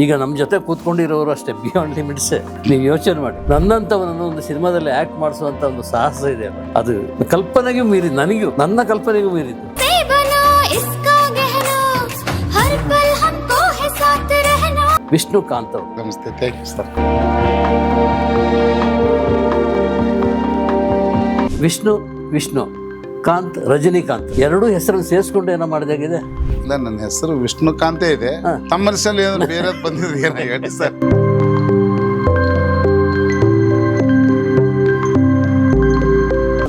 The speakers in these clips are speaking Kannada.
ಈಗ ನಮ್ಮ ಜೊತೆ ಕೂತ್ಕೊಂಡಿರೋರು ಅಷ್ಟೇ, ಬಿಯಾಂಡ್ ಲಿಮಿಟ್ಸ್. ನೀವು ಯೋಚನೆ ಮಾಡಿ, ನನ್ನಂಥವನನ್ನು ಒಂದು ಸಿನಿಮಾದಲ್ಲಿ ಆಕ್ಟ್ ಮಾಡಿಸುವಂತ ಒಂದು ಸಾಹಸ ಇದೆ ಅಲ್ಲ, ಅದು ಕಲ್ಪನೆಗೂ ಮೀರಿದ್ದು, ನನಗೂ ನನ್ನ ಕಲ್ಪನೆಗೂ ಮೀರಿದ್ದು. ವಿಷ್ಣುಕಾಂತ್ ಅವರು. ನಮಸ್ತೆ, thank you sir. Vishnu Kanth, Rajinikanth ಎರಡೂ ಹೆಸರನ್ನು ಸೇರಿಸ್ಕೊಂಡು ಏನೋ ಮಾಡಿದಾಗಿದೆ. ಇಲ್ಲ, ನನ್ನ ಹೆಸರು ವಿಷ್ಣುಕಾಂತೇ ಇದೆ. ತಮ್ಮ ಮನಸ್ಸಲ್ಲಿ ಏನಾದ್ರು ಬೇರೆ ಬಂದಿದ್ದು ಏನೋ ಹೇಳಿ ಸರ್.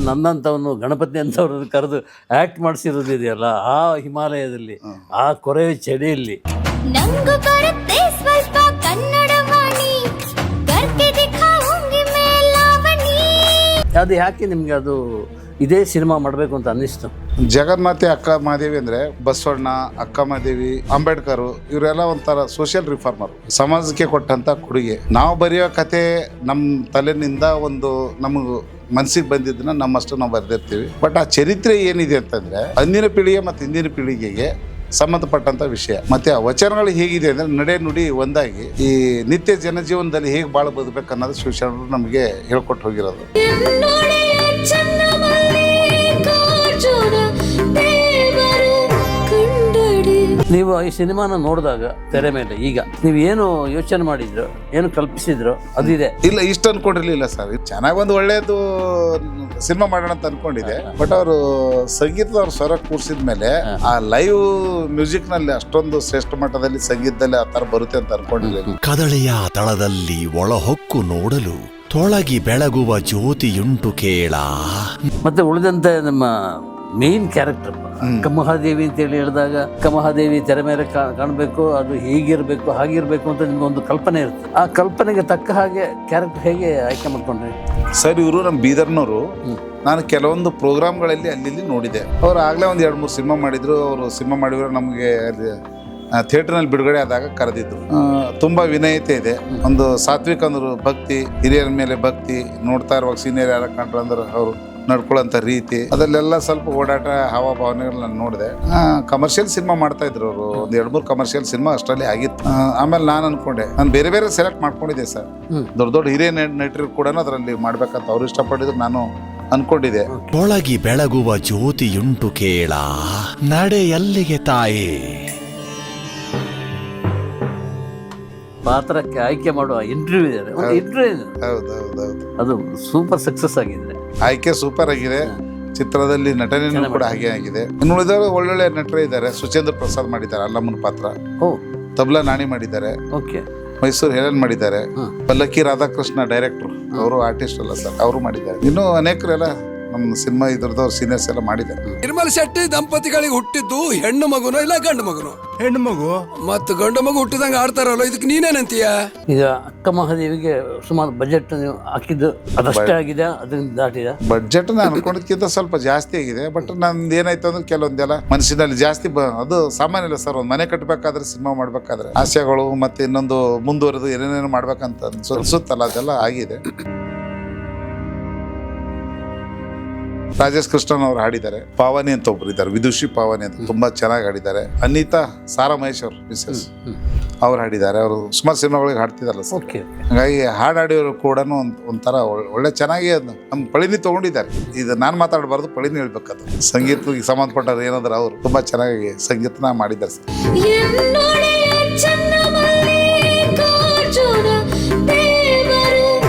ನನ್ನಂಥವನು ಗಣಪತಿ ಅಂತವ್ರನ್ನ ಕರೆದು ಆಕ್ಟ್ ಮಾಡಿಸಿರೋದಿದೆಯಲ್ಲ, ಆ ಹಿಮಾಲಯದಲ್ಲಿ, ಆ ಕೊರೆಯ ಚಳಿಯಲ್ಲಿ. ಅದು ಯಾಕೆ ನಿಮ್ಗೆ ಅದು ಇದೇ ಸಿನಿಮಾ ಮಾಡಬೇಕು ಅಂತ ಅನ್ನಿಸ್ತು? ಜಗನ್ಮಾತೆ ಅಕ್ಕ ಮಹಾದೇವಿ ಅಂದ್ರೆ ಬಸವಣ್ಣ, ಅಕ್ಕ ಮಹಾದೇವಿ, ಅಂಬೇಡ್ಕರ್ ಇವರೆಲ್ಲ ಒಂಥರ ಸೋಷಿಯಲ್ ರಿಫಾರ್ಮರ್, ಸಮಾಜಕ್ಕೆ ಕೊಟ್ಟಂತ ಕೊಡುಗೆ. ನಾವು ಬರೆಯೋ ಕತೆ ನಮ್ಮ ತಲೆನಿಂದ ಒಂದು ನಮಗೆ ಮನಸ್ಸಿಗೆ ಬಂದಿದ್ದನ್ನ ನಮ್ಮಷ್ಟು ನಾವು ಬರೆದಿರ್ತೀವಿ. ಬಟ್ ಆ ಚರಿತ್ರೆ ಏನಿದೆ ಅಂತಂದ್ರೆ ಅಂದಿನ ಪೀಳಿಗೆ ಮತ್ತು ಹಿಂದಿನ ಪೀಳಿಗೆಗೆ ಸಂಬಂಧಪಟ್ಟಂತ ವಿಷಯ. ಮತ್ತೆ ಆ ವಚನಗಳು ಹೇಗಿದೆ ಅಂದ್ರೆ ನಡೆ ನುಡಿ ಒಂದಾಗಿ ಈ ನಿತ್ಯ ಜನಜೀವನದಲ್ಲಿ ಹೇಗೆ ಬಾಳ ಬದುಕಬೇಕು ಅನ್ನೋದು ಶಿವಶರಣರು ನಮಗೆ ಹೇಳ್ಕೊಟ್ಟು ಹೋಗಿರೋದು. ನೀವು ಈ ಸಿನಿಮಾನ ನೋಡಿದಾಗ ತೆರೆ ಮೇಲೆ ಈಗ ನೀವು ಏನು ಯೋಚನೆ ಮಾಡಿದ್ರು, ಏನು ಕಲ್ಪಿಸಿದ್ರು ಅದಿದೆ? ಇಲ್ಲ, ಇಷ್ಟ ಅನ್ಕೊಂಡಿರ್ಲಿಲ್ಲ ಸರ್. ಚೆನ್ನಾಗಿ ಒಂದು ಒಳ್ಳೇದು ಸಿನಿಮಾ ಮಾಡೋಣ ಅಂತ ಅನ್ಕೊಂಡಿದೆ. ಬಟ್ ಅವರು ಸಂಗೀತದವ್ರ ಸ್ವರ ಕೂರ್ಸಿದ ಮೇಲೆ ಆ ಲೈವ್ ಮ್ಯೂಸಿಕ್ ನಲ್ಲಿ ಅಷ್ಟೊಂದು ಶ್ರೇಷ್ಠ ಮಟ್ಟದಲ್ಲಿ ಸಂಗೀತದಲ್ಲಿ ಆ ತರ ಬರುತ್ತೆ ಅಂತ ಅನ್ಕೊಂಡಿರ್ಲಿಲ್ಲ. ಕದಳೆಯ ತಳದಲ್ಲಿ ಒಳಹೊಕ್ಕು ನೋಡಲು ತೊಳಗಿ ಬೆಳಗುವ ಜ್ಯೋತಿಯುಂಟು ಕೇಳ. ಮತ್ತೆ ಉಳಿದಂತೆ ನಮ್ಮ ಮೇನ್ ಕ್ಯಾರೆಕ್ಟರ್ ಕಮಹಾದೇವಿ ಅಂತೇಳಿ ಹೇಳಿದಾಗ, ಕಮಹಾದೇವಿ ತೆರೆ ಮೇಲೆ ಕಾಣಬೇಕು, ಅದು ಹೀಗಿರ್ಬೇಕು ಹಾಗಿರ್ಬೇಕು ಅಂತ ನಿಮ್ಗೆ ಒಂದು ಕಲ್ಪನೆ ಇರುತ್ತೆ. ಆ ಕಲ್ಪನೆಗೆ ತಕ್ಕ ಹಾಗೆ ಕ್ಯಾರೆಕ್ಟರ್ ಹೇಗೆ ಆಯ್ಕೆ ಮಾಡ್ಕೊಂಡ್ರಿ ಸರ್? ಇವರು ನಮ್ಮ ಬೀದರ್ನವರು. ನಾನು ಕೆಲವೊಂದು ಪ್ರೋಗ್ರಾಮ್ಗಳಲ್ಲಿ ಅಲ್ಲಿ ನೋಡಿದೆ. ಅವ್ರು ಆಗ್ಲೇ ಒಂದು 2-3 ಸಿನಿಮಾ ಮಾಡಿದ್ರು. ಅವರು ಸಿನಿಮಾ ಮಾಡಿದ್ರು, ನಮಗೆ ಥಿಯೇಟರ್ನಲ್ಲಿ ಬಿಡುಗಡೆ ಆದಾಗ ಕರೆದಿದ್ರು. ತುಂಬಾ ವಿನಯತೆ ಇದೆ, ಒಂದು ಸಾತ್ವಿಕ ಅಂದ್ರು ಭಕ್ತಿ, ಹಿರಿಯರ ಮೇಲೆ ಭಕ್ತಿ, ನೋಡ್ತಾ ಇರುವಾಗ ಸೀನಿಯರ್ ಯಾರ ಕಂಡ್ರು ಅಂದ್ರೆ ಅವರು ನಡ್ಕೊಳ್ಳೋಂಥ ರೀತಿ, ಅದಲ್ಲೆಲ್ಲ ಸ್ವಲ್ಪ ಓಡಾಟ ಹಾವಭಾವನೆಗಳು ನಾನು ನೋಡಿದೆ. ಕಮರ್ಷಿಯಲ್ ಸಿನಿಮಾ ಮಾಡ್ತಾ ಇದ್ರು ಅವರು. ಒಂದು 2-3 ಕಮರ್ಷಿಯಲ್ ಸಿನಿಮಾ ಅಷ್ಟರಲ್ಲಿ ಆಗಿತ್ತು. ಆಮೇಲೆ ನಾನು ಅನ್ಕೊಂಡೆ, ನಾನು ಬೇರೆ ಬೇರೆ ಸೆಲೆಕ್ಟ್ ಮಾಡ್ಕೊಂಡಿದ್ದೆ ಸರ್. ದೊಡ್ಡ ಹಿರಿಯ ನಟರು ಕೂಡ ಅದರಲ್ಲಿ ಮಾಡ್ಬೇಕಂತ ಅವ್ರು ಇಷ್ಟಪಟ್ಟಿದ್ರು, ನಾನು ಅನ್ಕೊಂಡಿದ್ದೆ. ಒಳಗಿ ಬೆಳಗುವ ಜ್ಯೋತಿಯುಂಟು ಕೇಳ, ನಡೆ ಎಲ್ಲಿಗೆ ತಾಯಿ. ಪಾತ್ರಕ್ಕೆ ಆಯ್ಕೆ ಮಾಡುವ ಇಂಟರ್ವ್ಯೂ ಇದೆ, ಹೌದೌದೌದು, ಅದು ಸೂಪರ್ ಸಕ್ಸಸ್ ಆಗಿದೆ. ಆಯ್ಕೆ ಸೂಪರ್ ಆಗಿದೆ. ಚಿತ್ರದಲ್ಲಿ ನಟನೆಯೂ ಕೂಡ ಹಾಗೆ ಆಗಿದೆ. ಇನ್ನು ಉಳಿದವರು ಒಳ್ಳೊಳ್ಳೆ ನಟರೇ ಇದ್ದಾರೆ. ಸುಚೇಂದ್ರ ಪ್ರಸಾದ್ ಮಾಡಿದ್ದಾರೆ ಅಲ್ಲಮ್ಮನ ಪಾತ್ರ. ತಬ್ಲಾ ನಾಣಿ ಮಾಡಿದ್ದಾರೆ. ಮೈಸೂರು ಹೆಲನ್ ಮಾಡಿದ್ದಾರೆ. ಪಲ್ಲಕ್ಕಿ ರಾಧಾಕೃಷ್ಣ ಡೈರೆಕ್ಟರ್, ಅವರು ಆರ್ಟಿಸ್ಟ್ ಅಲ್ಲ ಸರ್, ಅವರು ಮಾಡಿದ್ದಾರೆ. ಇನ್ನೂ ಅನೇಕರೆಲ್ಲ ನಮ್ಮ ಸಿನಿಮಾ ಇದ್ರದವ್ರು ಸೀನಿಯರ್ಸ್ ಎಲ್ಲ ಮಾಡಿದ್ದಾರೆ. ನಿರ್ಮಲ ಶೆಟ್ಟಿ ದಂಪತಿಗಳಿಗೆ ಹುಟ್ಟಿದ್ದು ಹೆಣ್ಣು ಮಗುನೋ ಇಲ್ಲ ಗಂಡು ಮಗುನೋ? ಹೆಣ್ಣು ಮಗು. ಮತ್ತು ಗಂಡು ಮಗು ಹುಟ್ಟಿದಂಗ ಆಡ್ತಾರಲ್ಲ, ಇದಕ್ಕೆ ನೀನೇನಂತೀಯ? ಈಗ ಅಕ್ಕ ಮಹಾದೇವಿಗೆ ಸುಮಾರು ಬಜೆಟ್ ನೀವು ಹಾಕಿದ್ದು ಅದಷ್ಟೇ ಆಗಿದೆ, ಅದನ್ನ ದಾಟಿದ? ಬಡ್ಜೆಟ್ ನಾನು ಅನ್ಕೊಂಡಿದ್ಕಿಂತ ಸ್ವಲ್ಪ ಜಾಸ್ತಿ ಆಗಿದೆ. ಬಟ್ ನಂದು ಏನಾಯ್ತು ಅಂದ್ರೆ ಕೆಲವೊಂದೆಲ್ಲ ಮನಸ್ಸಿನಲ್ಲಿ ಜಾಸ್ತಿ ಅದು ಸಾಮಾನ್ಯ ಇಲ್ಲ ಸರ್. ಒಂದು ಮನೆ ಕಟ್ಟಬೇಕಾದ್ರೆ, ಸಿನಿಮಾ ಮಾಡ್ಬೇಕಾದ್ರೆ ಆಸೆಗಳು ಮತ್ತೆ ಇನ್ನೊಂದು ಮುಂದುವರೆದು ಏನೇನೇನು ಮಾಡ್ಬೇಕಂತ ಅನ್ಸುತ್ತಲ್ಲ, ಅದೆಲ್ಲ ಆಗಿದೆ. ರಾಜೇಶ್ ಕೃಷ್ಣನ್ ಅವರು ಹಾಡಿದ್ದಾರೆ. ಪಾವನಿ ಅಂತ ಒಬ್ರು ಇದ್ದಾರೆ, ವಿದುಷಿ ಪಾವನಿ ಅಂತ, ತುಂಬಾ ಚೆನ್ನಾಗಿ ಹಾಡಿದ್ದಾರೆ. ಅನಿತಾ ಸಾರಾ ಮಹೇಶ್ ಅವರು ಮಿಸಸ್ ಅವ್ರು ಹಾಡಿದ್ದಾರೆ. ಅವರು ಸುಮಾರು ಸಿನಿಮಾಗಳಿಗೆ ಹಾಡ್ತಿದಾರಲ್ಲ ಸರ್. ಹಾಗಾಗಿ ಹಾಡಾಡಿಯವರು ಕೂಡ ಒಂಥರ ಒಳ್ಳೆ ಚೆನ್ನಾಗಿ ನಮ್ಮ ಪಳಿನಿ ತಗೊಂಡಿದ್ದಾರೆ. ಇದು ನಾನು ಮಾತಾಡಬಾರ್ದು, ಪಳಿನಿ ಹೇಳ್ಬೇಕದು. ಸಂಗೀತಕ್ಕೆ ಸಂಬಂಧಪಟ್ಟವ್ರು ಏನಾದ್ರು ಅವರು ತುಂಬಾ ಚೆನ್ನಾಗಿ ಸಂಗೀತನ ಮಾಡಿದ್ದಾರೆ ಸರ್.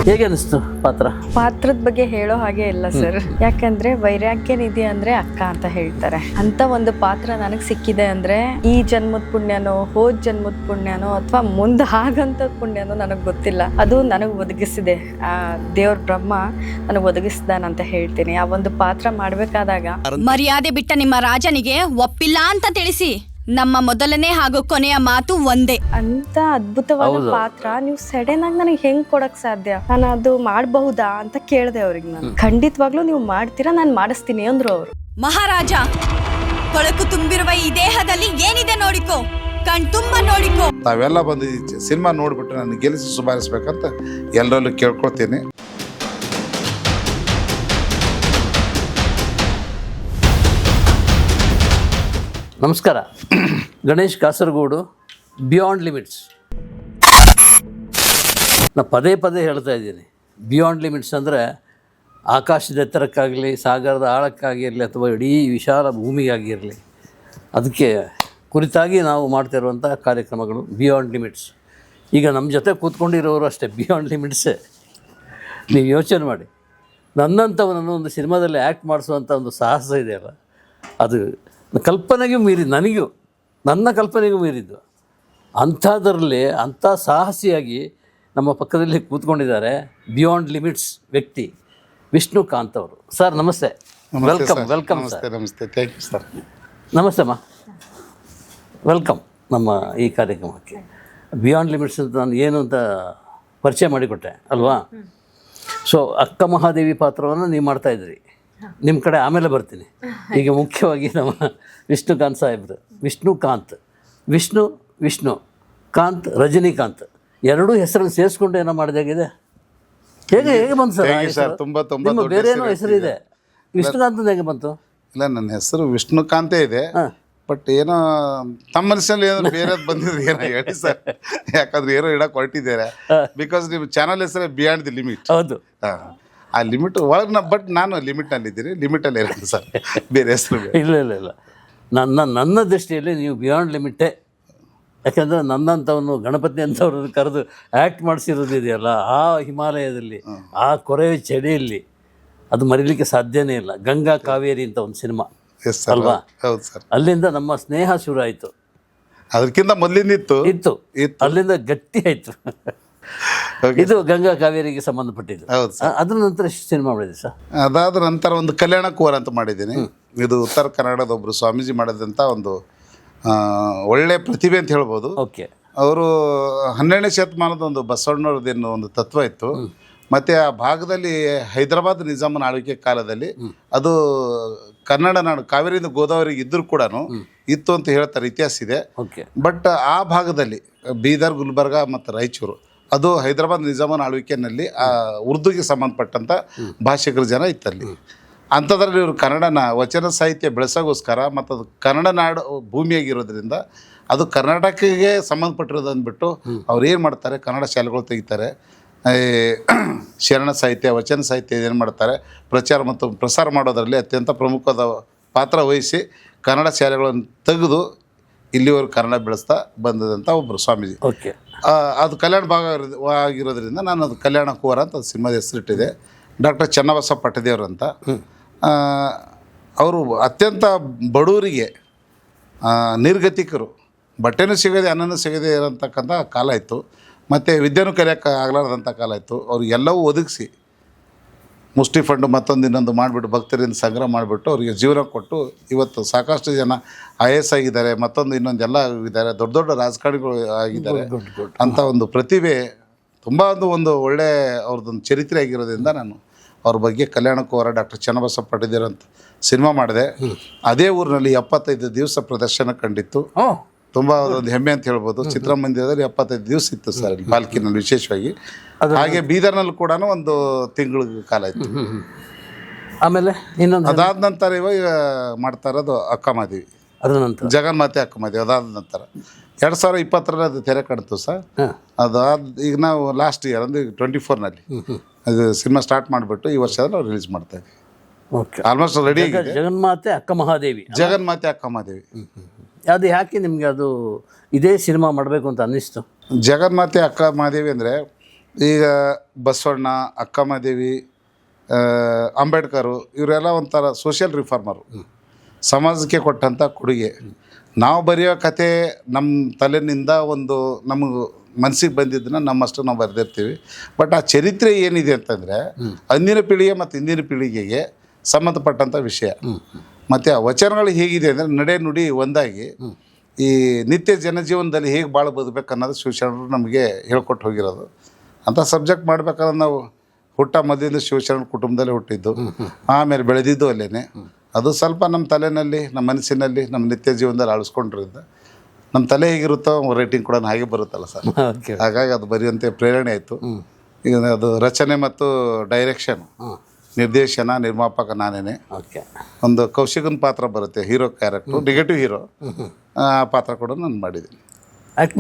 ಹೇಗೆ ಅನಿಸ್ತು ಪಾತ್ರ? ಪಾತ್ರದ ಬಗ್ಗೆ ಹೇಳೋ ಹಾಗೆ ಇಲ್ಲ ಸರ್. ಯಾಕಂದ್ರೆ ವೈರಾಗ್ಯ ನಿಧಿ ಅಂದ್ರೆ ಅಕ್ಕ ಅಂತ ಹೇಳ್ತಾರೆ. ಅಂತ ಒಂದು ಪಾತ್ರ ನನಗೆ ಸಿಕ್ಕಿದೆ ಅಂದ್ರೆ ಈ ಜನ್ಮದ ಪುಣ್ಯನೋ ಹೋದ್ ಜನ್ಮದ ಪುಣ್ಯನೋ ಅಥವಾ ಮುಂದೆ ಹಾಗಂತ ಪುಣ್ಯನೋ ನನಗೆ ಗೊತ್ತಿಲ್ಲ. ಅದು ನನಗೆ ಒದಗಿಸಿದೆ, ಆ ದೇವ್ರ ಬ್ರಹ್ಮ ನನಗೆ ಒದಗಿಸ್ದಾನಂತ ಹೇಳ್ತೀನಿ. ಆ ಒಂದು ಪಾತ್ರ ಮಾಡ್ಬೇಕಾದಾಗ ಮರ್ಯಾದೆ ಬಿಟ್ಟ ನಿಮ್ಮ ರಾಜನಿಗೆ ಒಪ್ಪಿಲ್ಲ ಅಂತ ತಿಳಿಸಿ. ನಮ್ಮ ಮೊದಲನೇ ಹಾಗೂ ಕೊನೆಯ ಮಾತು ಒಂದೇ. ಅಂತ ಅದ್ಭುತವಾದ ಪಾತ್ರ ನೀವು ಸಡನ್ ಆಗಿ ನನಗೆ ಹೆಂಗ್ ಕೊಡಕ್ ಸಾಧ್ಯ? ನಾನು ಅದು ಮಾಡಬಹುದಾ ಅಂತ ಕೇಳಿದೆ ಅವ್ರಿಗೆ. ನಾನು ಖಂಡಿತವಾಗ್ಲೂ ನೀವು ಮಾಡ್ತೀರಾ, ನಾನು ಮಾಡಿಸ್ತೀನಿ ಅಂದ್ರು ಅವರು. ಮಹಾರಾಜ, ಕೊಳಕು ತುಂಬಿರುವ ಈ ದೇಹದಲ್ಲಿ ಏನಿದೆ ನೋಡಿಕೋ, ಕಣ್ ತುಂಬ ನೋಡಿಕೋ. ತಾವೆಲ್ಲ ಬಂದು ಸಿನಿಮಾ ನೋಡ್ಬಿಟ್ಟು ನನಗೆ ಗೆಲ್ಲಿಸಿ ಸುಧಾರಿಸ್ಬೇಕಂತ ಎಲ್ಲರಲ್ಲೂ ಕೇಳ್ಕೊಳ್ತೀನಿ. ನಮಸ್ಕಾರ. ಗಣೇಶ್ ಕಾಸರಗೋಡು, ಬಿಯಾಂಡ್ ಲಿಮಿಟ್ಸ್ ನಾನು ಪದೇ ಪದೇ ಹೇಳ್ತಾ ಇದ್ದೀನಿ, ಬಿಯಾಂಡ್ ಲಿಮಿಟ್ಸ್ ಅಂದರೆ ಆಕಾಶದ ಎತ್ತರಕ್ಕಾಗಲಿ, ಸಾಗರದ ಆಳಕ್ಕಾಗಿರಲಿ, ಅಥವಾ ಇಡೀ ವಿಶಾಲ ಭೂಮಿಗಾಗಿರಲಿ, ಅದಕ್ಕೆ ಕುರಿತಾಗಿ ನಾವು ಮಾಡ್ತಿರುವಂಥ ಕಾರ್ಯಕ್ರಮಗಳು ಬಿಯಾಂಡ್ ಲಿಮಿಟ್ಸ್. ಈಗ ನಮ್ಮ ಜೊತೆ ಕೂತ್ಕೊಂಡಿರೋರು ಅಷ್ಟೇ ಬಿಯಾಂಡ್ ಲಿಮಿಟ್ಸೇ. ನೀವು ಯೋಚನೆ ಮಾಡಿ, ನನ್ನಂಥವನನ್ನು ಒಂದು ಸಿನಿಮಾದಲ್ಲಿ ಆ್ಯಕ್ಟ್ ಮಾಡಿಸುವಂಥ ಒಂದು ಸಾಹಸ ಇದೆಯಲ್ಲ, ಅದು ಕಲ್ಪನೆಗೂ ಮೀರಿದ್ದು, ನನ್ನ ಕಲ್ಪನೆಗೂ ಮೀರಿದ್ದು. ಅಂಥದ್ರಲ್ಲಿ ಅಂಥ ಸಾಹಸಿಯಾಗಿ ನಮ್ಮ ಪಕ್ಕದಲ್ಲಿ ಕೂತ್ಕೊಂಡಿದ್ದಾರೆ ಬಿಯಾಂಡ್ ಲಿಮಿಟ್ಸ್ ವ್ಯಕ್ತಿ ವಿಷ್ಣುಕಾಂತ್ ಅವರು. ಸರ್ ನಮಸ್ತೆ. Welcome sir. ನಮಸ್ತೆ. Thank you sir. ನಮಸ್ತೆ ಅಮ್ಮ, ವೆಲ್ಕಮ್ ನಮ್ಮ ಈ ಕಾರ್ಯಕ್ರಮಕ್ಕೆ. ಬಿಯಾಂಡ್ ಲಿಮಿಟ್ಸ್ ಅಂತ ನಾನು ಏನು ಅಂತ ಪರಿಚಯ ಮಾಡಿಕೊಟ್ಟೆ ಅಲ್ವಾ? ಸೊ ಅಕ್ಕ ಮಹಾದೇವಿ ಪಾತ್ರವನ್ನು ನೀವು ಮಾಡ್ತಾಯಿದ್ರಿ. ನಿಮ್ಮ ಕಡೆ ಆಮೇಲೆ ಬರ್ತೀನಿ. ಈಗ ಮುಖ್ಯವಾಗಿ ನಮ್ಮ ವಿಷ್ಣುಕಾಂತ್ ಸಾಹೇಬ್ರು. ವಿಷ್ಣು ಕಾಂತ್, ರಜನಿಕಾಂತ್ ಎರಡೂ ಹೆಸರನ್ನು ಸೇರಿಸ್ಕೊಂಡು ಏನೋ ಮಾಡಿದಾಗಿದೆ. ಹೇಗೆ ಬಂತು ಸರ್? ತುಂಬ ನಿಮ್ಮ ಬೇರೆ ಏನೋ ಹೆಸರಿದೆ, ವಿಷ್ಣುಕಾಂತ್ ಹೇಗೆ ಬಂತು? ಇಲ್ಲ, ನನ್ನ ಹೆಸರು ವಿಷ್ಣುಕಾಂತೇ ಇದೆ. ಬಟ್ ಏನೋ ತಮ್ಮ ಮನಸ್ಸಲ್ಲಿ ಏನೋ ಬೇರೆ ಬಂದಿದೆ, ಏನೋ ಹೇಳಿ ಸರ್. ಯಾಕಂದ್ರೆ ಏನೋ ಇಡಕ್ಕೆ ಹೊರಟಿದ್ದಾರೆ. ಬಿಕಾಸ್ ನಿಮ್ಮ ಚಾನಲ್ ಹೆಸರೇ ಬಿಯಾಂಡ್ ದಿ ಲಿಮಿಟ್. ಹೌದು. ಆ ಲಿಮಿಟ್ ಒಳಗೆ ಬಟ್ ನಾನು ಲಿಮಿಟ್ನಲ್ಲಿದ್ದೀನಿ. ಲಿಮಿಟಲ್ಲಿ ಇರೋದು ಸರ್, ಬೇರೆ ಹೆಸರು ಇಲ್ಲ. ನನ್ನ ದೃಷ್ಟಿಯಲ್ಲಿ ನೀವು ಬಿಯಾಂಡ್ ಲಿಮಿಟೇ. ಯಾಕೆಂದರೆ ನನ್ನಂಥವನು ಗಣಪತಿ ಅಂಥವ್ರನ್ನು ಕರೆದು ಆ್ಯಕ್ಟ್ ಮಾಡಿಸಿರೋದಿದೆಯಲ್ಲ, ಆ ಹಿಮಾಲಯದಲ್ಲಿ, ಆ ಕೊರೆಯ ಚಳಿಯಲ್ಲಿ, ಅದು ಮರೀಲಿಕ್ಕೆ ಸಾಧ್ಯನೇ ಇಲ್ಲ. ಗಂಗಾ ಕಾವೇರಿ ಅಂತ ಒಂದು ಸಿನಿಮಾ ಅಲ್ವಾ? ಹೌದು ಸರ್. ಅಲ್ಲಿಂದ ನಮ್ಮ ಸ್ನೇಹ ಶುರು ಆಯಿತು. ಅದಕ್ಕಿಂತ ಮೊದಲಿಂದ ಇತ್ತು. ಅಲ್ಲಿಂದ ಗಟ್ಟಿ ಆಯಿತು. ಇದು ಗಂಗಾ ಕಾವೇರಿಗೆ ಸಂಬಂಧಪಟ್ಟಿದ್ದು. ಹೌದು ಸರ್. ಅದ್ರ ನಂತರ ಸಿನಿಮಾ ಮಾಡಿದೆ ಸರ್. ಅದಾದ ನಂತರ ಒಂದು ಕಲ್ಯಾಣ ಕೋರ ಅಂತ ಮಾಡಿದ್ದೀನಿ. ಇದು ಉತ್ತರ ಕನ್ನಡದ ಒಬ್ಬರು ಸ್ವಾಮೀಜಿ ಮಾಡಿದಂಥ ಒಂದು ಒಳ್ಳೆ ಪ್ರತಿಭೆ ಅಂತ ಹೇಳ್ಬೋದು. ಓಕೆ. ಅವರು 12ನೇ ಶತಮಾನದ ಒಂದು ಬಸವಣ್ಣವ್ರದ್ದೇನು ಒಂದು ತತ್ವ ಇತ್ತು. ಮತ್ತು ಆ ಭಾಗದಲ್ಲಿ ಹೈದರಾಬಾದ್ ನಿಜಾಮನ ಆಳ್ವಿಕೆ ಕಾಲದಲ್ಲಿ ಅದು ಕನ್ನಡ ನಾಡು, ಕಾವೇರಿಯಿಂದ ಗೋದಾವರಿಗೆ ಇದ್ದರೂ ಕೂಡ ಇತ್ತು ಅಂತ ಹೇಳ್ತಾರೆ, ಇತಿಹಾಸ ಇದೆ. ಬಟ್ ಆ ಭಾಗದಲ್ಲಿ ಬೀದರ್, ಗುಲ್ಬರ್ಗ ಮತ್ತು ರಾಯಚೂರು, ಅದು ಹೈದರಾಬಾದ್ ನಿಜಾಮನ ಆಳ್ವಿಕೆಯಲ್ಲಿ ಉರ್ದುಗೆ ಸಂಬಂಧಪಟ್ಟಂಥ ಭಾಷಿಕರ ಜನ ಇತ್ತಲ್ಲಿ. ಅಂಥದ್ರಲ್ಲಿ ಇವರು ಕನ್ನಡನ ವಚನ ಸಾಹಿತ್ಯ ಬೆಳೆಸೋಗೋಸ್ಕರ ಮತ್ತು ಅದು ಕನ್ನಡ ನಾಡು ಭೂಮಿಯಾಗಿರೋದ್ರಿಂದ ಅದು ಕರ್ನಾಟಕಕ್ಕೆ ಸಂಬಂಧಪಟ್ಟಿರೋದು ಅಂದ್ಬಿಟ್ಟು ಅವ್ರು ಏನು ಮಾಡ್ತಾರೆ, ಕನ್ನಡ ಶಾಲೆಗಳು ತೆಗಿತಾರೆ. ಶರಣ ಸಾಹಿತ್ಯ, ವಚನ ಸಾಹಿತ್ಯ ಏನು ಮಾಡ್ತಾರೆ, ಪ್ರಚಾರ ಮತ್ತು ಪ್ರಸಾರ ಮಾಡೋದರಲ್ಲಿ ಅತ್ಯಂತ ಪ್ರಮುಖವಾದ ಪಾತ್ರ ವಹಿಸಿ ಕನ್ನಡ ಶಾಲೆಗಳನ್ನು ತೆಗೆದು ಇಲ್ಲಿವರೆಗೂ ಕನ್ನಡ ಬೆಳೆಸ್ತಾ ಬಂದದಂಥ ಒಬ್ಬರು ಸ್ವಾಮೀಜಿ. ಓಕೆ. ಅದು ಕಲ್ಯಾಣ ಭಾಗ ಆಗಿರೋದ್ರಿಂದ ನಾನು ಅದು ಕಲ್ಯಾಣ ಕೋರ ಅಂತ ಅದು ಸಿನಿಮಾದ ಹೆಸರಿಟ್ಟಿದೆ. ಡಾಕ್ಟರ್ ಚನ್ನಬಸವ ಪಟ್ಟದೇವ್ರು ಅಂತ. ಅವರು ಅತ್ಯಂತ ಬಡವರಿಗೆ, ನಿರ್ಗತಿಕರು, ಬಟ್ಟೆನೂ ಸಿಗದೆ ಅನ್ನನೂ ಸಿಗದೆ ಇರೋಂತಕ್ಕಂಥ ಕಾಲ ಇತ್ತು. ಮತ್ತು ವಿದ್ಯೆನೂ ಕಲಿಯೋಕ್ಕೆ ಆಗಲಾರ್ದಂಥ ಕಾಲ ಇತ್ತು. ಅವ್ರಿಗೆಲ್ಲವೂ ಒದಗಿಸಿ ಮುಷ್ಟಿ ಫಂಡು ಮತ್ತೊಂದು ಇನ್ನೊಂದು ಮಾಡಿಬಿಟ್ಟು ಭಕ್ತರಿಂದ ಸಂಗ್ರಹ ಮಾಡಿಬಿಟ್ಟು ಅವರಿಗೆ ಜೀವನ ಕೊಟ್ಟು ಇವತ್ತು ಸಾಕಷ್ಟು ಜನ IAS ಆಗಿದ್ದಾರೆ, ಮತ್ತೊಂದು ಇನ್ನೊಂದೆಲ್ಲ ಆಗಿದ್ದಾರೆ, ದೊಡ್ಡ ದೊಡ್ಡ ರಾಜಕಾರಣಿಗಳು ಆಗಿದ್ದಾರೆ. ಅಂಥ ಒಂದು ಪ್ರತಿಭೆ, ತುಂಬ ಒಂದು ಒಳ್ಳೆ ಅವ್ರದ್ದೊಂದು ಚರಿತ್ರೆ ಆಗಿರೋದ್ರಿಂದ ನಾನು ಅವ್ರ ಬಗ್ಗೆ ಕಲ್ಯಾಣ ಕೋರ ಡಾಕ್ಟರ್ ಚನ್ನಬಸವ ಪಟ್ಟದೇವ್ರು ಅಂತ ಸಿನಿಮಾ ಮಾಡಿದೆ. ಅದೇ ಊರಿನಲ್ಲಿ 75 ದಿವಸ ಪ್ರದರ್ಶನ ಕಂಡಿತ್ತು. ತುಂಬ ಒಂದು ಹೆಮ್ಮೆ ಅಂತ ಹೇಳ್ಬೋದು. ಚಿತ್ರಮಂದಿರದಲ್ಲಿ 75 ದಿವಸ ಇತ್ತು ಸರ್, ಪಾಲ್ಕಿನಲ್ಲಿ ವಿಶೇಷವಾಗಿ. ಹಾಗೆ ಬೀದರ್ನಲ್ಲಿ ಕೂಡ ಒಂದು ತಿಂಗಳ ಕಾಲ ಇತ್ತು. ಆಮೇಲೆ ಇನ್ನೊಂದು ಅದಾದ ನಂತರ ಇವಾಗ ಮಾಡ್ತಾ ಇರೋದು ಅಕ್ಕಮಹಾದೇವಿ, ಅದರ ನಂತರ ಜಗನ್ಮಾತೆ ಅಕ್ಕಮಹಾದೇವಿ. ಅದಾದ ನಂತರ 2020ರಲ್ಲಿ ಅದು ತೆರೆ ಕಾಣ್ತು ಸರ್. ಅದಾದ ಈಗ ನಾವು ಲಾಸ್ಟ್ ಇಯರ್ ಅಂದರೆ 24ನಲ್ಲಿ ಅದು ಸಿನಿಮಾ ಸ್ಟಾರ್ಟ್ ಮಾಡಿಬಿಟ್ಟು ಈ ವರ್ಷದಲ್ಲಿ ನಾವು ರಿಲೀಸ್ ಮಾಡ್ತಾ ಇದ್ದೀವಿ. ಓಕೆ. ಆಲ್ಮೋಸ್ಟ್ ರೆಡಿ ಆಗಿದೆ. ಜಗನ್ಮಾತೆ ಅಕ್ಕ ಮಹಾದೇವಿ. ಜಗನ್ಮಾತೆ ಅಕ್ಕಮಹಾದೇವಿ. ಅದು ಯಾಕೆ ನಿಮಗೆ ಅದು ಇದೇ ಸಿನಿಮಾ ಮಾಡಬೇಕು ಅಂತ ಅನ್ನಿಸ್ತು? ಜಗನ್ಮಾತೆ ಅಕ್ಕ ಮಹಾದೇವಿ ಅಂದರೆ ಈಗ ಬಸವಣ್ಣ, ಅಕ್ಕಮಹಾದೇವಿ, ಅಂಬೇಡ್ಕರು ಇವರೆಲ್ಲ ಒಂಥರ ಸೋಷಿಯಲ್ ರಿಫಾರ್ಮರು, ಸಮಾಜಕ್ಕೆ ಕೊಟ್ಟಂಥ ಕೊಡುಗೆ. ನಾವು ಬರೆಯೋ ಕತೆ ನಮ್ಮ ತಲೆನಿಂದ ಒಂದು ನಮಗೆ ಮನಸ್ಸಿಗೆ ಬಂದಿದ್ದನ್ನ ನಮ್ಮಷ್ಟು ನಾವು ಬರೆದಿರ್ತೀವಿ. ಬಟ್ ಆ ಚರಿತ್ರೆ ಏನಿದೆ ಅಂತಂದರೆ ಅಂದಿನ ಪೀಳಿಗೆ ಮತ್ತು ಇಂದಿನ ಪೀಳಿಗೆಗೆ ಸಂಬಂಧಪಟ್ಟಂಥ ವಿಷಯ. ಮತ್ತು ಆ ವಚನಗಳು ಹೇಗಿದೆ ಅಂದರೆ ನಡೆ ನುಡಿ ಒಂದಾಗಿ ಈ ನಿತ್ಯ ಜನಜೀವನದಲ್ಲಿ ಹೇಗೆ ಭಾಳ ಬದುಕಬೇಕು ಅನ್ನೋದು ಶಿವಶರಣರು ನಮಗೆ ಹೇಳ್ಕೊಟ್ಟು ಹೋಗಿರೋದು. ಅಂಥ ಸಬ್ಜೆಕ್ಟ್ ಮಾಡ್ಬೇಕಾದ್ರೆ ನಾವು ಮೊದಲಿಂದ ಶಿವಶರಣ ಕುಟುಂಬದಲ್ಲೇ ಹುಟ್ಟಿದ್ದು, ಆಮೇಲೆ ಬೆಳೆದಿದ್ದು ಅಲ್ಲೇ. ಅದು ಸ್ವಲ್ಪ ನಮ್ಮ ತಲೆಯಲ್ಲಿ, ನಮ್ಮ ಮನಸ್ಸಿನಲ್ಲಿ, ನಮ್ಮ ನಿತ್ಯ ಜೀವನದಲ್ಲಿ ಅಳಿಸ್ಕೊಂಡಿರೋದ್ರಿಂದ ನಮ್ಮ ತಲೆ ಹೇಗಿರುತ್ತೋ ರೇಟಿಂಗ್ ಕೂಡ ಹಾಗೆ ಬರುತ್ತಲ್ಲ ಸರ್. ಹಾಗಾಗಿ ಅದು ಬರೆಯುವಂತೆ ಪ್ರೇರಣೆ ಆಯಿತು. ಈಗ ಅದು ರಚನೆ ಮತ್ತು ಡೈರೆಕ್ಷನ್, ನಿರ್ದೇಶನ, ನಿರ್ಮಾಪಕ ನಾನೇನೆ. ಒಂದು ಕೌಶಿಕನ ಪಾತ್ರ ಬರುತ್ತೆ, ಹೀರೋ ಕ್ಯಾರೆಕ್ಟ್ರು, ನೆಗೆಟಿವ್ ಹೀರೋ. ಆ ಪಾತ್ರ ಕೂಡ ನಾನು ಮಾಡಿದ್ದೀನಿ, ಆ್ಯಕ್ಟ್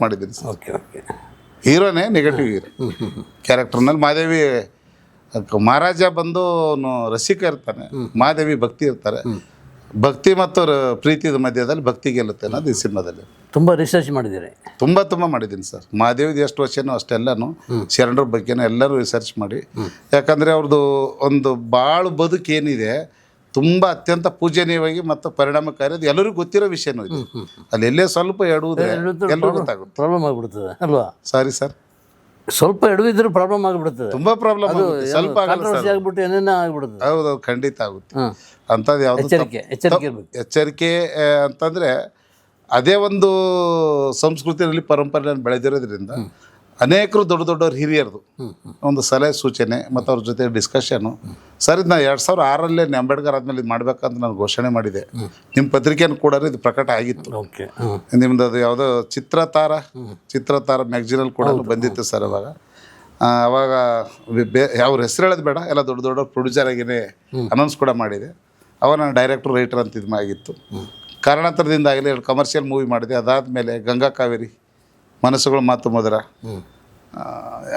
ಮಾಡಿದ್ದೀನಿ ಸರ್. ಓಕೆ. ಹೀರೋನೇ ನೆಗೆಟಿವ್ ಹೀರೋ ಕ್ಯಾರೆಕ್ಟರ್ನಲ್ಲಿ. ಮಾದೇವಿ ಮಹಾರಾಜ ಬಂದು ಅವನು ರಸಿಕ ಇರ್ತಾನೆ, ಮಹಾದೇವಿ ಭಕ್ತಿ ಇರ್ತಾರೆ. ಭಕ್ತಿ ಮತ್ತು ಪ್ರೀತಿಯ ಮಧ್ಯದಲ್ಲಿ ಭಕ್ತಿ ಗೆಲ್ಲುತ್ತೆ ಅನ್ನೋದು ಈ ಸಿನಿಮಾದಲ್ಲಿ. ತುಂಬ ರಿಸರ್ಚ್ ಮಾಡಿದ್ದೀರಿ. ತುಂಬ ಮಾಡಿದ್ದೀನಿ ಸರ್. ಮಹಾದೇವಿದು ಎಷ್ಟು ವರ್ಷನೋ ಅಷ್ಟೆಲ್ಲನೂ ಶರಣರ ಬಗ್ಗೆನೂ ಎಲ್ಲರೂ ರಿಸರ್ಚ್ ಮಾಡಿ, ಯಾಕಂದರೆ ಅವ್ರದ್ದು ಒಂದು ಬಾಳು ಬದುಕು ಏನಿದೆ ತುಂಬ ಅತ್ಯಂತ ಪೂಜನೀಯವಾಗಿ ಮತ್ತು ಪರಿಣಾಮಕಾರಿ, ಅದು ಎಲ್ಲರಿಗೂ ಗೊತ್ತಿರೋ ವಿಷಯನೂ ಇದೆ. ಅಲ್ಲಿ ಎಲ್ಲೇ ಸ್ವಲ್ಪ ಎಡುವುದೇ ಎಲ್ಲರಿಗೂ ಗೊತ್ತಾಗುತ್ತೆ. ಪ್ರಾಬ್ಲಮ್ ಆಗಿಬಿಡ್ತದೆ ಅಲ್ವಾ? ಸಾರಿ ಸರ್, ಸ್ವಲ್ಪ ಎಡವಿದ್ರು ಪ್ರಾಬ್ಲಮ್ ಆಗಿಬಿಡ್ತದೆ. ತುಂಬ ಪ್ರಾಬ್ಲಮ್ ಆಗುತ್ತೆ, ಸ್ವಲ್ಪ ಆಗ್ಬಿಟ್ಟು ಏನೇನೋ ಆಗ್ಬಿಡುತ್ತೆ. ಹೌದು, ಖಂಡಿತ ಆಗುತ್ತೆ. ಅಂಥದ್ದು ಯಾವುದು ಎಚ್ಚರಿಕೆ ಇರ್ಬೇಕು. ಎಚ್ಚರಿಕೆ ಅಂತಂದರೆ ಅದೇ ಒಂದು ಸಂಸ್ಕೃತಿಯಲ್ಲಿ ಪರಂಪರೆಯನ್ನು ಬೆಳೆದಿರೋದ್ರಿಂದ ಅನೇಕರು ದೊಡ್ಡವ್ರ ಹಿರಿಯರದು ಒಂದು ಸಲಹೆ ಸೂಚನೆ ಮತ್ತು ಅವ್ರ ಜೊತೆ ಡಿಸ್ಕಷನು. ಸರ್ ಇದು ನಾನು 2006 ಅಂಬೇಡ್ಕರ್ ಆದಮೇಲೆ ಇದು ಮಾಡ್ಬೇಕಂತ ನಾನು ಘೋಷಣೆ ಮಾಡಿದೆ. ನಿಮ್ಮ ಪತ್ರಿಕೆಯನ್ನು ಕೂಡ ಇದು ಪ್ರಕಟ ಆಗಿತ್ತು. ಓಕೆ, ನಿಮ್ದು ಅದು ಯಾವುದೋ ಚಿತ್ರತಾರ ಮ್ಯಾಗ್ಝಿನಲ್ಲಿ ಕೂಡ ಬಂದಿತ್ತು ಸರ್. ಅವಾಗ ಅವ್ರ ಹೆಸರು ಹೇಳೋದು ಬೇಡ, ಎಲ್ಲ ದೊಡ್ಡ ಪ್ರೊಡ್ಯೂಸರ್ ಆಗಿನೇ ಅನೌನ್ಸ್ ಕೂಡ ಮಾಡಿದೆ. ಅವಾಗ ನಾನು ಡೈರೆಕ್ಟರ್ ರೈಟರ್ ಅಂತ ಇದು ಆಗಿತ್ತು. ಕಾರಣಾಂತರದಿಂದ ಆಗಲಿ 2 ಕಮರ್ಷಿಯಲ್ ಮೂವಿ ಮಾಡಿದೆ. ಅದಾದಮೇಲೆ ಗಂಗಾ ಕಾವೇರಿ, ಮನಸ್ಸುಗಳ ಮಾತು ಮಧುರ.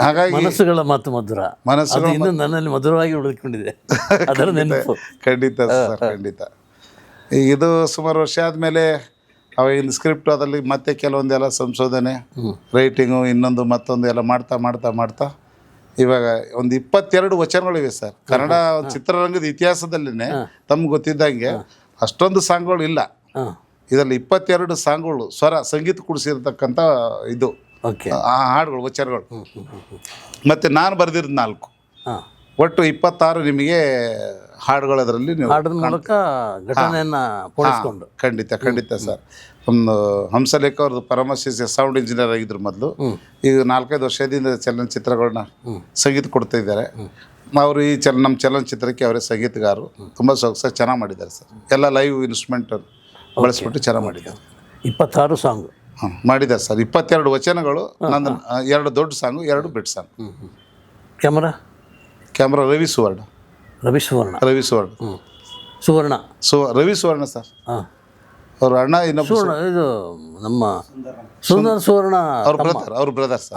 ಹಾಗಾಗಿ ಮನಸ್ಸುಗಳ ಮಾತು ಮಧುರ, ಮನಸ್ಸುಗಳು ಇನ್ನೂ ನನ್ನಲ್ಲಿ ಮಧುರವಾಗಿ ಉಳಿದುಕೊಂಡಿದೆ. ಅದರ ನೆನಪು. ಖಂಡಿತ ಸರ್, ಖಂಡಿತ. ಇದು ಸುಮಾರು ವರ್ಷ ಆದಮೇಲೆ ಅವಾಗಿನ ಸ್ಕ್ರಿಪ್ಟ್ ಅದರಲ್ಲಿ ಮತ್ತೆ ಕೆಲವೊಂದೆಲ್ಲ ಸಂಶೋಧನೆ, ರೈಟಿಂಗು, ಇನ್ನೊಂದು ಮತ್ತೊಂದು ಎಲ್ಲ ಮಾಡ್ತಾ ಇವಾಗ ಒಂದು 22 ವಚನಗಳಿವೆ ಸರ್. ಕನ್ನಡ ಚಿತ್ರರಂಗದ ಇತಿಹಾಸದಲ್ಲಿನೇ ತಮ್ಗೆ ಗೊತ್ತಿದ್ದಂಗೆ ಅಷ್ಟೊಂದು ಸಾಂಗ್ಗಳು ಇಲ್ಲ. ಇದರಲ್ಲಿ 22 ಸಾಂಗ್ಗಳು ಸಂಗೀತ ಕೂಡಿಸಿರ್ತಕ್ಕಂಥ ಇದು ಆ ಹಾಡುಗಳು, ವಚನಗಳು. ಮತ್ತು ನಾನು ಬರೆದಿರೋದು 4. ಒಟ್ಟು 26 ನಿಮಗೆ ಹಾಡುಗಳು ಅದರಲ್ಲಿ ನೀವು ಮೂಲಕ ಘಟನೆಯನ್ನು ಪೋಣಿಸ್ಕೊಂಡು. ಖಂಡಿತ ಸರ್. ಒಂದು ಹಂಸಲೇಖ ಅವ್ರದ್ದು ಪರಮಶಿಷ್ಯ ಸೌಂಡ್ ಇಂಜಿನಿಯರ್ ಆಗಿದ್ರು ಮೊದಲು. ಈಗ 4-5 ವರ್ಷದಿಂದ ಚಲನಚಿತ್ರಗಳನ್ನ ಸಂಗೀತ ಕೊಡ್ತಾ ಇದ್ದಾರೆ. ಅವರು ಈ ನಮ್ಮ ಚಲನಚಿತ್ರಕ್ಕೆ ಅವರೇ ಸಂಗೀತಗಾರರು. ತುಂಬ ಸೊಗಸಾಗಿ ಚೆನ್ನಾಗಿ ಮಾಡಿದ್ದಾರೆ ಸರ್. ಎಲ್ಲ ಲೈವ್ ಇನ್ಸ್ಟ್ರೂಮೆಂಟ್ ಬಳಸ್ಬಿಟ್ಟು ಚೆನ್ನಾಗಿ ಮಾಡಿದ್ದಾರೆ. 26 ಸಾಂಗು ಮಾಡಿದ್ದಾರೆ ಸರ್. 22 ವಚನಗಳು, ನಂದು 2 ದೊಡ್ಡ ಸಾಂಗು, 2 ಬಿಟ್ ಸಾಂಗ್. ಕ್ಯಾಮ್ರಾ ರವಿ ಸುವರ್ಣ ಸರ್. ಅವ್ರ ಅಣ್ಣ ಇನ್ನೊಬ್ಬ ಇದು ನಮ್ಮ ಸುವರ್ಣ ಅವ್ರ ಬ್ರದರ್ ಸರ್,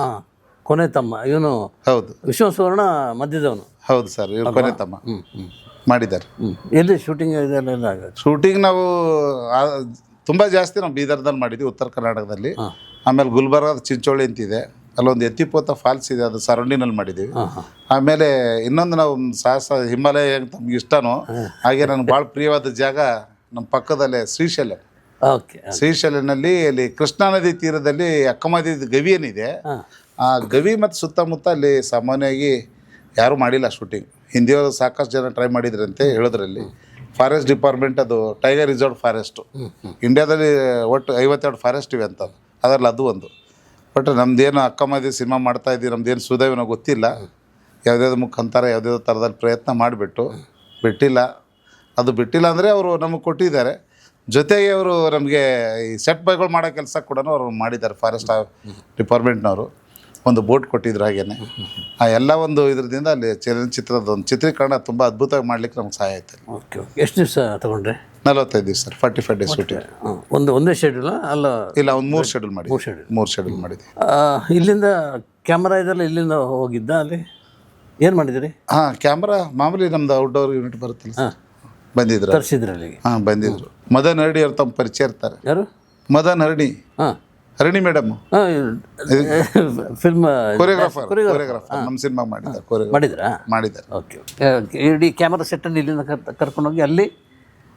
ಕೊನೆ ತಮ್ಮ ಇವನು. ಹೌದು, ವಿಶ್ವ ಸುವರ್ಣ ಮಧ್ಯದವನು. ಹೌದು ಸರ್, ಇವ್ರು ಕೊನೆ ತಮ್ಮ ಮಾಡಿದ್ದಾರೆ. ಎಲ್ಲಿ ಶೂಟಿಂಗ್ ಇದೆಲ್ಲ? ಶೂಟಿಂಗ್ ನಾವು ತುಂಬ ಜಾಸ್ತಿ ನಾವು ಬೀದರ್ದಲ್ಲಿ ಮಾಡಿದ್ವಿ, ಉತ್ತರ ಕರ್ನಾಟಕದಲ್ಲಿ. ಆಮೇಲೆ ಗುಲ್ಬರ್ಗದ ಚಿಂಚೋಳಿ ಅಂತಿದೆ, ಅಲ್ಲೊಂದು ಎತ್ತಿಪೋತ ಫಾಲ್ಸ್ ಇದೆ, ಅದು ಸರೌಂಡಿನಲ್ಲಿ ಮಾಡಿದ್ದೀವಿ. ಆಮೇಲೆ ಇನ್ನೊಂದು ನಾವು ಸಾಹಸ ಹಿಮಾಲಯ ಹೆಂಗೆ ತಮ್ಗೆ ಇಷ್ಟನೋ ಹಾಗೆ ನನಗೆ ಭಾಳ ಪ್ರಿಯವಾದ ಜಾಗ ನಮ್ಮ ಪಕ್ಕದಲ್ಲೇ ಶ್ರೀಶೈಲನಲ್ಲಿ ಅಲ್ಲಿ ಕೃಷ್ಣಾ ನದಿ ತೀರದಲ್ಲಿ ಅಕ್ಕಮದಿ ಗವಿ ಏನಿದೆ, ಆ ಗವಿ ಮತ್ತು ಸುತ್ತಮುತ್ತ ಅಲ್ಲಿ ಸಾಮಾನ್ಯವಾಗಿ ಯಾರೂ ಮಾಡಿಲ್ಲ ಶೂಟಿಂಗ್. ಹಿಂದಿಯವರು ಸಾಕಷ್ಟು ಜನ ಟ್ರೈ ಮಾಡಿದ್ರಂತೆ ಹೇಳೋದ್ರಲ್ಲಿ. ಫಾರೆಸ್ಟ್ ಡಿಪಾರ್ಟ್ಮೆಂಟ್, ಅದು ಟೈಗರ್ ರಿಸರ್ವ್ ಫಾರೆಸ್ಟು. ಇಂಡಿಯಾದಲ್ಲಿ ಒಟ್ಟು 52 ಫಾರೆಸ್ಟ್ ಇವೆ ಅಂತ, ಅದರಲ್ಲಿ ಅದು ಒಂದು. ಬಟ್ ನಮ್ಮದೇನು ಅಕ್ಕಮದಿ ಸಿನಿಮಾ ಮಾಡ್ತಾಯಿದ್ದೀವಿ, ನಮ್ಮದೇನು ಸುದೈವನೋ ಗೊತ್ತಿಲ್ಲ. ಯಾವುದ್ಯಾವ್ದು ಮುಖಾಂತರ ಯಾವುದ್ಯಾವ್ದು ಥರದಲ್ಲಿ ಪ್ರಯತ್ನ ಮಾಡಿಬಿಟ್ಟು ಬಿಟ್ಟಿಲ್ಲ ಅಂದರೆ ಅವರು ನಮಗೆ ಕೊಟ್ಟಿದ್ದಾರೆ. ಜೊತೆಗೆ ಅವರು ನಮಗೆ ಈ ಸೆಟ್ ಬೈಗಳು ಮಾಡೋ ಕೆಲಸ ಕೂಡ ಅವರು ಮಾಡಿದ್ದಾರೆ. ಫಾರೆಸ್ಟ್ ಡಿಪಾರ್ಟ್ಮೆಂಟ್ನವರು ಒಂದು ಬೋಟ್ ಕೊಟ್ಟಿದ್ರು. ಹಾಗೇನೆ ಆ ಎಲ್ಲ ಒಂದು ಇದರಿಂದ ಅಲ್ಲಿ ಚಲನಚಿತ್ರದ ಒಂದು ಚಿತ್ರೀಕರಣ ತುಂಬ ಅದ್ಭುತವಾಗಿ ಮಾಡ್ಲಿಕ್ಕೆ ನಮ್ಗೆ ಸಹಾಯ ಆಯ್ತು. ಎಷ್ಟು ದಿವಸ ತಗೊಂಡ್ರೆ? 45 ದಿವಸ ಸರ್, 45 ಡೇಸ್ ಶೂಟಿಂಗ್. ಒಂದೇ ಶೆಡ್ಯೂಲ್ ಅಲ್ಲ? ಇಲ್ಲ, ಒಂದು 3 ಶೆಡ್ಯೂಲ್ ಮಾಡಿ. 3 ಶೆಡ್ಯೂಲ್ ಮಾಡಿದ್ವಿ. ಇಲ್ಲಿಂದ ಕ್ಯಾಮ್ರಾ ಇದೆಲ್ಲ ಇಲ್ಲಿಂದ ಹೋಗಿದ್ದ ಅಲ್ಲಿ ಏನು ಮಾಡಿದಿರಿ? ಕ್ಯಾಮ್ರಾ ಮಾಮೂಲಿ ನಮ್ದು ಔಟ್ಡೋರ್ ಯೂನಿಟ್ ಬರುತ್ತಲ್ಲ, ಬಂದಿದ್ರು, ತರಿಸಿದ್ರು ಅಲ್ಲಿಗೆ. ಬಂದಿದ್ರು. ಮದನ್ ಹರಡಿ ಅವ್ರು ತಮ್ಮ ಪರಿಚಯ ಇರ್ತಾರೆ. ಯಾರು? Madan Harani madam, film choreographer ನಮ್ಮ ಸಿನಿಮಾ ಮಾಡಿದ್ದಾರೆ. ಓಕೆ. ಇಡೀ ಕ್ಯಾಮರಾ ಸೆಟ್ಟನ್ನು ಇಲ್ಲಿಂದ ಕರ್ಕೊಂಡೋಗಿ ಅಲ್ಲಿ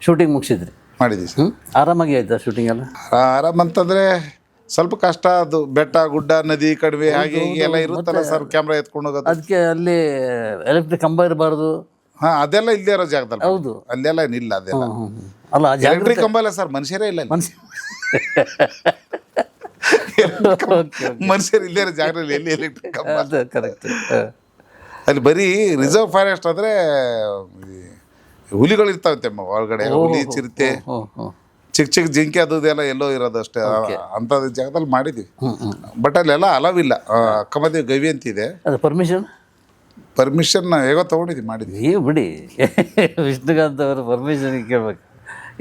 ಶೂಟಿಂಗ್ ಮುಗಿಸಿದ್ರಿ? ಮಾಡಿದ್ವಿ ಸರ್. ಆರಾಮಾಗಿ ಆಯ್ತಾ ಶೂಟಿಂಗ್ ಎಲ್ಲ? ಆರಾಮ್ ಅಂತಂದರೆ ಸ್ವಲ್ಪ ಕಷ್ಟ. ಅದು ಬೆಟ್ಟ ಗುಡ್ಡ ನದಿ ಕಡಿಮೆ ಹಾಗೆ ಹೀಗೆ ಎಲ್ಲ ಇರುತ್ತಲ್ಲ ಸರ್, ಕ್ಯಾಮ್ರಾ ಎತ್ಕೊಂಡು ಹೋಗೋದು. ಅದಕ್ಕೆ ಅಲ್ಲಿ ಎಲೆಕ್ಟ್ರಿಕ್ ಕಂಬ ಇರಬಾರ್ದು. ಅದೆಲ್ಲ ಇಲ್ಲದೆ ಇರೋ ಜಾಗದಲ್ಲಿ. ಹೌದು, ಅಲ್ಲೆಲ್ಲ ಏನಿಲ್ಲ. ಅದೆಲ್ಲ ಅಲ್ಲ, ಎಲೆಕ್ಟ್ರಿಕ್ ಕಂಬ ಇಲ್ಲ ಸರ್, ಮನುಷ್ಯರೇ ಇಲ್ಲ. ಮನುಷ್ಯರು ಇಲ್ಲೇ ಇರೋ ಜಾಗದಲ್ಲಿ ಎಲ್ಲಿ ಎಲೆಕ್ಟ್ರಿಕ್ ಕಂಬ? ಕರೆಕ್ಟ್. ಅಲ್ಲಿ ಬರೀ ರಿಸರ್ವ್ ಫಾರೆಸ್ಟ್ ಆದರೆ ಹುಲಿಗಳು ಇರ್ತಾವಂತೆ ಒಳಗಡೆ, ಹುಲಿ, ಚಿರತೆ, ಚಿಕ್ಕ ಜಿಂಕೆ, ಅದು ಇದೆಲ್ಲ ಎಲ್ಲೋ ಇರೋದು ಅಷ್ಟೇ. ಅಂಥದ್ದು ಜಾಗದಲ್ಲಿ ಮಾಡಿದ್ವಿ. ಬಟ್ ಅಲ್ಲೆಲ್ಲ ಅಲವಿಲ್ಲ. ಅಕ್ಕಮದಿ ಗವಿ ಅಂತಿದೆ. ಪರ್ಮಿಷನ್ ಹೇಗೋ ತೊಗೊಂಡಿದ್ವಿ, ಮಾಡಿದ್ವಿ. ಬಿಡಿ, ವಿಷ್ಣುಕಾಂತ್ ಅವರು ಪರ್ಮಿಷನ್ ಕೇಳ್ಬೇಕು.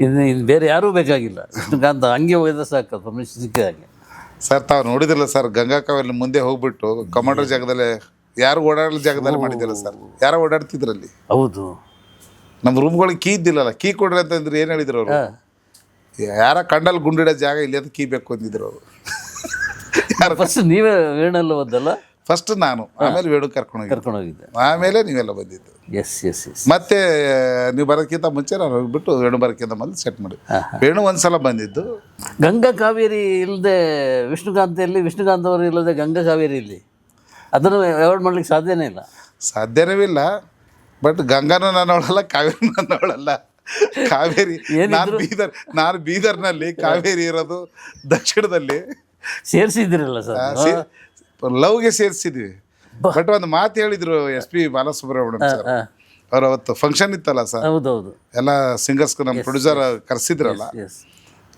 ಇನ್ನು ಬೇರೆ ಯಾರೂ ಬೇಕಾಗಿಲ್ಲ. ವಿಷ್ಣುಕಾಂತ್ ಹಂಗೆ ಹೋಗಿದ್ರೆ ಸಾಕು, ಪರ್ಮಿಷನ್ ಸಿಕ್ಕಿದ ಹಾಗೆ. ಸರ್ ತಾವು ನೋಡಿದಿಲ್ಲ ಸರ್, ಗಂಗಾ ಕಾವೇರಿ ಮುಂದೆ ಹೋಗ್ಬಿಟ್ಟು ಕಮಾಂಡರ್ ಜಾಗದಲ್ಲೇ ಯಾರು ಓಡಾಡೋ ಜಾಗದಲ್ಲಿ ಮಾಡಿದಿಲ್ಲ ಸರ್, ಯಾರೋ ಓಡಾಡ್ತಿದ್ರಲ್ಲಿ. ಹೌದು. ನಮ್ಮ ರೂಮ್ಗಳಿಗೆ ಕೀ ಇದ್ದಿಲ್ಲಲ್ಲ, ಕೀ ಕೊಡ್ರಿ ಅಂತಂದ್ರೆ ಏನು ಹೇಳಿದ್ರು ಅವರು, ಯಾರ ಕಂಡಲ್ಲಿ ಗುಂಡಿಡೋ ಜಾಗ ಇಲ್ಲಿ ಅಂತ ಕೀ ಬೇಕು ಅಂದಿದ್ರು ಅವರು. ಯಾರು ಫಸ್ಟ್ ನೀವೇ ವೇಣೆಲ್ಲ ಓದಲ್ಲ? ಫಸ್ಟ್ ನಾನು, ಆಮೇಲೆ ವೇಣು ಕರ್ಕೊಂಡೋಗಿದ್ದೆ, ಆಮೇಲೆ ನೀವೆಲ್ಲ ಬಂದಿದ್ದು. Yes yes yes. ಮತ್ತೆ ನೀವು ಬರೋಕ್ಕಿಂತ ಮುಂಚೆ ನಾನು ಹೋಗ್ಬಿಟ್ಟು ವೇಣು ಬರೋಕ್ಕಿಂತ ಮೊದಲು ಸೆಟ್ ಮಾಡಿ. ವೇಣು ಒಂದ್ಸಲ ಬಂದಿದ್ದು. ಗಂಗಾ ಕಾವೇರಿ ಇಲ್ಲದೆ ವಿಷ್ಣುಕಾಂತ್ ಅವರು ಇಲ್ಲದೆ ಗಂಗಾ ಕಾವೇರಿ ಇಲ್ಲಿ, ಅದನ್ನು ಅವಾಯ್ಡ್ ಮಾಡ್ಲಿಕ್ಕೆ ಸಾಧ್ಯನೇ ಇಲ್ಲ. ಸಾಧ್ಯನೇ ಇಲ್ಲ. ಬಟ್ ಗಂಗಾನು ನನ್ನವಳಲ್ಲ, ಕಾವೇರಿ ನನ್ನವಳಲ್ಲ. ಕಾವೇರಿ ನಾನು ಬೀದರ್ನಲ್ಲಿ, ಕಾವೇರಿ ಇರೋದು ದಕ್ಷಿಣದಲ್ಲಿ. ಸೇರಿಸಿದ್ರಲ್ಲ ಸರ್, ಲವ್ಗೆ ಸೇರಿಸಿದ್ವಿ. ಬಟ್ ಒಂದು ಮಾತು ಹೇಳಿದ್ರು SP ಬಾಲಸುಬ್ರಹ್ಮಣ್ಯಂ ಸರ್, ಅವ್ರ ಅವತ್ತು ಫಂಕ್ಷನ್ ಇತ್ತಲ್ಲ ಸರ್, ಹೌದೌದು, ಎಲ್ಲ ಸಿಂಗರ್ಸ್ ನಮ್ಮ ಪ್ರೊಡ್ಯೂಸರ್ ಕರೆಸಿದ್ರಲ್ಲ, ಎಸ್.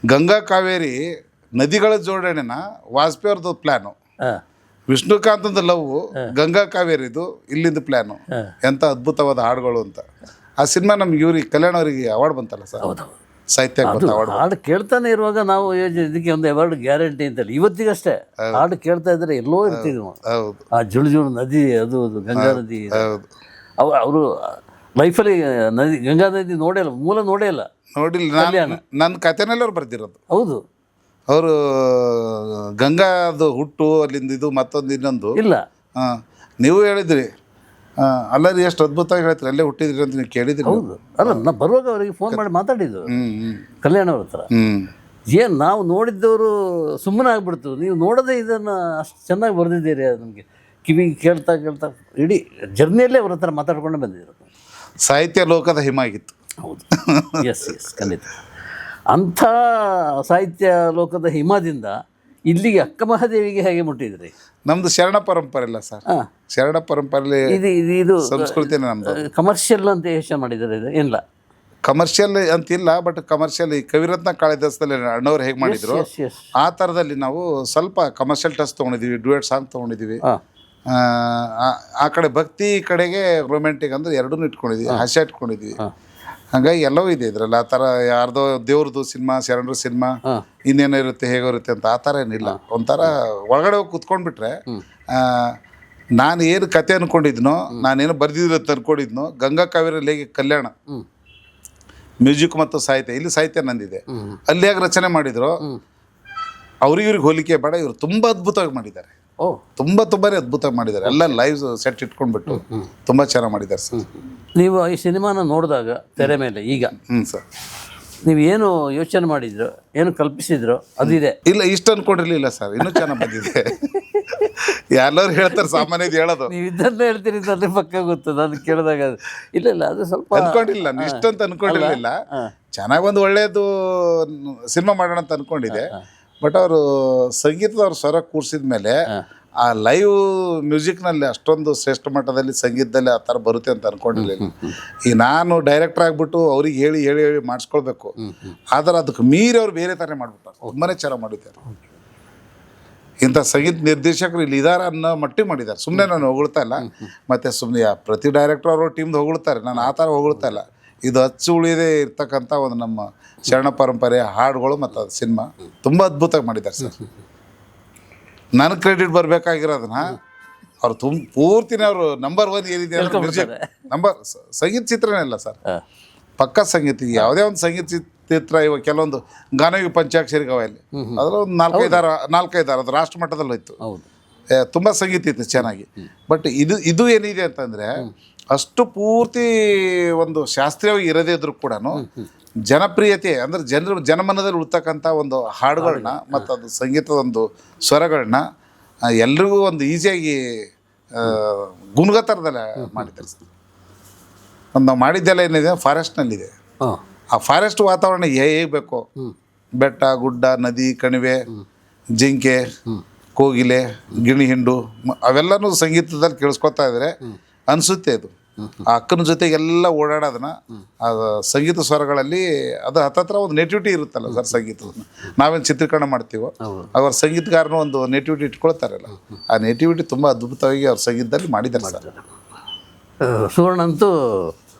ಗಂಗಾ ಕಾವೇರಿ ನದಿಗಳ ಜೋಡಣೆನ ವಾಜಪೇಯಿ ಅವ್ರದ್ದು ಪ್ಲ್ಯಾನು, ವಿಷ್ಣುಕಾಂತಂದು ಲವ್ ಗಂಗಾ ಕಾವೇರಿದು ಇಲ್ಲಿಂದ ಪ್ಲ್ಯಾನು. ಎಂಥ ಅದ್ಭುತವಾದ ಹಾಡುಗಳು ಅಂತ. ಆ ಸಿನಿಮಾ ನಮ್ಗೆ ಇವ್ರಿಗೆ ಕಲ್ಯಾಣ್ ಅವರಿಗೆ ಅವಾರ್ಡ್ ಬಂತಲ್ಲ ಸರ್, ಸಾಹಿತ್ಯ ಅವಾರ್ಡ್. ಹಾಡು ಕೇಳ್ತಾನೆ ಇರುವಾಗ ನಾವು ಇದಕ್ಕೆ ಒಂದು ಅವಾರ್ಡ್ ಗ್ಯಾರಂಟಿ ಅಂತೇಳಿ ಇವತ್ತಿಗಷ್ಟೇ ಹಾಡು ಕೇಳ್ತಾ ಇದ್ರೆ ಎಲ್ಲೋ ಇರ್ತಿದ್ವಿ. ಹೌದು, ಆ ಜುಳು ನದಿ, ಅದು ಗಂಗಾ ನದಿ. ಹೌದು. ಅವರು ಲೈಫಲ್ಲಿ ನದಿ, ಗಂಗಾ ನದಿ ನೋಡೇ ಇಲ್ಲ, ಮೂಲ ನೋಡೇ ಇಲ್ಲ, ನೋಡಿಲ್ಲ. ನನ್ನ ಕಥೆನಲ್ಲಿ ಅವ್ರು ಬರ್ದಿರೋದು. ಹೌದು, ಅವರು ಗಂಗಾದು ಹುಟ್ಟು ಅಲ್ಲಿಂದ ಇದು ಮತ್ತೊಂದು ಇನ್ನೊಂದು ಇಲ್ಲ. ನೀವು ಹೇಳಿದ್ರಿ ಅಲ್ಲ ರೀ, ಎಷ್ಟು ಅದ್ಭುತವಾಗಿ ಹೇಳ್ತೀರಿ, ಅಲ್ಲೇ ಹುಟ್ಟಿದ್ರಿ ಅಂತ ನೀವು ಕೇಳಿದ್ರಿ. ಹೌದು, ಅಲ್ಲ ನಾ ಬರುವಾಗ ಅವರಿಗೆ ಫೋನ್ ಮಾಡಿ ಮಾತಾಡಿದ್ದು ಕಲ್ಯಾಣ ಅವ್ರ ಹತ್ರ. ಏನು ನಾವು ನೋಡಿದ್ದವರು ಸುಮ್ಮನೆ ಆಗ್ಬಿಡ್ತು, ನೀವು ನೋಡೋದೇ ಇದನ್ನು ಅಷ್ಟು ಚೆನ್ನಾಗಿ ಬರೆದಿದ್ದೀರಿ. ನಮಗೆ ಕಿವಿ ಕೇಳ್ತಾ ಕೇಳ್ತಾ ಇಡೀ ಜರ್ನಿಯಲ್ಲೇ ಅವ್ರ ಹತ್ರ ಮಾತಾಡ್ಕೊಂಡೇ ಬಂದಿದ್ರು. ಸಾಹಿತ್ಯ ಲೋಕದ ಹಿಮ ಆಗಿತ್ತು. ಹೌದು, ಎಸ್ ಎಸ್, ಖಂಡಿತ. ಅಂಥ ಸಾಹಿತ್ಯ ಲೋಕದ ಹಿಮದಿಂದ ಇಲ್ಲಿಗೆ ಅಕ್ಕ ಮಹಾದೇವಿಗೆ ಹೇಗೆ ಮುಟ್ಟಿದ್ರಿ? ನಮ್ದು ಶರಣ ಪರಂಪರೆ ಇಲ್ಲ ಸರ್, ಶರಣ ಪರಂಪರೆ ಇದು ಸಂಸ್ಕೃತಿನೇ ನಮ್ದು. ಕಮರ್ಷಿಯಲ್ ಅಂತ ಯೋಚನೆ ಮಾಡಿದ್ದಾರೆ, ಇದು ಏನಿಲ್ಲ ಕಮರ್ಷಿಯಲ್ ಅಂತಿಲ್ಲ. ಬಟ್ ಕಮರ್ಷಿಯಲ್ ಈ ಕವಿರತ್ನ ಕಾಳಿದಾಸದಲ್ಲಿ ಅಣ್ಣವ್ರು ಹೇಗೆ ಮಾಡಿದ್ರು ಆ ಥರದಲ್ಲಿ ನಾವು ಸ್ವಲ್ಪ ಕಮರ್ಷಿಯಲ್ ಟಚ್ ತೊಗೊಂಡಿದ್ದೀವಿ, ಡ್ಯೂಯೆಟ್ ಸಾಂಗ್ ತೊಗೊಂಡಿದ್ದೀವಿ. ಆ ಕಡೆ ಭಕ್ತಿ, ಈ ಕಡೆಗೆ ರೊಮ್ಯಾಂಟಿಕ್ ಅಂದ್ರೆ ಎರಡೂ ಇಟ್ಕೊಂಡಿದ್ವಿ, ಹಾಸ್ಯ ಇಟ್ಕೊಂಡಿದ್ವಿ. ಹಾಗಾಗಿ ಎಲ್ಲವೂ ಇದೆ ಇದರಲ್ಲಿ. ಆ ಥರ ಯಾರ್ದೋ ದೇವ್ರದ್ದು ಸಿನಿಮಾ, ಶರಣರ ಸಿನಿಮಾ, ಇನ್ನೇನೋ ಇರುತ್ತೆ ಹೇಗೋ ಇರುತ್ತೆ ಅಂತ ಆ ಥರ ಏನಿಲ್ಲ. ಒಂಥರ ಒಳಗಡೆ ಹೋಗಿ ಕುತ್ಕೊಂಡ್ಬಿಟ್ರೆ ನಾನು ಏನು ಕತೆ ಅಂದ್ಕೊಂಡಿದ್ನೋ, ನಾನೇನು ಬರ್ದಿದ್ರು ಅಂತ ಅಂದ್ಕೊಂಡಿದ್ನೋ, ಗಂಗಾ ಕಾವೇರಿಯಲ್ಲಿ ಹೇಗೆ ಕಲ್ಯಾಣ ಮ್ಯೂಸಿಕ್ ಮತ್ತು ಸಾಹಿತ್ಯ, ಇಲ್ಲಿ ಸಾಹಿತ್ಯ ನಂದಿದೆ, ಅಲ್ಲಿ ಹೇಗೆ ರಚನೆ ಮಾಡಿದ್ರು ಅವ್ರಿಗೆ ಇವ್ರಿಗೆ ಹೋಲಿಕೆ ಬೇಡ. ಇವರು ತುಂಬ ಅದ್ಭುತವಾಗಿ ಮಾಡಿದ್ದಾರೆ, ತುಂಬಾನೇ ಅದ್ಭುತವಾಗಿ ಮಾಡಿದ್ದಾರೆ. ಎಲ್ಲ ಲೈವ್ ಸೆಟ್ ಇಟ್ಕೊಂಡ್ಬಿಟ್ಟು ತುಂಬ ಚೆನ್ನಾಗಿ ಮಾಡಿದ್ದಾರೆ ಸರ್. ನೀವು ಈ ಸಿನಿಮಾನ ನೋಡಿದಾಗ ತೆರೆ ಮೇಲೆ ಈಗ ಸರ್, ನೀವು ಏನು ಯೋಚನೆ ಮಾಡಿದ್ರು, ಏನು ಕಲ್ಪಿಸಿದ್ರು ಅದಿದೆ? ಇಲ್ಲ, ಇಷ್ಟು ಅನ್ಕೊಂಡಿರ್ಲಿಲ್ಲ ಸರ್, ಇನ್ನೂ ಚೆನ್ನಾಗಿ ಬಂದಿದೆ. ಎಲ್ಲರೂ ಹೇಳ್ತಾರೆ, ಸಾಮಾನ್ಯ ಹೇಳೋದು. ನೀವು ಇದನ್ನೇ ಹೇಳ್ತೀರಿ ಅಂತ ಪಕ್ಕ ಗೊತ್ತು, ನಾನು ಕೇಳಿದಾಗ ಇಲ್ಲ ಇಲ್ಲ ಅದು ಸ್ವಲ್ಪ ಅನ್ಕೊಂಡಿಲ್ಲ, ಇಷ್ಟಂತ ಅನ್ಕೊಂಡಿರ್ಲಿಲ್ಲ. ಚೆನ್ನಾಗಿ ಒಂದು ಒಳ್ಳೇದು ಸಿನಿಮಾ ಮಾಡೋಣ ಅಂತ ಅನ್ಕೊಂಡಿದ್ದೆ. ಬಟ್ ಅವರು ಸಂಗೀತದವ್ರು ಸ್ವರ ಕೂರಿಸಿದ ಮೇಲೆ ಆ ಲೈವ್ ಮ್ಯೂಸಿಕ್ನಲ್ಲಿ ಅಷ್ಟೊಂದು ಶ್ರೇಷ್ಠ ಮಟ್ಟದಲ್ಲಿ ಸಂಗೀತದಲ್ಲಿ ಆ ಥರ ಬರುತ್ತೆ ಅಂತ ಅನ್ಕೊಂಡಿರ್ಲಿಲ್ಲ. ಈ ನಾನು ಡೈರೆಕ್ಟರ್ ಆಗಿಬಿಟ್ಟು ಅವ್ರಿಗೆ ಹೇಳಿ ಹೇಳಿ ಹೇಳಿ ಮಾಡಿಸ್ಕೊಳ್ಬೇಕು, ಆದರೆ ಅದಕ್ಕೆ ಮೀರಿ ಅವ್ರು ಬೇರೆ ಥರ ಮಾಡಿಬಿಟ್ಟಾರೆ, ತುಂಬಾ ಚೆನ್ನಾಗಿ ಮಾಡಿದ್ದಾರೆ. ಇಂಥ ಸಂಗೀತ ನಿರ್ದೇಶಕರು ಇಲ್ಲಿ ಇದ್ದಾರೆ ಅನ್ನೋ ಮಟ್ಟಿಗೆ ಮಾಡಿದ್ದಾರೆ. ಸುಮ್ಮನೆ ನಾನು ಹೊಗಳ್ತಾ ಇಲ್ಲ, ಮತ್ತು ಸುಮ್ಮನೆ ಪ್ರತಿ ಡೈರೆಕ್ಟರ್ ಅವರು ಟೀಮ್ದು ಹೊಗಳ್ತಾರೆ, ನಾನು ಆ ಥರ ಹೊಗಳ್ತಾ ಇಲ್ಲ. ಇದು ಅಚ್ಚು ಉಳಿದೇ ಇರ್ತಕ್ಕಂಥ ಒಂದು ನಮ್ಮ ಶರಣ ಪರಂಪರೆ ಹಾಡುಗಳು ಮತ್ತು ಅದು ಸಿನಿಮಾ ತುಂಬ ಅದ್ಭುತವಾಗಿ ಮಾಡಿದ್ದಾರೆ ಸರ್. ನನಗೆ ಕ್ರೆಡಿಟ್ ಬರಬೇಕಾಗಿರೋದನ್ನ ಅವ್ರು ಪೂರ್ತಿನೇ ಅವರು ನಂಬರ್ 1 ಏನಿದೆ ಅಂದರೆ ಮ್ಯೂಸಿಕ್ ನಂಬರ್. ಸಂಗೀತ ಚಿತ್ರನೇ ಇಲ್ಲ ಸರ್, ಪಕ್ಕ ಸಂಗೀತ. ಯಾವುದೇ ಒಂದು ಸಂಗೀತ ಚಿತ್ರ ಇವಾಗ ಕೆಲವೊಂದು ಗಾನವಿ ಪಂಚಾಕ್ಷರಿ ಗವಾಯಲ್ಲಿ ಅದರ ಒಂದು 4-5 ಅದು ರಾಷ್ಟ್ರ ಮಟ್ಟದಲ್ಲಿ ಹೋಯ್ತು, ತುಂಬ ಸಂಗೀತ ಇತ್ತು ಚೆನ್ನಾಗಿ. ಬಟ್ ಇದು ಏನಿದೆ ಅಂತಂದರೆ ಅಷ್ಟು ಪೂರ್ತಿ ಒಂದು ಶಾಸ್ತ್ರೀಯವಾಗಿ ಇರದೇ ಇದ್ರೂ ಕೂಡ ಜನಪ್ರಿಯತೆ ಅಂದರೆ ಜನಮನದಲ್ಲಿ ಉಳ್ತಕ್ಕಂಥ ಒಂದು ಹಾಡುಗಳನ್ನ ಮತ್ತು ಅದು ಸಂಗೀತದ ಒಂದು ಸ್ವರಗಳನ್ನ ಎಲ್ರಿಗೂ ಒಂದು ಈಸಿಯಾಗಿ ಗುಣಗತರದಲ್ಲ ಮಾಡಿದ್ದಾರೆ ಸರ್. ಒಂದು ನಾವು ಮಾಡಿದ್ದೆಲ್ಲ ಏನಿದೆ ಫಾರೆಸ್ಟ್ನಲ್ಲಿದೆ. ಆ ಫಾರೆಸ್ಟ್ ವಾತಾವರಣ ಹೇಗೆ ಬೇಕೋ, ಬೆಟ್ಟ ಗುಡ್ಡ ನದಿ ಕಣಿವೆ ಜಿಂಕೆ ಕೋಗಿಲೆ ಗಿಣಿ ಹಿಂಡು ಅವೆಲ್ಲನೂ ಸಂಗೀತದಲ್ಲಿ ಕೇಳಿಸ್ಕೊತಾ ಇದ್ರೆ ಅನಿಸುತ್ತೆ. ಅದು ಆ ಅಕ್ಕನ ಜೊತೆಗೆಲ್ಲ ಓಡಾಡೋದನ್ನ ಆ ಸಂಗೀತ ಸ್ವರಗಳಲ್ಲಿ ಅದು ಹತ್ತತ್ರ ಒಂದು ನೆಟಿವಿಟಿ ಇರುತ್ತಲ್ಲ ಸರ್ ಸಂಗೀತದ. ನಾವೇನು ಚಿತ್ರೀಕರಣ ಮಾಡ್ತೀವೋ ಅವ್ರ ಸಂಗೀತಗಾರನು ಒಂದು ನೆಟಿವಿಟಿ ಇಟ್ಕೊಳ್ತಾರಲ್ಲ, ಆ ನೆಟಿವಿಟಿ ತುಂಬ ಅದ್ಭುತವಾಗಿ ಅವ್ರ ಸಂಗೀತದಲ್ಲಿ ಮಾಡಿದ್ದಾರೆ ಸರ್. ಸುವರ್ಣ ಅಂತೂ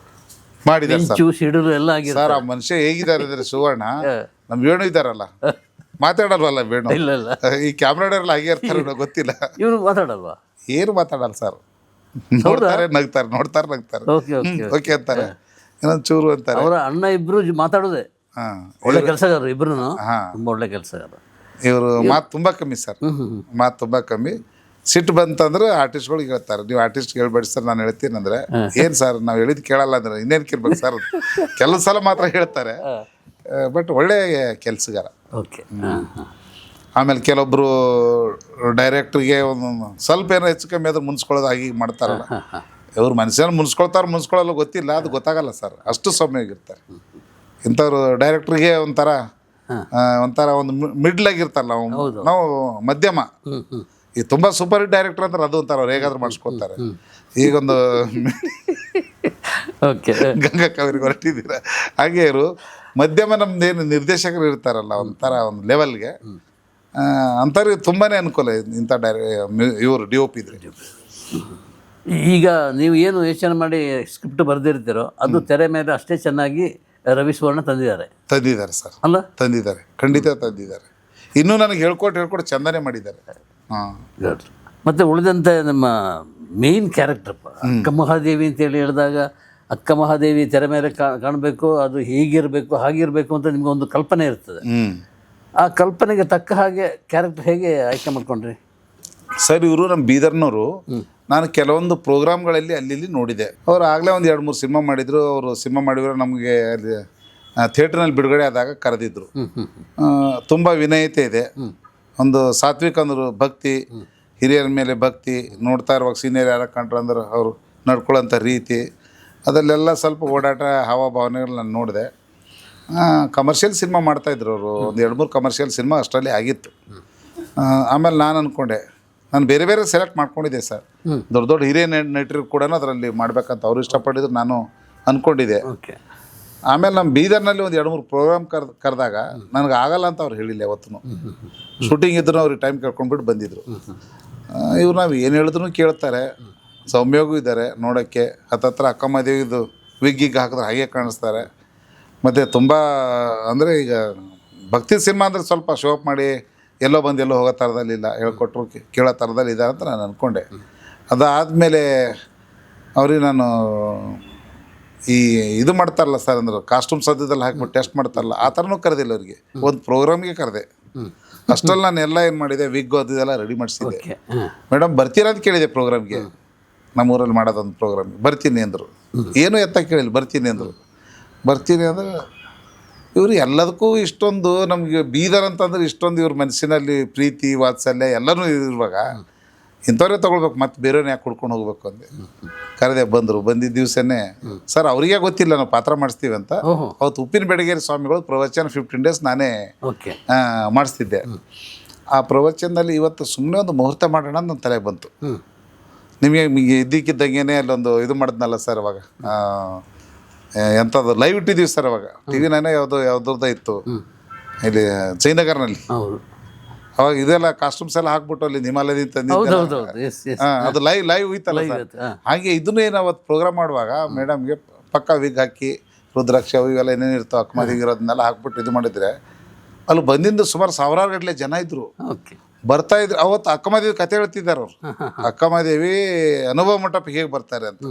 ಮಾಡಿದ್ದಾರೆ ಸರ್. ಸಿಡಿಲು ಎಲ್ಲ ಆಗಿದೆ ಸರ್. ಆ ಮನುಷ್ಯ ಹೇಗಿದ್ದಾರೆ ಅಂದರೆ ಸುವರ್ಣ ನಮ್ಮ ವೇಣು ಇದ್ದಾರಲ್ಲ, ಮಾತಾಡಲ್ವಲ್ಲ ಬೇಡ ಇಲ್ಲ ಇಲ್ಲ ಈ ಕ್ಯಾಮ್ರಾಡರ್ಲ್ಲ ಹಾಗೆ ಇರ್ತಾರೆ ಗೊತ್ತಿಲ್ಲ. ಇವ್ರು ಮಾತಾಡಲ್ವಾ? ಏನು ಮಾತಾಡಲ್ಲ ಸರ್, ನೋಡ್ತಾರೆ ನಗ್ತಾರೆ, ನೋಡ್ತಾರೆ ನಗ್ತಾರೆ, ಓಕೆ ಓಕೆ ಓಕೆ ಅಂತಾರೆ, ಇನ್ನೊಂದು ಚೂರು ಅಂತಾರೆ. ಅವರ ಅಣ್ಣ ಇಬ್ರು ಮಾತಾಡೋದೆ. ಹಾಂ, ಒಳ್ಳೆ ಕೆಲಸಗಾರರು ಇಬ್ರು. ಹಾಂ, ತುಂಬ ಒಳ್ಳೆ ಕೆಲಸಗಾರ. ಇವರು ಮಾತು ತುಂಬ ಕಮ್ಮಿ ಸರ್, ಮಾತು ತುಂಬ ಕಮ್ಮಿ. ಸಿಟ್ಟು ಬಂತಂದ್ರೆ ಆರ್ಟಿಸ್ಟ್ಗಳಿಗೆ ಹೇಳ್ತಾರೆ, ನೀವು ಆರ್ಟಿಸ್ಟ್ಗೆ ಹೇಳ್ಬೇಡಿ ಸರ್, ನಾನು ಹೇಳ್ತೀನಿ ಅಂದರೆ ಏನು ಸರ್ ನಾವು ಹೇಳಿದ್ದು ಕೇಳಲ್ಲ ಅಂದ್ರೆ ಇನ್ನೇನು ಕೇಳ್ಬೇಕು ಸರ್. ಕೆಲವು ಸಲ ಮಾತ್ರ ಹೇಳ್ತಾರೆ, ಬಟ್ ಒಳ್ಳೆ ಕೆಲಸಗಾರ. ಓಕೆ. ಆಮೇಲೆ ಕೆಲವೊಬ್ಬರು ಡೈರೆಕ್ಟ್ರಿಗೆ ಒಂದು ಸ್ವಲ್ಪ ಏನೋ ಹೆಚ್ಚು ಕಮ್ಮಿ ಆದ್ರೆ ಮುನ್ಸ್ಕೊಳ್ಳೋದು ಹಾಗೆ ಮಾಡ್ತಾರಲ್ಲ, ಇವ್ರು ಮನುಷ್ಯನ ಮುನ್ಸ್ಕೊಳ್ಳಲ್ಲ ಗೊತ್ತಿಲ್ಲ, ಅದು ಗೊತ್ತಾಗಲ್ಲ ಸರ್, ಅಷ್ಟು ಸೌಮ್ಯವಾಗಿರ್ತಾರೆ. ಇಂಥವ್ರು ಡೈರೆಕ್ಟ್ರಿಗೆ ಒಂಥರ ಒಂದು ಮಿಡ್ಲಾಗಿರ್ತಾರಲ್ಲ ನಾವು ಮಧ್ಯಮ. ಈ ತುಂಬ ಸೂಪರ್ ಹಿಟ್ ಡೈರೆಕ್ಟರ್ ಅಂತಾರೆ, ಅದು ಒಂಥರ ಅವ್ರು ಹೇಗಾದ್ರೂ ಮಾಡಿಸ್ಕೊತಾರೆ. ಈಗೊಂದು ಓಕೆ ಗಂಗಾ ಕಾವೇರಿಗೆ ಹೊರಟಿದ್ದೀರ, ಹಾಗೆ ಇವರು ಮಧ್ಯಮ ನಮ್ದೇನು ನಿರ್ದೇಶಕರು ಇರ್ತಾರಲ್ಲ ಒಂಥರ ಒಂದು ಲೆವೆಲ್ಗೆ, ಅಂಥವ್ರಿಗೆ ತುಂಬಾ ಅನುಕೂಲ ಇಂಥ ಇವರು DOP ಇದ್ರೆ. ಈಗ ನೀವು ಏನು ಯೋಚನೆ ಮಾಡಿ ಸ್ಕ್ರಿಪ್ಟ್ ಬರೆದಿರ್ತೀರೋ ಅದು ತೆರೆ ಮೇಲೆ ಅಷ್ಟೇ ಚೆನ್ನಾಗಿ ರವಿ ಸುವರ್ಣ ತಂದಿದ್ದಾರೆ ಸರ್, ಅಲ್ಲ? ತಂದಿದ್ದಾರೆ, ಖಂಡಿತ ತಂದಿದ್ದಾರೆ. ಇನ್ನೂ ನನಗೆ ಹೇಳ್ಕೊಟ್ಟು ಚಂದನೆ ಮಾಡಿದ್ದಾರೆ. ಹಾಂ, ಮತ್ತು ಉಳಿದಂತೆ ನಮ್ಮ ಮೇನ್ ಕ್ಯಾರೆಕ್ಟರ್ ಅಕ್ಕ ಮಹಾದೇವಿ ಅಂತೇಳಿ ಹೇಳಿದಾಗ ಅಕ್ಕ ಮಹಾದೇವಿ ತೆರೆ ಮೇಲೆ ಕಾಣಬೇಕು, ಅದು ಹೀಗಿರಬೇಕು ಹಾಗಿರಬೇಕು ಅಂತ ನಿಮ್ಗೆ ಒಂದು ಕಲ್ಪನೆ ಇರ್ತದೆ. ಆ ಕಲ್ಪನೆಗೆ ತಕ್ಕ ಹಾಗೆ ಕ್ಯಾರೆಕ್ಟರ್ ಹೇಗೆ ಆಯ್ಕೆ ಮಾಡ್ಕೊಂಡ್ರಿ ಸರ್? ಇವರು ನಮ್ಮ ಬೀದರ್ನವರು. ನಾನು ಕೆಲವೊಂದು ಪ್ರೋಗ್ರಾಮ್ಗಳಲ್ಲಿ ಅಲ್ಲಿ ನೋಡಿದೆ. ಅವರು ಆಗಲೇ ಒಂದು 2-3 ಸಿನಿಮಾ ಮಾಡಿದರು. ಅವರು ಸಿನಿಮಾ ಮಾಡಿದ್ರೆ ನಮಗೆ ಅಲ್ಲಿ ಥಿಯೇಟ್ರ್ನಲ್ಲಿ ಬಿಡುಗಡೆ ಆದಾಗ ಕರೆದಿದ್ರು. ತುಂಬ ವಿನಯತೆ ಇದೆ, ಒಂದು ಸಾತ್ವಿಕ ಅಂದರು ಭಕ್ತಿ, ಹಿರಿಯರ ಮೇಲೆ ಭಕ್ತಿ, ನೋಡ್ತಾ ಇರುವಾಗ ಸೀನಿಯರ್ ಯಾರು ಕಂಡ್ರು ಅಂದ್ರೆ ಅವರು ನಡ್ಕೊಳ್ಳೋಂಥ ರೀತಿ, ಅದರಲ್ಲೆಲ್ಲ ಸ್ವಲ್ಪ ಓಡಾಟ ಹಾವಭಾವನೆಗಳು ನಾನು ನೋಡಿದೆ. ಕಮರ್ಷಿಯಲ್ ಸಿನಿಮಾ ಮಾಡ್ತಾಯಿದ್ರು ಅವರು, ಒಂದು 2-3 ಕಮರ್ಷಿಯಲ್ ಸಿನಿಮಾ ಅಷ್ಟರಲ್ಲಿ ಆಗಿತ್ತು. ಆಮೇಲೆ ನಾನು ಅಂದ್ಕೊಂಡೆ, ನಾನು ಬೇರೆ ಬೇರೆ ಸೆಲೆಕ್ಟ್ ಮಾಡ್ಕೊಂಡಿದ್ದೆ ಸರ್, ದೊಡ್ಡ ದೊಡ್ಡ ಹಿರಿಯ ನಟರು ಕೂಡ ಅದರಲ್ಲಿ ಮಾಡ್ಬೇಕಂತ ಅವರು ಇಷ್ಟಪಟ್ಟಿದ್ರು, ನಾನು ಅಂದ್ಕೊಂಡಿದ್ದೆ. ಆಮೇಲೆ ನಮ್ಮ ಬೀದರ್ನಲ್ಲಿ ಒಂದು 2-3 ಪ್ರೋಗ್ರಾಮ್ ಕರೆದಾಗ ನನಗೆ ಆಗಲ್ಲ ಅಂತ ಅವ್ರು ಹೇಳಿಲ್ಲ. ಯಾವತ್ತೂ ಶೂಟಿಂಗ್ ಇದ್ರೂ ಅವ್ರಿಗೆ ಟೈಮ್ ಕೇಳ್ಕೊಂಡ್ಬಿಟ್ಟು ಬಂದಿದ್ರು. ಇವ್ರು ನಾವು ಏನು ಹೇಳಿದ್ರು ಕೇಳ್ತಾರೆ, ಸೌಮ್ಯಗೂ ಇದ್ದಾರೆ ನೋಡೋಕ್ಕೆ. ಹತ್ತತ್ರ ಅಕ್ಕ ಮಹಾದೇವಿದು ವಿಗ್ಗಿಗೆ ಹಾಕಿದ್ರೆ ಹಾಗೆ ಕಾಣಿಸ್ತಾರೆ. ಮತ್ತು ತುಂಬ ಅಂದರೆ ಈಗ ಭಕ್ತಿ ಸಿನಿಮಾ ಅಂದರೆ ಸ್ವಲ್ಪ ಶೋ ಅಪ್ ಮಾಡಿ ಎಲ್ಲೋ ಬಂದು ಎಲ್ಲೋ ಹೋಗೋ ಥರದಲ್ಲಿಲ್ಲ, ಹೇಳ್ಕೊಟ್ರು ಕೇಳೋ ಥರದಲ್ಲಿ ಇದ್ದಾರೆ ಅಂತ ನಾನು ಅಂದ್ಕೊಂಡೆ. ಅದಾದಮೇಲೆ ಅವ್ರಿಗೆ ನಾನು ಇದು ಮಾಡ್ತಾರಲ್ಲ ಸರ್, ಅಂದ್ರೆ ಕಾಸ್ಟ್ಯೂಮ್ ಸದ್ಯದಲ್ಲಿ ಹಾಕ್ಬಿಟ್ಟು ಟೆಸ್ಟ್ ಮಾಡ್ತಾರಲ್ಲ, ಆ ಥರನೂ ಕರೆದಿಲ್ಲ ಅವ್ರಿಗೆ. ಒಂದು ಪ್ರೋಗ್ರಾಮ್ಗೆ ಕರೆದೆ. ಅಷ್ಟರಲ್ಲಿ ನಾನು ಎಲ್ಲ ಏನು ಮಾಡಿದೆ, ವಿಗ್ ಅದೆಲ್ಲ ರೆಡಿ ಮಾಡಿಸಿದ್ದೆ. ಮೇಡಮ್ ಬರ್ತೀರಾ ಅಂತ ಕೇಳಿದೆ ಪ್ರೋಗ್ರಾಮ್ಗೆ, ನಮ್ಮೂರಲ್ಲಿ ಮಾಡೋದೊಂದು ಪ್ರೋಗ್ರಾಮ್ಗೆ. ಬರ್ತೀನಿ ಅಂದರು, ಏನೂ ಎತ್ತ ಕೇಳಿಲ್ಲ, ಬರ್ತೀನಿ ಅಂದರು. ಬರ್ತೀನಿ ಅಂದರೆ ಇವರು ಎಲ್ಲದಕ್ಕೂ ಇಷ್ಟೊಂದು ನಮಗೆ ಬೀದರ್ ಅಂತಂದ್ರೆ ಇಷ್ಟೊಂದು ಇವ್ರ ಮನಸ್ಸಿನಲ್ಲಿ ಪ್ರೀತಿ ವಾತ್ಸಲ್ಯ ಎಲ್ಲನೂ ಇರುವಾಗ ಇಂಥವ್ರೇ ತೊಗೊಳ್ಬೇಕು, ಮತ್ತು ಬೇರೆಯವ್ರನ್ನ ಯಾಕೆ ಕುಡ್ಕೊಂಡು ಹೋಗ್ಬೇಕು ಅಂದೆ. ಕರೆದೆ, ಬಂದರು. ಬಂದಿದ್ದ ದಿವಸನೇ ಸರ್ ಅವರಿಗೆ ಗೊತ್ತಿಲ್ಲ ನಾವು ಪಾತ್ರ ಮಾಡಿಸ್ತೀವಿ ಅಂತ. ಅವತ್ತು ಉಪ್ಪಿನ ಬೆಡಗೇರಿ ಸ್ವಾಮಿಗಳು ಪ್ರವಚನ 15 days ನಾನೇ ಮಾಡಿಸ್ತಿದ್ದೆ. ಆ ಪ್ರವಚನದಲ್ಲಿ ಇವತ್ತು ಸುಮ್ಮನೆ ಒಂದು ಮುಹೂರ್ತ ಮಾಡೋಣ ಅಂತ ನನ್ನ ತಲೆಗೆ ಬಂತು. ನಿಮಗೆ ಇದ್ದಕ್ಕಿದ್ದಂಗೆ ಅಲ್ಲೊಂದು ಇದು ಮಾಡಿದ್ನಲ್ಲ ಸರ್ ಅವಾಗ, ಎಂಥದ್ದು ಲೈವ್ ಇಟ್ಟಿದ್ದೀವಿ ಸರ್ ಅವಾಗ, TV 9 ಯಾವುದ್ರದ್ದು ಇತ್ತು ಇಲ್ಲಿ ಜಯನಗರ್ನಲ್ಲಿ. ಅವಾಗ ಇದೆಲ್ಲ ಕಾಸ್ಟ್ಯೂಮ್ಸ್ ಎಲ್ಲ ಹಾಕ್ಬಿಟ್ಟು ಅಲ್ಲಿ ಹಿಮಾಲಯದಿಂದ ತಂದಿದ್ದು, ಅದು ಲೈವ್ ಇತ್ತಲ್ಲ ಸರ್. ಹಾಗೆ ಇದನ್ನು ಏನು ಅವತ್ತು ಪ್ರೋಗ್ರಾಮ್ ಮಾಡುವಾಗ ಮೇಡಮ್ಗೆ ಪಕ್ಕ ವಿಗ್ ಹಾಕಿ ರುದ್ರಾಕ್ಷ ಇವೆಲ್ಲ ಏನೇನು ಇರ್ತಾವೆ ಅಕ್ಕಮದಿಗೆ ಇರೋದನ್ನೆಲ್ಲ ಹಾಕ್ಬಿಟ್ಟು ಇದು ಮಾಡಿದರೆ ಅಲ್ಲಿ ಬಂದಿಂದ ಸುಮಾರು 1000 ಗಟ್ಟಲೆ ಜನ ಇದ್ದರು, ಬರ್ತಾಯಿದ್ರು. ಅವತ್ತು ಅಕ್ಕಮದೇವಿ ಕತೆ ಹೇಳ್ತಿದ್ದಾರೆ ಅವರು, ಅಕ್ಕಮದೇವಿ ಅನುಭವ ಮಂಟಪಕ್ಕೆ ಹೇಗೆ ಬರ್ತಾರೆ ಅಂತ.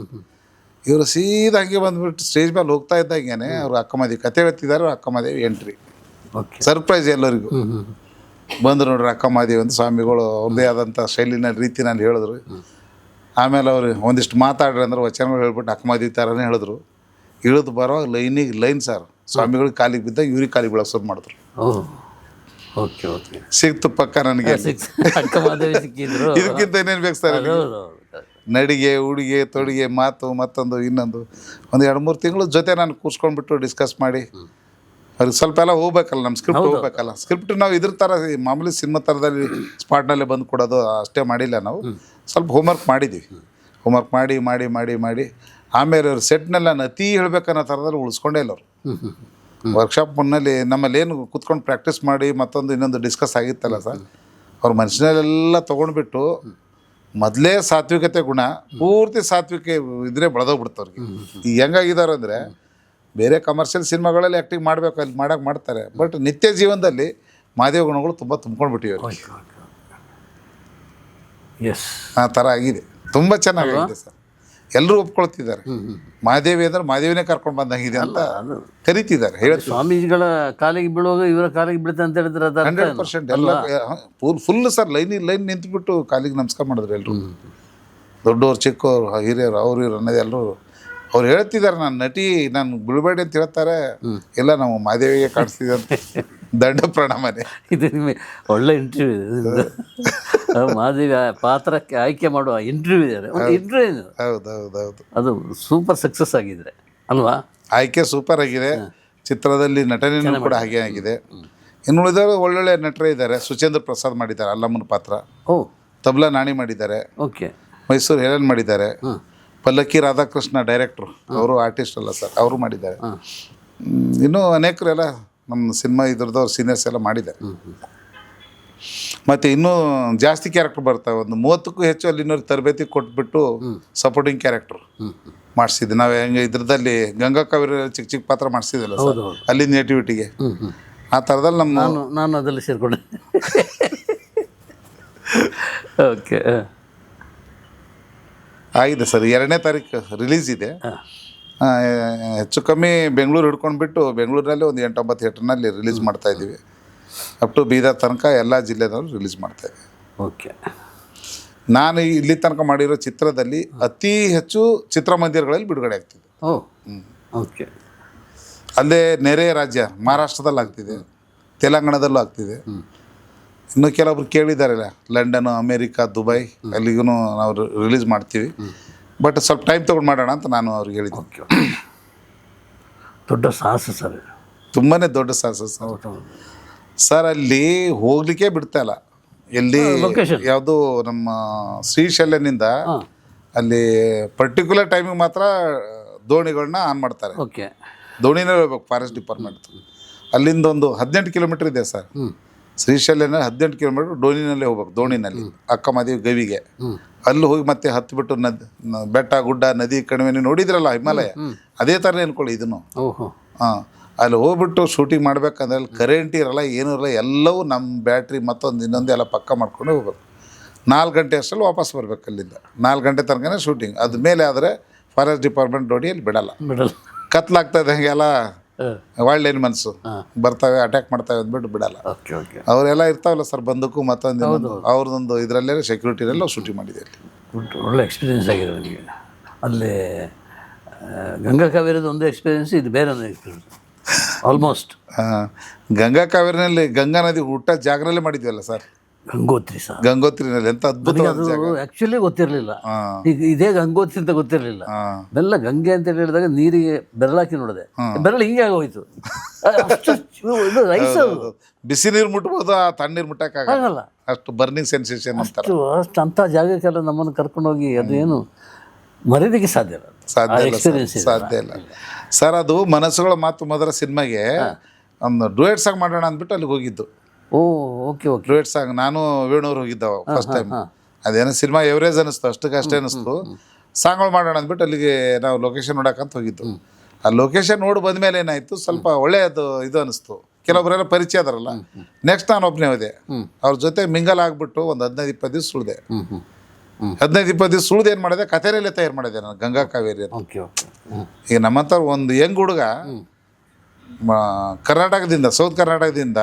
ಇವರು ಸೀದಾ ಹಂಗೆ ಬಂದುಬಿಟ್ಟು ಸ್ಟೇಜ್ ಮೇಲೆ ಹೋಗ್ತಾ ಇದ್ದಂಗೆ ಅವರು ಅಕ್ಕಮದೇವಿ ಕತೆ ಹೇಳ್ತಿದ್ದಾರೆ. ಅಕ್ಕಮದೇವಿ ಎಂಟ್ರಿ, ಸರ್ಪ್ರೈಸ್ ಎಲ್ಲರಿಗೂ. ಬಂದು ನೋಡ್ರಿ ಅಕ್ಕಮದೇವಿ ಅಂತ ಸ್ವಾಮಿಗಳು ಅವ್ರದ್ದೇ ಆದಂಥ ಶೈಲಿನ ರೀತಿನಲ್ಲಿ ಹೇಳಿದ್ರು. ಆಮೇಲೆ ಅವರು ಒಂದಿಷ್ಟು ಮಾತಾಡ್ರಿ ಅಂದ್ರೆ ವಚನಗಳು ಹೇಳ್ಬಿಟ್ಟು ಅಕ್ಕಮದೇವಿ ಥರನೇ ಹೇಳಿದ್ರು. ಇಳಿದು ಬರೋವಾಗ ಲೈನ್ ಸರ್, ಸ್ವಾಮಿಗಳಿಗೆ ಕಾಲಿಗೆ ಬಿದ್ದಾಗ ಇವ್ರಿಗೆ ಕಾಲಿಗೆ ಬೆಳಸೋದು ಮಾಡಿದ್ರು. ಸಿಕ್ತು ಪಕ್ಕ ನನಗೆ. ಇದಕ್ಕಿಂತ ಏನೇನು ಬೇಕು ಸರ್? ನಡಿಗೆ, ಉಡುಗೆ, ತೊಡುಗೆ, ಮಾತು, ಮತ್ತೊಂದು ಇನ್ನೊಂದು ಒಂದು 2-3 ತಿಂಗಳು ಜೊತೆ ನಾನು ಕೂರ್ಸ್ಕೊಂಡ್ಬಿಟ್ಟು ಡಿಸ್ಕಸ್ ಮಾಡಿ ಅವ್ರಿಗೆ ಸ್ವಲ್ಪ ಎಲ್ಲ ಹೋಗ್ಬೇಕಲ್ಲ, ನಮ್ಮ ಸ್ಕ್ರಿಪ್ಟ್ ಹೋಗ್ಬೇಕಲ್ಲ. ಸ್ಕ್ರಿಪ್ಟ್ ನಾವು ಇದ್ರ ಥರ ಮಾಮೂಲಿ ಸಿನಿಮಾ ಥರದಲ್ಲಿ ಸ್ಪಾಟ್ನಲ್ಲೇ ಬಂದು ಕೊಡೋದು ಅಷ್ಟೇ ಮಾಡಿಲ್ಲ. ನಾವು ಸ್ವಲ್ಪ ಹೋಮ್ವರ್ಕ್ ಮಾಡಿದ್ದೀವಿ. ಹೋಮ್ವರ್ಕ್ ಮಾಡಿ ಮಾಡಿ ಮಾಡಿ ಮಾಡಿ ಆಮೇಲೆ ಅವ್ರು ಸೆಟ್ನೆಲ್ಲ ನಾನು ಅತಿ ಹೇಳ್ಬೇಕನ್ನೋ ಥರದಲ್ಲಿ ಉಳಿಸ್ಕೊಂಡೇ ಇಲ್ಲ ಅವರು. ವರ್ಕ್ಶಾಪ್ ಮುನ್ನಲ್ಲಿ ನಮ್ಮಲ್ಲಿ ಏನು ಕೂತ್ಕೊಂಡು ಪ್ರಾಕ್ಟೀಸ್ ಮಾಡಿ ಮತ್ತೊಂದು ಇನ್ನೊಂದು ಡಿಸ್ಕಸ್ ಆಗಿತ್ತಲ್ಲ ಸರ್, ಅವ್ರ ಮನುಷ್ಯನಲ್ಲೆಲ್ಲ ತೊಗೊಂಡ್ಬಿಟ್ಟು ಮೊದಲೇ ಸಾತ್ವಿಕತೆ ಗುಣ, ಪೂರ್ತಿ ಸಾತ್ವಿಕ ಇದ್ರೆ ಬೆಳೆದೋಗ್ಬಿಡ್ತವ್ರಿಗೆ. ಈಗ ಹೆಂಗಾಗಿದ್ದಾರೆ ಅಂದರೆ ಬೇರೆ ಕಮರ್ಷಿಯಲ್ ಸಿನಿಮಾಗಳಲ್ಲಿ ಆ್ಯಕ್ಟಿಂಗ್ ಮಾಡಬೇಕು, ಅಲ್ಲಿ ಮಾಡೋಕೆ ಮಾಡ್ತಾರೆ. ಬಟ್ ನಿತ್ಯ ಜೀವನದಲ್ಲಿ ಮಾದೇವ ಗುಣಗಳು ತುಂಬ ತುಂಬ್ಕೊಂಡ್ಬಿಟ್ಟಿವೆ ಅವ್ರಿಗೆ. ಎಸ್, ಆ ಥರ ಆಗಿದೆ. ತುಂಬ ಚೆನ್ನಾಗಿದೆ ಸರ್. ಎಲ್ಲರೂ ಒಪ್ಕೊಳ್ತಿದ್ದಾರೆ. ಮಾದೇವಿ ಅಂದ್ರೆ ಮಾದೇವಿನೇ ಕರ್ಕೊಂಡು ಬಂದಂಗಿದೆ ಅಂತ ಅದು ಕರಿತಿದ್ದಾರೆ, ಹೇಳ್ತಾರೆ. ಸ್ವಾಮೀಜಿಗಳ ಕಾಲಿಗೆ ಬೀಳುವಾಗ ಇವರ ಕಾಲಿಗೆ ಬೀಳುತ್ತೆ ಅಂತ ಹೇಳಿದ್ರೆ ಅದು 100% ಎಲ್ಲ ಫುಲ್ ಸರ್. ಲೈನ್ ನಿಂತುಬಿಟ್ಟು ಕಾಲಿಗೆ ನಮಸ್ಕಾರ ಮಾಡಿದ್ರು ಎಲ್ಲರೂ, ದೊಡ್ಡವ್ರು ಚಿಕ್ಕವ್ರು ಹಿರಿಯರು ಅವ್ರು ಇವ್ರು ಅನ್ನೋದು ಎಲ್ಲರೂ ಅವ್ರು ಹೇಳ್ತಿದ್ದಾರೆ. ನಾನು ನಟಿ, ನಾನು ಬಿಡಬೇಡಿ ಅಂತ ಹೇಳ್ತಾರೆ. ಎಲ್ಲ ನಾವು ಮಾದೇವಿಗೆ ಕಾಣಿಸ್ತಿದ್ದೆ ಅಂತ ದಂಡ ಪ್ರಣಾಮನೆ. ಇದು ನಿಮಗೆ ಒಳ್ಳೆ ಇಂಟರ್ವ್ಯೂ ಇದೆ. ಮಾದೇವಿ ಪಾತ್ರಕ್ಕೆ ಆಯ್ಕೆ ಮಾಡುವ ಇಂಟರ್ವ್ಯೂ ಇದೆ, ಒಂದು ಇಂಟರ್ವ್ಯೂ ಇದು. ಹೌದು. ಅದು ಸೂಪರ್ ಸಕ್ಸಸ್ ಆಗಿದೆ ಅಲ್ವಾ? ಆಯ್ಕೆ ಸೂಪರ್ ಆಗಿದೆ. ಚಿತ್ರದಲ್ಲಿ ನಟನೆಯೂ ಕೂಡ ಹಾಗೆ ಆಗಿದೆ. ಇನ್ನು ಉಳಿದವರು ಒಳ್ಳೊಳ್ಳೆ ನಟರೇ ಇದ್ದಾರೆ. ಸುಚೇಂದ್ರ ಪ್ರಸಾದ್ ಮಾಡಿದ್ದಾರೆ ಅಲ್ಲಮ್ಮನ ಪಾತ್ರ. ಓ, ತಬ್ಲಾ ನಾಣಿ ಮಾಡಿದ್ದಾರೆ. ಓಕೆ. ಮೈಸೂರು ಹೇಳನ್ ಮಾಡಿದ್ದಾರೆ. ಪಲ್ಲಕ್ಕಿ ರಾಧಾಕೃಷ್ಣ ಡೈರೆಕ್ಟ್ರು, ಅವರು ಆರ್ಟಿಸ್ಟ್ ಅಲ್ಲ ಸರ್, ಅವರು ಮಾಡಿದ್ದಾರೆ. ಇನ್ನೂ ಅನೇಕರೆಲ್ಲ ನಮ್ಮ ಸಿನಿಮಾ ಇದ್ರದ್ದು ಸೀನಿಯರ್ಸ್ ಎಲ್ಲ ಮಾಡಿದ್ದಾರೆ. ಮತ್ತು ಇನ್ನೂ ಜಾಸ್ತಿ ಕ್ಯಾರೆಕ್ಟರ್ ಬರ್ತಾವೆ. ಒಂದು 30ಕ್ಕೂ ಹೆಚ್ಚು ಅಲ್ಲಿ ಇನ್ನೂರು ತರಬೇತಿ ಕೊಟ್ಬಿಟ್ಟು ಸಪೋರ್ಟಿಂಗ್ ಕ್ಯಾರೆಕ್ಟ್ರು ಮಾಡಿಸಿದ್ವಿ ನಾವು. ಹೆಂಗೆ ಇದ್ರದಲ್ಲಿ ಗಂಗಾ ಕಾವೇರಿ ಚಿಕ್ಕ ಚಿಕ್ಕ ಪಾತ್ರ ಮಾಡಿಸಿದ್ವಲ್ಲ ಸರ್, ಅಲ್ಲಿ ನೇಟಿವಿಟಿಗೆ ಆ ಥರದಲ್ಲಿ ನಮ್ಮ ನಾನು ಅದರಲ್ಲಿ ಸೇರಿಕೊಂಡೆ. ಓಕೆ, ಆಗಿದೆ ಸರ್. 2ನೇ ತಾರೀಕು ರಿಲೀಸ್ ಇದೆ. ಹೆಚ್ಚು ಕಮ್ಮಿ ಬೆಂಗಳೂರು ಹಿಡ್ಕೊಂಡ್ಬಿಟ್ಟು ಬೆಂಗಳೂರಿನಲ್ಲಿ ಒಂದು 8-9 ಥಿಯೇಟ್ರ್ನಲ್ಲಿ ರಿಲೀಸ್ ಮಾಡ್ತಾಯಿದ್ದೀವಿ. ಅಪ್ ಟು ಬೀದರ್ ತನಕ ಎಲ್ಲ ಜಿಲ್ಲೆದವರು ರಿಲೀಸ್ ಮಾಡ್ತಾಯಿದ್ದೀವಿ. ಓಕೆ. ನಾನು ಇಲ್ಲಿ ತನಕ ಮಾಡಿರೋ ಚಿತ್ರದಲ್ಲಿ ಅತಿ ಹೆಚ್ಚು ಚಿತ್ರಮಂದಿರಗಳಲ್ಲಿ ಬಿಡುಗಡೆ ಆಗ್ತಿದೆ. ಓ, ಓಕೆ. ಅಲ್ಲೇ ನೆರೆಯ ರಾಜ್ಯ ಮಹಾರಾಷ್ಟ್ರದಲ್ಲಿ ಆಗ್ತಿದೆ, ತೆಲಂಗಾಣದಲ್ಲೂ ಆಗ್ತಿದೆ. ಇನ್ನು ಕೆಲವೊಬ್ರು ಕೇಳಿದಾರಲ್ಲ, ಲಂಡನ್, ಅಮೇರಿಕಾ, ದುಬೈ, ಅಲ್ಲಿಗೂ ನಾವು ರಿಲೀಸ್ ಮಾಡ್ತೀವಿ. ಬಟ್ ಸ್ವಲ್ಪ ಟೈಮ್ ತೊಗೊಂಡು ಮಾಡೋಣ ಅಂತ ನಾನು ಅವ್ರಿಗೆ ಹೇಳಿದ್ದೆ. ಓಕೆ. ದೊಡ್ಡ ಸಾಹಸ ಸರ್, ತುಂಬಾ ದೊಡ್ಡ ಸಾಹಸ ಸರ್. ಸರ್ ಅಲ್ಲಿ ಹೋಗ್ಲಿಕ್ಕೆ ಬಿಡ್ತಾ ಇಲ್ಲ. ಎಲ್ಲಿ ಯಾವುದು ನಮ್ಮ ಶ್ರೀಶೈಲನಿಂದ ಅಲ್ಲಿ ಪರ್ಟಿಕ್ಯುಲರ್ ಟೈಮಿಗೆ ಮಾತ್ರ ದೋಣಿಗಳನ್ನ ಆನ್ ಮಾಡ್ತಾರೆ. ಓಕೆ. ದೋಣಿನೇ ಹೋಗ್ಬೇಕು, ಫಾರೆಸ್ಟ್ ಡಿಪಾರ್ಟ್ಮೆಂಟ್. ಅಲ್ಲಿಂದ ಒಂದು 18 ಕಿಲೋಮೀಟ್ರ್ ಇದೆ ಸರ್. ಶ್ರೀಶೈಲನ 18 ಕಿಲೋಮೀಟ್ರ್ ಡೋಣಿನಲ್ಲೇ ಹೋಗ್ಬೇಕು, ದೋಣಿನಲ್ಲಿ ಅಕ್ಕಮಹಾದೇವಿ ಗವಿಗೆ. ಅಲ್ಲಿ ಹೋಗಿ ಮತ್ತೆ ಹತ್ತಿಬಿಟ್ಟು ಬೆಟ್ಟ ಗುಡ್ಡ ನದಿ ಕಣಿವೆ ನೋಡಿದ್ರಲ್ಲ ಹಿಮಾಲಯ, ಅದೇ ಥರನೇ ಅನ್ಕೊಳ್ಳಿ ಇದನ್ನು. ಹಾಂ, ಅಲ್ಲಿ ಹೋಗ್ಬಿಟ್ಟು ಶೂಟಿಂಗ್ ಮಾಡ್ಬೇಕಂದ್ರೆ ಅಲ್ಲಿ ಕರೆಂಟ್ ಇರಲ್ಲ, ಏನೂ ಇರಲ್ಲ. ಎಲ್ಲವೂ ನಮ್ಮ ಬ್ಯಾಟ್ರಿ ಮತ್ತೊಂದು ಇನ್ನೊಂದು ಎಲ್ಲ ಪಕ್ಕ ಮಾಡ್ಕೊಂಡು ಹೋಗ್ಬೇಕು. 4 ಗಂಟೆ ಅಷ್ಟರಲ್ಲಿ ವಾಪಸ್ ಬರ್ಬೇಕು ಅಲ್ಲಿಂದ. 4 ಗಂಟೆ ತನಕನೇ ಶೂಟಿಂಗ್. ಅದ ಮೇಲೆ ಆದರೆ ಫಾರೆಸ್ಟ್ ಡಿಪಾರ್ಟ್ಮೆಂಟ್ ಡೋಣಿಯಲ್ಲಿ ಬಿಡಲ್ಲ. ಕತ್ಲಾಗ್ತದೆ, ಹಂಗೆಲ್ಲ ವೈಲ್ಡ್ ಅನಿಮಲ್ಸು ಬರ್ತಾವೆ, ಅಟ್ಯಾಕ್ ಮಾಡ್ತಾವೆ ಅಂದ್ಬಿಟ್ಟು ಬಿಡಲ್ಲ. ಅವರೆಲ್ಲ ಇರ್ತಾವಲ್ಲ ಸರ್, ಬಂದಕ್ಕೂ ಮತ್ತೊಂದು ಅವ್ರದ್ದೊಂದು ಇದರಲ್ಲೇ ಸೆಕ್ಯೂರಿಟಿನೆಲ್ಲ ಶೂಟಿಂಗ್ ಮಾಡಿದೆ ಅಲ್ಲಿ. ಒಳ್ಳೆ ಎಕ್ಸ್ಪೀರಿಯೆನ್ಸ್ ಆಗಿದೆ ನನಗೆ. ಅಲ್ಲಿ ಗಂಗಾ ಕಾವೇರಿದು ಒಂದು ಎಕ್ಸ್ಪೀರಿಯೆನ್ಸ್, ಇದು ಬೇರೆ ಒಂದು ಎಕ್ಸ್ಪೀರಿಯೆನ್ಸ್ ಆಲ್ಮೋಸ್ಟ್. ಗಂಗಾ ಕಾವೇರಿನಲ್ಲಿ ಗಂಗಾ ನದಿ ಹುಟ್ಟ ಜಾಗರಲ್ಲೇ ಮಾಡಿದ್ವಲ್ಲ ಸರ್, ಗಂಗೋತ್ರಿ ಸರ್. ಗಂಗೋತ್ರಿನಲ್ಲಿ ಎಂತ ಅದ್ಭುತ. ಅದು ಆ್ಯಕ್ಚುಲಿ ಗೊತ್ತಿರಲಿಲ್ಲ, ಈಗ ಇದೇ ಗಂಗೋತ್ರಿ ಅಂತ ಗೊತ್ತಿರಲಿಲ್ಲ. ಬೆಲ್ಲ ಗಂಗೆ ಅಂತ ಹೇಳಿದಾಗ ನೀರಿಗೆ ಬೆರಳಾಕಿ ನೋಡಿದೆ, ಬೆರಳು ಹಿಂಗೆ ಆಗೋಯ್ತು. ಇದು ರೈಸ್, ಬಿಸಿ ನೀರು ಮುಟ್ಬೋದು, ಆ ತಣ್ಣೀರು ಮುಟ್ಟಕ್ಕಾಗಲ್ಲ, ಅಷ್ಟು ಬರ್ನಿಂಗ್ ಸೆನ್ಸೇಷನ್ ಅಂತಾರೆ. ಅಷ್ಟು ಅಂಥ ಜಾಗಕ್ಕೆಲ್ಲ ನಮ್ಮನ್ನು ಕರ್ಕೊಂಡೋಗಿ ಅದೇನು ಮರ್ಯಾದೆಗೆ ಸಾಧ್ಯ ಇಲ್ಲ, ಸಾಧ್ಯ ಇಲ್ಲ ಸರ್. ಅದು ಮನಸ್ಸುಗಳ ಮಾತು ಮೊದಲ ಸಿನಿಮಾಗೆ ಒಂದು ಡುಯೆಟ್ ಸಾಂಗ್ ಮಾಡೋಣ ಅಂದ್ಬಿಟ್ಟು ಅಲ್ಲಿಗೆ ಹೋಗಿದ್ದು. ಓ, ಓಕೆ ಓಕೆ. ಡುಯೆಟ್ ಸಾಂಗ್ ನಾನು ವೇಣೂರು ಹೋಗಿದ್ದಾವ ಫಸ್ಟ್ ಟೈಮ್. ಅದೇನೋ ಸಿನಿಮಾ ಎವರೇಜ್ ಅನ್ನಿಸ್ತು, ಅಷ್ಟೇ ಅನ್ನಿಸ್ತು. ಸಾಂಗ್ಗಳು ಮಾಡೋಣ ಅಂದ್ಬಿಟ್ಟು ಅಲ್ಲಿಗೆ ನಾವು ಲೊಕೇಶನ್ ನೋಡಕ್ಕಂತ ಹೋಗಿದ್ದು. ಆ ಲೊಕೇಶನ್ ನೋಡಿ ಬಂದಮೇಲೆ ಏನಾಯಿತು, ಸ್ವಲ್ಪ ಒಳ್ಳೆಯದು ಇದು ಅನ್ನಿಸ್ತು. ಕೆಲವೊಬ್ಬರೆಲ್ಲ ಪರಿಚಯ ಅದಾರಲ್ಲ. ನೆಕ್ಸ್ಟ್ ನಾನು ಒಬ್ಬನೇ ಹೋದೆ, ಅವ್ರ ಜೊತೆ ಮಿಂಗಲ್ ಆಗಿಬಿಟ್ಟು ಒಂದು 15-20 ದಿವಸ ಸುಳಿದೆ. 15-20 ದಿವಸ ಸುಳ್ದು ಏನು ಮಾಡಿದೆ, ಕಥೆನಲ್ಲೇ ತಯಾರು ಮಾಡಿದೆ ನಾನು ಗಂಗಾ ಕಾವೇರಿ ಅಂತ. ಈಗ ನಮ್ಮಂಥ ಒಂದು ಯಂಗ್ ಹುಡುಗ ಕರ್ನಾಟಕದಿಂದ, ಸೌತ್ ಕರ್ನಾಟಕದಿಂದ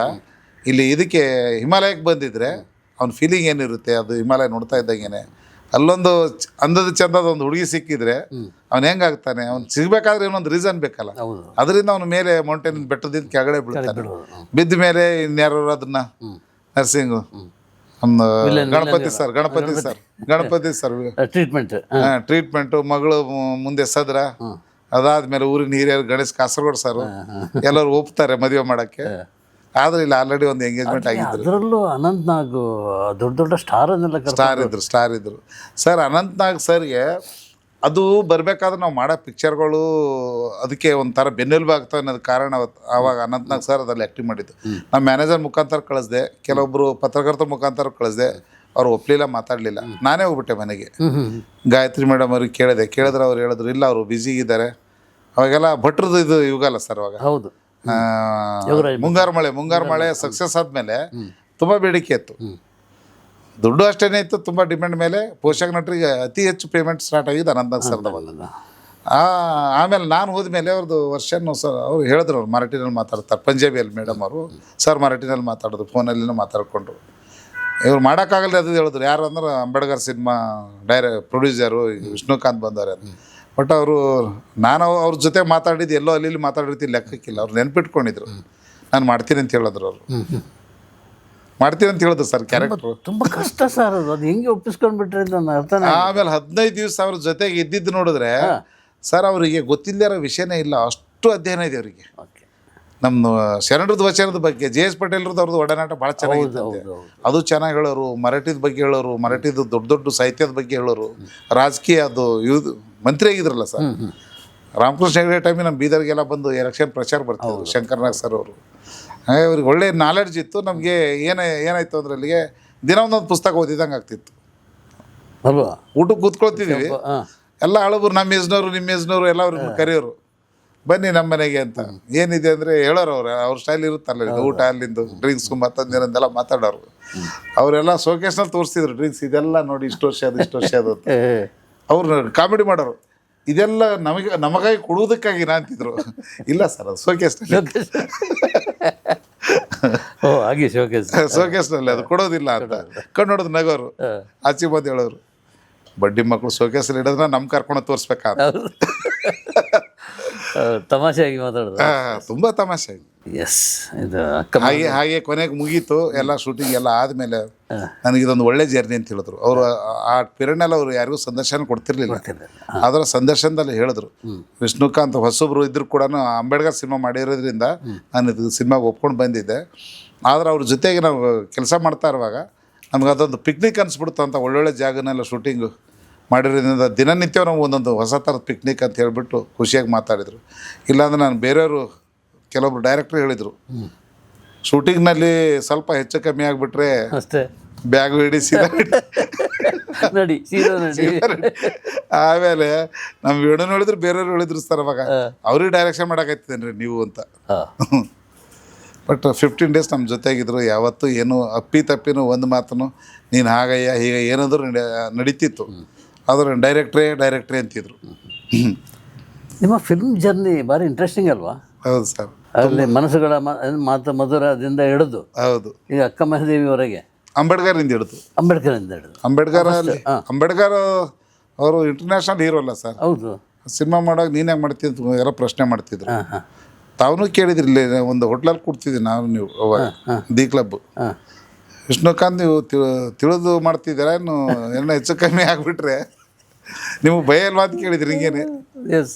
ಇಲ್ಲಿ ಇದಕ್ಕೆ ಹಿಮಾಲಯಕ್ಕೆ ಬಂದಿದ್ರೆ ಅವ್ನ ಫೀಲಿಂಗ್ ಏನಿರುತ್ತೆ, ಅದು ಹಿಮಾಲಯ ನೋಡ್ತಾ ಇದ್ದಂಗೆ. ಅಲ್ಲೊಂದು ಅಂದದ ಚಂದದ ಒಂದು ಹುಡುಗಿ ಸಿಕ್ಕಿದ್ರೆ ಅವ್ನು ಹೆಂಗಾಗ್ತಾನೆ, ಅವ್ನು ಸಿಗಬೇಕಾದ್ರೆ ಇನ್ನೊಂದು ರೀಸನ್ ಬೇಕಲ್ಲ. ಅದರಿಂದ ಅವನ ಮೇಲೆ ಮೌಂಟೇನ್ ಬೆಟ್ಟದಿಂದ ಕೆಳಗಡೆ ಬೀಳ್ತಾನೆ. ಬಿದ್ದ ಮೇಲೆ ಇನ್ಯಾರು ಅದನ್ನ ನರ್ಸಿಂಗು ಒಂದು ಗಣಪತಿ ಸರ್ ಟ್ರೀಟ್ಮೆಂಟು ಮಗಳು ಮುಂದೆ ಸದ್ರ. ಅದಾದ್ಮೇಲೆ ಊರಿನ ಹಿರಿಯರು ಗಣೇಶ್ ಕಾಸರಗೋಡು ಸರ್ ಎಲ್ಲರೂ ಒಪ್ತಾರೆ ಮದುವೆ ಮಾಡೋಕ್ಕೆ. ಆದ್ರೆ ಇಲ್ಲ, ಆಲ್ರೆಡಿ ಒಂದು ಎಂಗೇಜ್ಮೆಂಟ್ ಆಗಿದ್ರು. ಅದರಲ್ಲೂ ಅನಂತ್ ನಾಗ್ ದೊಡ್ಡ ದೊಡ್ಡ ಸ್ಟಾರ್ ಇದ್ರು ಸರ್. ಅನಂತ್ ನಾಗ್ ಸರ್ಗೆ ಅದು ಬರಬೇಕಾದ್ರೆ ನಾವು ಮಾಡೋ ಪಿಕ್ಚರ್ಗಳು ಅದಕ್ಕೆ ಒಂಥರ ಬೆನ್ನೆಲುಬು ಆಗ್ತವೆ ಅನ್ನೋದು ಕಾರಣ. ಆವಾಗ ಅನಂತ್ ನಾಗ್ ಸರ್ ಅದ್ರಲ್ಲಿ ಆ್ಯಕ್ಟಿಂಗ್ ಮಾಡಿದ್ದು. ನಮ್ಮ ಮ್ಯಾನೇಜರ್ ಮುಖಾಂತರ ಕಳಿಸ್ದೆ, ಕೆಲವೊಬ್ಬರು ಪತ್ರಕರ್ತರ ಮುಖಾಂತರ ಕಳಿಸ್ದೆ. ಅವ್ರು ಒಪ್ಪಲಿಲ್ಲ, ಮಾತಾಡಲಿಲ್ಲ. ನಾನೇ ಹೋಗ್ಬಿಟ್ಟೆ ಮನೆಗೆ. ಗಾಯತ್ರಿ ಮೇಡಮ್ ಅವ್ರಿಗೆ ಕೇಳಿದ್ರೆ ಅವ್ರು ಹೇಳಿದ್ರು ಇಲ್ಲ, ಅವರು ಬ್ಯುಸಿ ಇದ್ದಾರೆ. ಅವಾಗೆಲ್ಲ ಭಟ್ರದ್ದು ಇದು ಯುಗಲ್ಲ ಸರ್. ಅವಾಗ ಹೌದು, ಮುಂಗಾರು ಮಳೆ ಸಕ್ಸಸ್ ಆದಮೇಲೆ ತುಂಬ ಬೇಡಿಕೆ ಇತ್ತು. ದುಡ್ಡು ಅಷ್ಟೇನೇ ಇತ್ತು, ತುಂಬ ಡಿಮ್ಯಾಂಡ್ ಮೇಲೆ ಪೋಷಕ ನಟರಿಗೆ ಅತಿ ಹೆಚ್ಚು ಪೇಮೆಂಟ್ ಸ್ಟಾರ್ಟ್ ಆಗಿದ್ದು ಅನಂತ ಸರ್ದವಾಗ. ಆಮೇಲೆ ನಾನು ಹೋದ್ಮೇಲೆ ಅವ್ರದ್ದು ವರ್ಷನೂ ಅವ್ರು ಹೇಳಿದ್ರು, ಅವ್ರು ಮರಾಠಿನಲ್ಲಿ ಮಾತಾಡ್ತಾರೆ, ಪಂಜಾಬಿಯಲ್ಲಿ ಮೇಡಮ್ ಅವರು ಸರ್ ಮರಾಠಿನಲ್ಲಿ ಮಾತಾಡೋದು, ಫೋನಲ್ಲಿನೂ ಮಾತಾಡ್ಕೊಂಡ್ರು. ಇವ್ರು ಮಾಡೋಕ್ಕಾಗಲ್ಲ ಅದು ಹೇಳಿದ್ರು. ಯಾರು ಅಂದ್ರೆ ಅಂಬೇಡ್ಕರ್ ಸಿನಿಮಾ ಪ್ರೊಡ್ಯೂಸರು ವಿಷ್ಣುಕಾಂತ್ ಬಂದವ್ರೆ ಅಂತ. ಬಟ್ ಅವರು ನಾನು ಅವ್ರ ಜೊತೆ ಮಾತಾಡಿದ್ದು ಎಲ್ಲೋ ಅಲ್ಲಿ ಮಾತಾಡಿರ್ತೀನಿ ಲೆಕ್ಕಕ್ಕಿಲ್ಲ. ಅವ್ರು ನೆನ್ಪಿಟ್ಕೊಂಡಿದ್ರು, ನಾನು ಮಾಡ್ತೀನಿ ಅಂತ ಹೇಳಿದ್ರು. ಅವರು ಮಾಡ್ತೀನಿ ಅಂತ ಹೇಳಿದ್ರು ಸರ್. ಕ್ಯಾರೆಕ್ಟ್ರು ತುಂಬ ಕಷ್ಟ ಸರ್ ಅದು ಹೆಂಗೆ ಒಪ್ಪಿಸ್ಕೊಂಡ್ಬಿಟ್ರೆ ನನ್ನ ಅರ್ಥ. ಆಮೇಲೆ 15 ದಿವಸ ಅವ್ರ ಜೊತೆಗೆ ಇದ್ದಿದ್ದು ನೋಡಿದ್ರೆ ಸರ್ ಅವರಿಗೆ ಗೊತ್ತಿಲ್ಲದಿರೋ ವಿಷಯನೇ ಇಲ್ಲ, ಅಷ್ಟು ಅಧ್ಯಯನ ಇದೆ ಅವರಿಗೆ. ನಮ್ಮ ಶರಣರದ ವಚನದ ಬಗ್ಗೆ JS ಪಟೇಲ್ರದ್ದು ಅವ್ರದ್ದು ಒಡನಾಟ ಭಾಳ ಚೆನ್ನಾಗಿದೆ. ಅದು ಚೆನ್ನಾಗಿ ಹೇಳೋರು, ಮರಾಠಿದ ಬಗ್ಗೆ ಹೇಳೋರು, ಮರಾಠಿದು ದೊಡ್ಡ ದೊಡ್ಡ ಸಾಹಿತ್ಯದ ಬಗ್ಗೆ ಹೇಳೋರು, ರಾಜಕೀಯ ಅದು ಇವ್ದು ಮಂತ್ರಿ ಆಗಿದ್ರಲ್ಲ ಸರ್ ರಾಮಕೃಷ್ಣ ಹೆಗಡೆ ಟೈಮಿಗೆ ನಮ್ಮ ಬೀದರ್ಗೆಲ್ಲ ಬಂದು ಎಲೆಕ್ಷನ್ ಪ್ರಚಾರ ಬರ್ತಿದ್ರು ಶಂಕರ್ನಾಗ್ ಸರ್ ಅವರು. ಹಾಗೆ ಅವ್ರಿಗೆ ಒಳ್ಳೆ ನಾಲೆಡ್ಜ್ ಇತ್ತು. ನಮಗೆ ಏನಾಯ್ತು ಅಂದ್ರೆ ಅಲ್ಲಿಗೆ ದಿನ ಒಂದೊಂದು ಪುಸ್ತಕ ಓದಿದಂಗೆ ಆಗ್ತಿತ್ತು. ಅಲ್ವಾ, ಊಟಕ್ಕೆ ಕೂತ್ಕೊಳ್ತಿದ್ದೀವಿ, ಎಲ್ಲ ಹಳಬರು ನಮ್ಮ ನಿಮ್ಮ ಏಜ್ನವರು ಎಲ್ಲ ಅವ್ರನ್ನ ಕರೆಯೋರು, ಬನ್ನಿ ನಮ್ಮ ಮನೆಗೆ ಅಂತ. ಏನಿದೆ ಅಂದರೆ ಹೇಳೋರು ಅವ್ರ ಸ್ಟೈಲ್ ಇರುತ್ತಲ್ಲ, ಇದು ಊಟ ಅಲ್ಲಿಂದು ಡ್ರಿಂಕ್ಸ್ ಮತ್ತೊಂದಿರಂದೆಲ್ಲ ಮಾತಾಡೋರು. ಅವರೆಲ್ಲ ಶೋಕೇಸ್ನಲ್ಲಿ ತೋರಿಸ್ತಿದ್ರು ಡ್ರಿಂಕ್ಸ್, ಇದೆಲ್ಲ ನೋಡಿ ಇಷ್ಟು ವರ್ಷ ಅದು ಇಷ್ಟು ವರ್ಷ ಅದು ಅಂತ. ಅವ್ರು ಕಾಮಿಡಿ ಮಾಡೋರು, ಇದೆಲ್ಲ ನಮಗಾಗಿ ಕೊಡುವುದಕ್ಕಾಗಿ ಅಂತಿದ್ರು. ಇಲ್ಲ ಸರ್ ಅದು ಶೋಕೇಸ್ನಲ್ಲಿ, ಹಾಗೆ ಶೋಕೇಸ್ನಲ್ಲಿ ಅದು ಕೊಡೋದಿಲ್ಲ ಅಂತ ಕಣ್ಣು ನೋಡೋದು ನಗೋರು. ಆಚೆ ಬಂದು ಹೇಳೋರು, ಬಡ್ಡಿ ಮಕ್ಕಳು ಶೋಕೇಸಲ್ಲಿ ಇಡೋದನ್ನ ನಮ್ಮ ಕರ್ಕೊಂಡು ತೋರಿಸ್ಬೇಕಾ. ತಮಾಷೆಯಾಗಿ ಮಾತಾಡೋದು, ತುಂಬ ತಮಾಷೆ. ಎಸ್, ಇದು ಹಾಗೆ ಕೊನೆಗೆ ಮುಗೀತು ಎಲ್ಲ ಶೂಟಿಂಗ್ ಎಲ್ಲ ಆದಮೇಲೆ ನನಗಿದೊಂದು ಒಳ್ಳೆ ಜರ್ನಿ ಅಂತ ಹೇಳಿದ್ರು ಅವರು. ಆ ಪೀರಿಯಡ್ನಲ್ಲಿ ಅವರು ಯಾರಿಗೂ ಸಂದರ್ಶನ ಕೊಡ್ತಿರ್ಲಿಲ್ಲ. ಅದರ ಸಂದರ್ಶನದಲ್ಲಿ ಹೇಳಿದ್ರು, ವಿಷ್ಣುಕಾಂತ್ ಹೊಸಬ್ರು ಇದ್ರು ಕೂಡ ಅಂಬೇಡ್ಕರ್ ಸಿನಿಮಾ ಮಾಡಿರೋದ್ರಿಂದ ನಾನು ಇದು ಸಿನಿಮಾಗೆ ಒಪ್ಕೊಂಡು ಬಂದಿದ್ದೆ. ಆದರೆ ಅವ್ರ ಜೊತೆಗೆ ನಾವು ಕೆಲಸ ಮಾಡ್ತಾ ಇರುವಾಗ ನಮ್ಗೆ ಅದೊಂದು ಪಿಕ್ನಿಕ್ ಅನಿಸ್ಬಿಡ್ತು ಅಂತ. ಒಳ್ಳೊಳ್ಳೆ ಜಾಗನೆಲ್ಲ ಶೂಟಿಂಗು ಮಾಡಿರೋದ್ರಿಂದ ದಿನನಿತ್ಯ ನಾವು ಒಂದೊಂದು ಹೊಸ ಥರದ ಪಿಕ್ನಿಕ್ ಅಂತ ಹೇಳಿಬಿಟ್ಟು ಖುಷಿಯಾಗಿ ಮಾತಾಡಿದರು. ಇಲ್ಲಾಂದ್ರೆ ನಾನು ಬೇರೆಯವರು ಕೆಲವೊಬ್ರು ಡೈರೆಕ್ಟ್ರು ಹೇಳಿದರು, ಶೂಟಿಂಗ್ನಲ್ಲಿ ಸ್ವಲ್ಪ ಹೆಚ್ಚು ಕಮ್ಮಿ ಆಗಿಬಿಟ್ರೆ ಅಷ್ಟೇ ಬ್ಯಾಗ್ ಹಿಡಿಸಿ ನಡಿ ಸೀದಾ ನಡಿ. ಆಮೇಲೆ ನಮ್ಮ ವಿಡಿಯೋ ನೋಡಿದ್ರು ಬೇರೆಯವ್ರು ಹೇಳಿದ್ರು ಸರ್ ಅವಾಗ, ಅವ್ರಿಗೆ ಡೈರೆಕ್ಷನ್ ಮಾಡೋಕೈತೇನ್ರಿ ನೀವು ಅಂತ. ಬಟ್ 15 ಡೇಸ್ ನಮ್ಮ ಜೊತೆಗಿದ್ರು. ಯಾವತ್ತೂ ಏನು ತಪ್ಪಿನೂ ಒಂದು ಮಾತನ್ನು ನೀನು ಹಾಗಯ್ಯ ಹೀಗೆ ಏನಾದರೂ ನಡೀತಿತ್ತು. ಆದ್ರೆ ಡೈರೆಕ್ಟ್ರೇ ಅಂತಿದ್ರು. ನಿಮ್ಮ ಫಿಲ್ಮ್ ಜರ್ನಿ ಭಾರಿ ಇಂಟ್ರೆಸ್ಟಿಂಗ್ ಅಲ್ವಾ? ಹೌದು ಸರ್. ಅಲ್ಲಿ ಮನಸ್ಸುಗಳ ಮಾತು ಮಧುರದಿಂದ ಹಿಡಿದು ಹೌದು, ಈಗ ಅಕ್ಕ ಮಹಾದೇವಿಯವರೆಗೆ ಅಂಬೇಡ್ಕರಿಂದ ಹಿಡಿದು ಅಂಬೇಡ್ಕರ್ ಅವರು ಇಂಟರ್ನ್ಯಾಷನಲ್ ಹೀರೋ ಅಲ್ಲ ಸರ್. ಹೌದು, ಸಿನಿಮಾ ಮಾಡೋವಾಗ ನೀನು ಹೆಂಗೆ ಮಾಡ್ತೀನಿ ಯಾರೋ ಪ್ರಶ್ನೆ ಮಾಡ್ತಿದ್ರು. ತಾವೂ ಕೇಳಿದ್ರಿ, ಇಲ್ಲಿ ಒಂದು ಹೋಟ್ಲಲ್ಲಿ ಕೊಡ್ತಿದ್ವಿ ನೀವು ಅವಾಗ ದಿ ಕ್ಲಬ್. ವಿಷ್ಣುಕಾಂತ್ ನೀವು ತಿಳಿದು ಮಾಡ್ತಿದ್ದೀರಾ ಏನು ಏನೋ ಹೆಚ್ಚು ಕಮ್ಮಿ ಆಗಿಬಿಟ್ರೆ ನಿಮಗೆ ಭಯ ಅಲ್ವಾ ಅಂತ ಕೇಳಿದ್ರಿ. ಹಿಂಗೇನೆ ಎಸ್,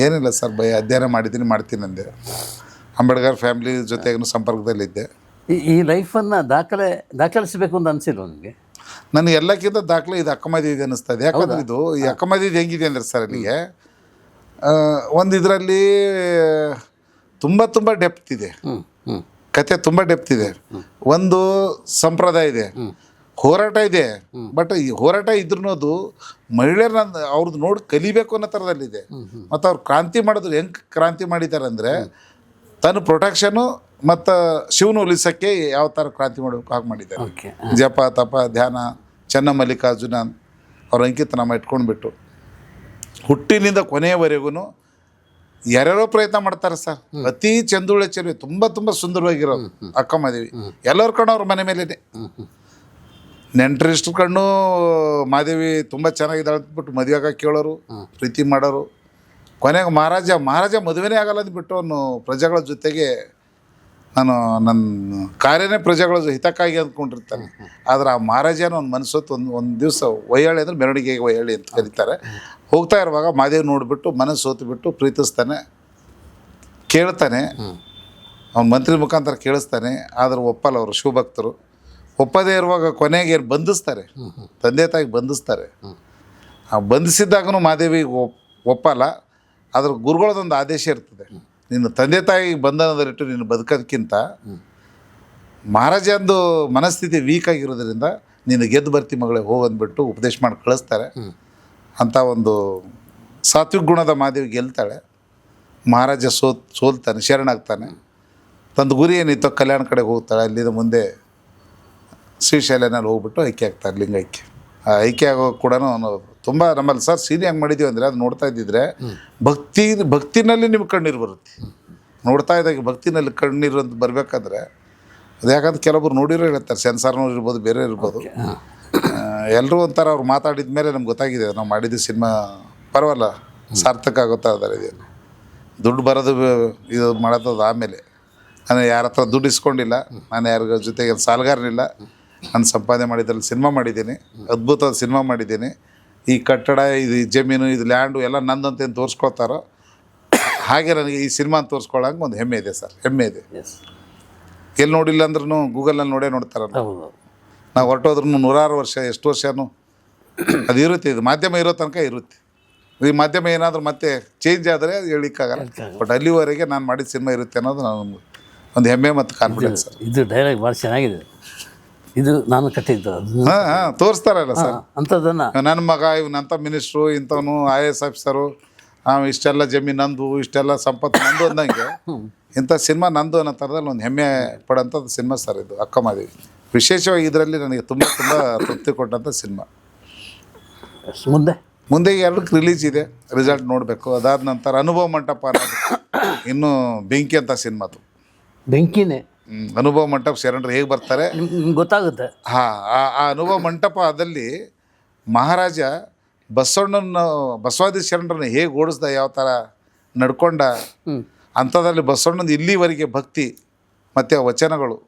ಏನಿಲ್ಲ ಸರ್, ಭಯ ಅಧ್ಯಯನ ಮಾಡ್ತೀನಿ ಅಂದೆ. ಅಂಬೇಡ್ಕರ್ ಫ್ಯಾಮಿಲಿ ಜೊತೆಗೂ ಸಂಪರ್ಕದಲ್ಲಿದ್ದೆ. ಈ ಲೈಫನ್ನು ದಾಖಲಿಸಬೇಕು ಅಂತ ಅನಿಸಿಲ್ವ ನನಗೆ? ನನಗೆ ಎಲ್ಲಕ್ಕಿಂತ ದಾಖಲೆ ಇದು ಅಕ್ಕಮದಿದೆ ಅನ್ನಿಸ್ತದೆ. ಯಾಕಂದ್ರೆ ಇದು ಈ ಅಕ್ಕಮದಿದು ಹೆಂಗಿದೆ ಅಂದರೆ ಸರ್ ಅಲ್ಲಿಗೆ ಒಂದು ಇದರಲ್ಲಿ ತುಂಬ ಡೆಪ್ತ್ ಇದೆ, ಕತೆ ತುಂಬ ಡೆಪ್ತ್ ಇದೆ. ಒಂದು ಸಂಪ್ರದಾಯ ಇದೆ, ಹೋರಾಟ ಇದೆ. ಬಟ್ ಈ ಹೋರಾಟ ಇದ್ರೂ ಅದು ಮಹಿಳೆಯರನ್ನ ಅವ್ರದ್ದು ನೋಡಿ ಕಲಿಬೇಕು ಅನ್ನೋ ಥರದಲ್ಲಿದೆ. ಮತ್ತು ಅವ್ರು ಕ್ರಾಂತಿ ಮಾಡೋದು ಹೆಂಗೆ ಕ್ರಾಂತಿ ಮಾಡಿದ್ದಾರೆ ಅಂದರೆ ತನ್ನ ಪ್ರೊಟೆಕ್ಷನು ಮತ್ತು ಶಿವನ ಒಲಿಸೋಕ್ಕೆ ಯಾವ ಥರ ಕ್ರಾಂತಿ ಮಾಡಬೇಕು ಹಾಗೆ ಮಾಡಿದ್ದಾರೆ. ಜಪ ತಪ ಧ್ಯಾನ ಚೆನ್ನ ಮಲ್ಲಿಕಾರ್ಜುನ ಅವ್ರ ಅಂಕಿತನಾಮ ಇಟ್ಕೊಂಡ್ಬಿಟ್ಟು ಹುಟ್ಟಿನಿಂದ ಕೊನೆಯವರೆಗೂ ಯಾರ್ಯಾರೋ ಪ್ರಯತ್ನ ಮಾಡ್ತಾರೆ ಸರ್. ಅತಿ ಚಂದುಳ್ಳೆ ಚೆಲುವೆ, ತುಂಬ ಸುಂದರವಾಗಿರೋ ಅಕ್ಕ ಮಾದೇವಿ. ಎಲ್ಲರ ಕಣ್ಣು ಅವ್ರ ಮನೆ ಮೇಲೇ, ನೆಂಟರಿಷ್ಟ್ರ ಕಣ್ಣು ಮಾದೇವಿ ತುಂಬ ಚೆನ್ನಾಗಿದ್ದಾಳೆ ಅಂದ್ಬಿಟ್ಟು ಮದುವೆಗ ಕೇಳೋರು, ಪ್ರೀತಿ ಮಾಡೋರು. ಕೊನೆಗೆ ಮಹಾರಾಜ ಮದುವೆನೇ ಆಗಲ್ಲ ಅಂದ್ಬಿಟ್ಟು ಅವನು ಪ್ರಜೆಗಳ ಜೊತೆಗೆ, ನಾನು ನನ್ನ ಕಾರ್ಯನೇ ಪ್ರಜೆಗಳ ಹಿತಕ್ಕಾಗಿ ಅಂದ್ಕೊಂಡಿರ್ತಾನೆ. ಆದರೆ ಆ ಮಹಾರಾಜನ ಒಂದು ಮನಸ್ಸೊತ್ತು ಒಂದು ದಿವಸ ಒಯ್ಯಾಳಿ ಅಂದರೆ ಮೆರವಣಿಗೆಗೆ ಒಯ್ಯಾಳಿ ಅಂತ ಕರೀತಾರೆ. ಹೋಗ್ತಾ ಇರುವಾಗ ಮಾದೇವಿ ನೋಡಿಬಿಟ್ಟು ಮನಸ್ಸು ಸೋತುಬಿಟ್ಟು ಪ್ರೀತಿಸ್ತಾನೆ, ಕೇಳ್ತಾನೆ. ಅವ್ನ ಮಂತ್ರಿ ಮುಖಾಂತರ ಕೇಳಿಸ್ತಾನೆ. ಆದರೆ ಒಪ್ಪಲ್ಲ ಅವರು, ಶಿವಭಕ್ತರು ಒಪ್ಪದೇ ಇರುವಾಗ ಕೊನೆಗೆ ಬಂಧಿಸ್ತಾರೆ, ತಂದೆ ತಾಯಿಗೆ ಬಂಧಿಸ್ತಾರೆ. ಆ ಬಂಧಿಸಿದ್ದಾಗೂ ಮಾದೇವಿ ಒಪ್ಪಲ್ಲ. ಅದ್ರ ಗುರುಗಳದೊಂದು ಆದೇಶ ಇರ್ತದೆ, ನಿನ್ನ ತಂದೆ ತಾಯಿಗೆ ಬಂಧನದಲ್ಲಿಟ್ಟು ನೀನು ಬದುಕೋದಕ್ಕಿಂತ ಮಹಾರಾಜಂದು ಮನಸ್ಥಿತಿ ವೀಕ್ ಆಗಿರೋದ್ರಿಂದ ನೀನು ಗೆದ್ದು ಬರ್ತಿ ಮಗಳೇ ಹೋಗಂದ್ಬಿಟ್ಟು ಉಪದೇಶ ಮಾಡಿ ಕಳಿಸ್ತಾರೆ. ಅಂಥ ಒಂದು ಸಾತ್ವಿಕ ಗುಣದ ಮಾದೇವಿ ಗೆಲ್ತಾಳೆ. ಮಹಾರಾಜ ಸೋಲ್ತಾನೆ, ಶರಣಾಗ್ತಾನೆ. ತಂದು ಗುರಿ ಏನಿತ್ತು ಕಲ್ಯಾಣ ಕಡೆಗೆ ಹೋಗ್ತಾಳೆ. ಅಲ್ಲಿಂದ ಮುಂದೆ ಶ್ರೀಶೈಲನಲ್ಲಿ ಹೋಗ್ಬಿಟ್ಟು ಐಕ್ಯ ಆಗ್ತಾರೆ, ಲಿಂಗೈಕ್ಯ. ಆ ಐಕ್ಯ ಆಗೋ ಕೂಡ ತುಂಬ ನಮ್ಮಲ್ಲಿ ಸರ್ ಸೀನ್ ಹೆಂಗೆ ಮಾಡಿದ್ದೀವಿ ಅಂದರೆ ಅದು ನೋಡ್ತಾ ಇದ್ದಿದ್ರೆ ಭಕ್ತಿನಲ್ಲಿ ನಿಮ್ಗೆ ಕಣ್ಣೀರು ಬರುತ್ತೆ. ನೋಡ್ತಾ ಇದ್ದಾಗ ಭಕ್ತಿನಲ್ಲಿ ಕಣ್ಣೀರು ಅಂತ ಬರಬೇಕಾದ್ರೆ ಅದು ಯಾಕಂದ್ರೆ ಕೆಲವೊಬ್ರು ನೋಡಿರೋ ಹೇಳ್ತಾರೆ, ಸೆನ್ಸಾರ್ನವ್ರು ಇರ್ಬೋದು, ಬೇರೆ ಇರ್ಬೋದು. ಎಲ್ಲರೂ ಒಂಥರ ಅವ್ರು ಮಾತಾಡಿದ ಮೇಲೆ ನಮ್ಗೆ ಗೊತ್ತಾಗಿದೆ ನಾವು ಮಾಡಿದ್ದು ಸಿನಿಮಾ ಪರವಲ್ಲ, ಸಾರ್ಥಕ ಆಗುತ್ತಾ ಇದ್ದಾರೆ. ಇದೇನು ದುಡ್ಡು ಬರೋದು ಇದು ಮಾಡೋದು ಆಮೇಲೆ. ನಾನು ಯಾರ ಹತ್ರ ದುಡ್ಡು ಇಸ್ಕೊಂಡಿಲ್ಲ, ನಾನು ಯಾರ ಜೊತೆಗೆ ಸಾಲಗಾರನಿಲ್ಲ. ನಾನು ಸಂಪಾದನೆ ಮಾಡಿದ್ರಲ್ಲಿ ಸಿನಿಮಾ ಮಾಡಿದ್ದೀನಿ, ಅದ್ಭುತವಾದ ಸಿನಿಮಾ ಮಾಡಿದ್ದೀನಿ. ಈ ಕಟ್ಟಡ, ಇದು ಜಮೀನು, ಇದು ಲ್ಯಾಂಡು ಎಲ್ಲ ನಂದಂತ ಏನು ತೋರಿಸ್ಕೊಳ್ತಾರೋ ಹಾಗೆ ನನಗೆ ಈ ಸಿನಿಮಾ ತೋರಿಸ್ಕೊಳ್ಳೋಂಗೆ ಒಂದು ಹೆಮ್ಮೆ ಇದೆ ಸರ್, ಹೆಮ್ಮೆ ಇದೆ. ಎಲ್ಲಿ ನೋಡಿಲ್ಲ ಅಂದ್ರೂ ಗೂಗಲ್ನಲ್ಲಿ ನೋಡ್ತಾರಲ್ಲ. ನಾವು ಹೊರಟೋದ್ರೂ 100 ವರ್ಷ, ಎಷ್ಟು ವರ್ಷನೂ ಅದು ಇರುತ್ತೆ. ಇದು ಮಾಧ್ಯಮ ಇರೋ ತನಕ ಇರುತ್ತೆ. ಈ ಮಾಧ್ಯಮ ಏನಾದರೂ ಮತ್ತೆ ಚೇಂಜ್ ಆದರೆ ಹೇಳಿಕ್ಕಾಗಲ್ಲ. ಬಟ್ ಅಲ್ಲಿವರೆಗೆ ನಾನು ಮಾಡಿದ ಸಿನಿಮಾ ಇರುತ್ತೆ ಅನ್ನೋದು ನಾನು ಒಂದು ಹೆಮ್ಮೆ ಮತ್ತು ಕಾನ್ಫಿಡೆನ್ಸ್ ಸರ್. ಇದು ಡೈಲಾಗ್ ಭಾಳ ಚೆನ್ನಾಗಿದೆ. ಇದು ನಾನು ಕಟ್ಟಿದ್ದು. ಹಾಂ ತೋರಿಸ್ತಾರಲ್ಲ ಸರ್ ಅಂಥದ್ದನ್ನು. ನನ್ನ ಮಗ ಇವನಂಥ ಮಿನಿಸ್ಟ್ರು, ಇಂಥವನು IAS ಆಫೀಸರು, ಇಷ್ಟೆಲ್ಲ ಜಮೀನು ನಂದು, ಇಷ್ಟೆಲ್ಲ ಸಂಪತ್ತು ನಂದು ಅಂದಂಗೆ ಇಂಥ ಸಿನಿಮಾ ನಂದು ಅನ್ನೋ ಥರದಲ್ಲಿ ಒಂದು ಹೆಮ್ಮೆ ಪಡೋಂಥದ್ದು ಸಿನಿಮಾ ಸರ್ ಇದು ಅಕ್ಕಮಹಾದೇವಿ. ವಿಶೇಷವಾಗಿ ಇದರಲ್ಲಿ ನನಗೆ ತುಂಬ ತೃಪ್ತಿ ಕೊಟ್ಟಂಥ ಸಿನಿಮಾ. ಮುಂದೆ 2ಕ್ಕೆ ರಿಲೀಸ್ ಇದೆ, ರಿಸಲ್ಟ್ ನೋಡಬೇಕು. ಅದಾದ ನಂತರ ಅನುಭವ ಮಂಟಪ ಅನ್ನೋದು ಇನ್ನೂ ಬೆಂಕಿ ಅಂತ ಸಿನಿಮಾದು. ಬೆಂಕಿನೇ ಅನುಭವ ಮಂಟಪ ಶರಣರು ಹೇಗೆ ಬರ್ತಾರೆ ನಿಮ್ಗೆ ಗೊತ್ತಾಗುತ್ತೆ. ಹಾಂ, ಆ ಅನುಭವ ಮಂಟಪದಲ್ಲಿ ಮಹಾರಾಜ ಬಸವಾದಿ ಶರಣರನ್ನ ಹೇಗೆ ಓಡಿಸ್ದ, ಯಾವ ಥರ ನಡ್ಕೊಂಡ, ಅಂಥದ್ರಲ್ಲಿ ಬಸವಣ್ಣನ ಇಲ್ಲಿವರೆಗೆ ಭಕ್ತಿ ಮತ್ತು ವಚನಗಳು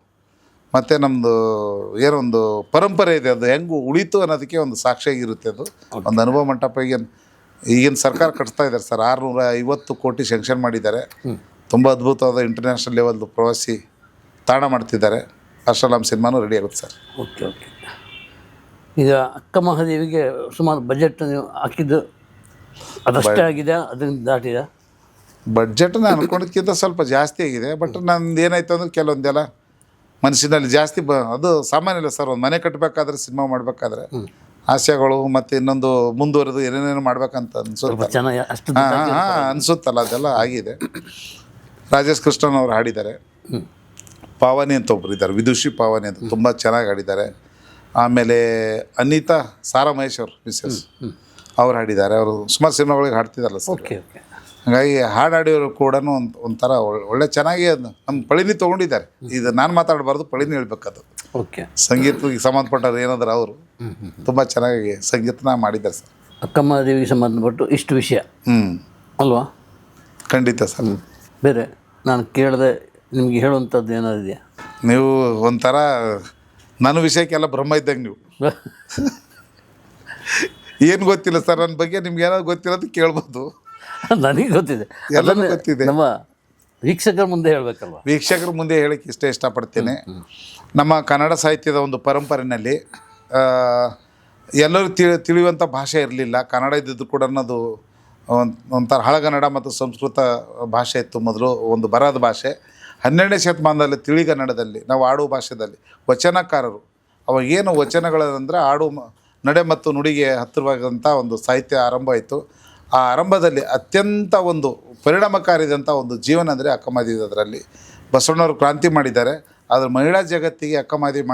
ಮತ್ತು ನಮ್ಮದು ಏನೊಂದು ಪರಂಪರೆ ಇದೆ, ಅದು ಹೆಂಗೆ ಉಳಿತು ಅನ್ನೋದಕ್ಕೆ ಒಂದು ಸಾಕ್ಷಿಯಾಗಿರುತ್ತೆ. ಅದು ಒಂದು ಅನುಭವ ಮಂಟಪ ಈಗಿನ ಸರ್ಕಾರ ಕಟ್ತಾ ಇದ್ದಾರೆ ಸರ್. 650 ಕೋಟಿ ಸ್ಯಾಂಕ್ಷನ್ ಮಾಡಿದ್ದಾರೆ. ತುಂಬ ಅದ್ಭುತವಾದ ಇಂಟರ್ನ್ಯಾಷನಲ್ ಲೆವೆಲ್ದು ಪ್ರವಾಸಿ ತಾಣ ಮಾಡ್ತಿದ್ದಾರೆ. ಅಷ್ಟರಲ್ಲಿ ನಮ್ಮ ಸಿನಿಮಾನೂ ರೆಡಿ ಆಗುತ್ತೆ ಸರ್. ಓಕೆ. ಈಗ ಅಕ್ಕ ಮಹಾದೇವಿಗೆ ಸುಮಾರು ಬಜೆಟ್ ನೀವು ಹಾಕಿದ್ದು ಅದಷ್ಟೇ ಆಗಿದೆ, ಅದನ್ನು ದಾಟಿದ? ಬಡ್ಜೆಟ್ ನಾನು ಅನ್ಕೊಂಡಿದ್ದಕ್ಕಿಂತ ಸ್ವಲ್ಪ ಜಾಸ್ತಿ ಆಗಿದೆ. ಬಟ್ ನಂದು ಏನಾಯ್ತು ಅಂದ್ರೆ ಕೆಲವೊಂದೆಲ್ಲ ಮನಸ್ಸಿನಲ್ಲಿ ಜಾಸ್ತಿ ಅದು ಸಾಮಾನ್ಯ ಇಲ್ಲ ಸರ್. ಒಂದು ಮನೆ ಕಟ್ಟಬೇಕಾದ್ರೆ, ಸಿನಿಮಾ ಮಾಡಬೇಕಾದ್ರೆ ಆಸೆಗಳು ಮತ್ತು ಇನ್ನೊಂದು ಮುಂದುವರೆದು ಏನೇನೇನು ಮಾಡ್ಬೇಕಂತ ಅನಿಸುತ್ತೆ. ಅನಿಸುತ್ತಲ್ಲ, ಅದೆಲ್ಲ ಆಗಿದೆ. ರಾಜೇಶ್ ಕೃಷ್ಣನ್ ಅವರು ಹಾಡಿದ್ದಾರೆ. ಪಾವನಿ ಅಂತ ಒಬ್ಬರು ಇದ್ದಾರೆ, ವಿದುಷಿ ಪಾವನಿ ಅಂತ, ತುಂಬ ಚೆನ್ನಾಗಿ ಹಾಡಿದ್ದಾರೆ. ಆಮೇಲೆ ಅನಿತಾ ಸಾರಾ ಮಹೇಶ್ ಅವರು ಮಿಸಸ್ ಅವ್ರು ಹಾಡಿದ್ದಾರೆ. ಅವರು ಸುಮಾರು ಸಿನಿಮಾಗಳಿಗೆ ಹಾಡ್ತಿದ್ದಾರಲ್ಲ ಸರ್. ಹಾಗಾಗಿ ಹಾಡಾಡಿಯವರು ಕೂಡ ಒಂಥರ ಒಳ್ಳೆ ಚೆನ್ನಾಗಿ ನಮ್ಮ ಪಳಿನಿ ತೊಗೊಂಡಿದ್ದಾರೆ. ಇದು ನಾನು ಮಾತಾಡಬಾರ್ದು, ಪಳಿನಿ ಹೇಳ್ಬೇಕದು. ಓಕೆ. ಸಂಗೀತಕ್ಕೆ ಸಂಬಂಧಪಟ್ಟವ್ರು ಏನಾದ್ರು ಅವರು ತುಂಬ ಚೆನ್ನಾಗಿ ಸಂಗೀತನ ಮಾಡಿದ್ದಾರೆ ಸರ್. ಅಕ್ಕಮಹಾದೇವಿಗೆ ಸಂಬಂಧಪಟ್ಟು ಇಷ್ಟು ವಿಷಯ ಅಲ್ವಾ? ಖಂಡಿತ ಸರ್. ಬೇರೆ ನಾನು ಕೇಳದೆ ನಿಮಗೆ ಹೇಳುವಂಥದ್ದು ಏನಾದ್ರು ಇದೆಯಾ? ನೀವು ಒಂಥರ ನನ್ನ ವಿಷಯಕ್ಕೆಲ್ಲ ಬ್ರಹ್ಮ ಇದ್ದಂಗೆ ನೀವು. ಏನು ಗೊತ್ತಿಲ್ಲ ಸರ್ ನನ್ನ ಬಗ್ಗೆ, ನಿಮ್ಗೆ ಏನಾದ್ರು ಗೊತ್ತಿರೋದು ಕೇಳ್ಬೋದು. ನನಗೆ ಗೊತ್ತಿದೆ, ಎಲ್ಲನೂ ಗೊತ್ತಿದೆ. ನಮ್ಮ ವೀಕ್ಷಕರ ಮುಂದೆ ಹೇಳಬೇಕಲ್ವ? ವೀಕ್ಷಕರ ಮುಂದೆ ಹೇಳಕ್ಕೆ ಇಷ್ಟಪಡ್ತೀನಿ. ನಮ್ಮ ಕನ್ನಡ ಸಾಹಿತ್ಯದ ಒಂದು ಪರಂಪರೆಯಲ್ಲಿ ಎಲ್ಲರೂ ತಿಳಿಯುವಂಥ ಭಾಷೆ ಇರಲಿಲ್ಲ. ಕನ್ನಡ ಇದ್ದಿದ್ದು ಕೂಡ ಅನ್ನೋದು ಒಂಥರ ಹಳಗನ್ನಡ ಮತ್ತು ಸಂಸ್ಕೃತ ಭಾಷೆ ಇತ್ತು ಮೊದಲು, ಒಂದು ಬರದ ಭಾಷೆ. 12ನೇ ಶತಮಾನದಲ್ಲಿ ತಿಳಿಗನ್ನಡದಲ್ಲಿ ನಾವು ಆಡುವ ಭಾಷೆಯಲ್ಲಿ ವಚನಕಾರರು ಅವಾಗೇನು ವಚನಗಳಂದರೆ ಆಡು ನಡೆ ಮತ್ತು ನುಡಿಗೆ ಹತ್ತಿರವಾದಂಥ ಒಂದು ಸಾಹಿತ್ಯ ಆರಂಭ ಆಯಿತು. ಆ ಆರಂಭದಲ್ಲಿ ಅತ್ಯಂತ ಒಂದು ಪರಿಣಾಮಕಾರಿದಂಥ ಒಂದು ಜೀವನ ಅಂದರೆ ಅಕ್ಕಮಹಾದೇವಿ. ಅದರಲ್ಲಿ ಬಸವಣ್ಣವರು ಕ್ರಾಂತಿ ಮಾಡಿದ್ದಾರೆ. ಆದರೆ ಮಹಿಳಾ ಜಗತ್ತಿಗೆ ಅಕ್ಕಮಹಾದೇವಿ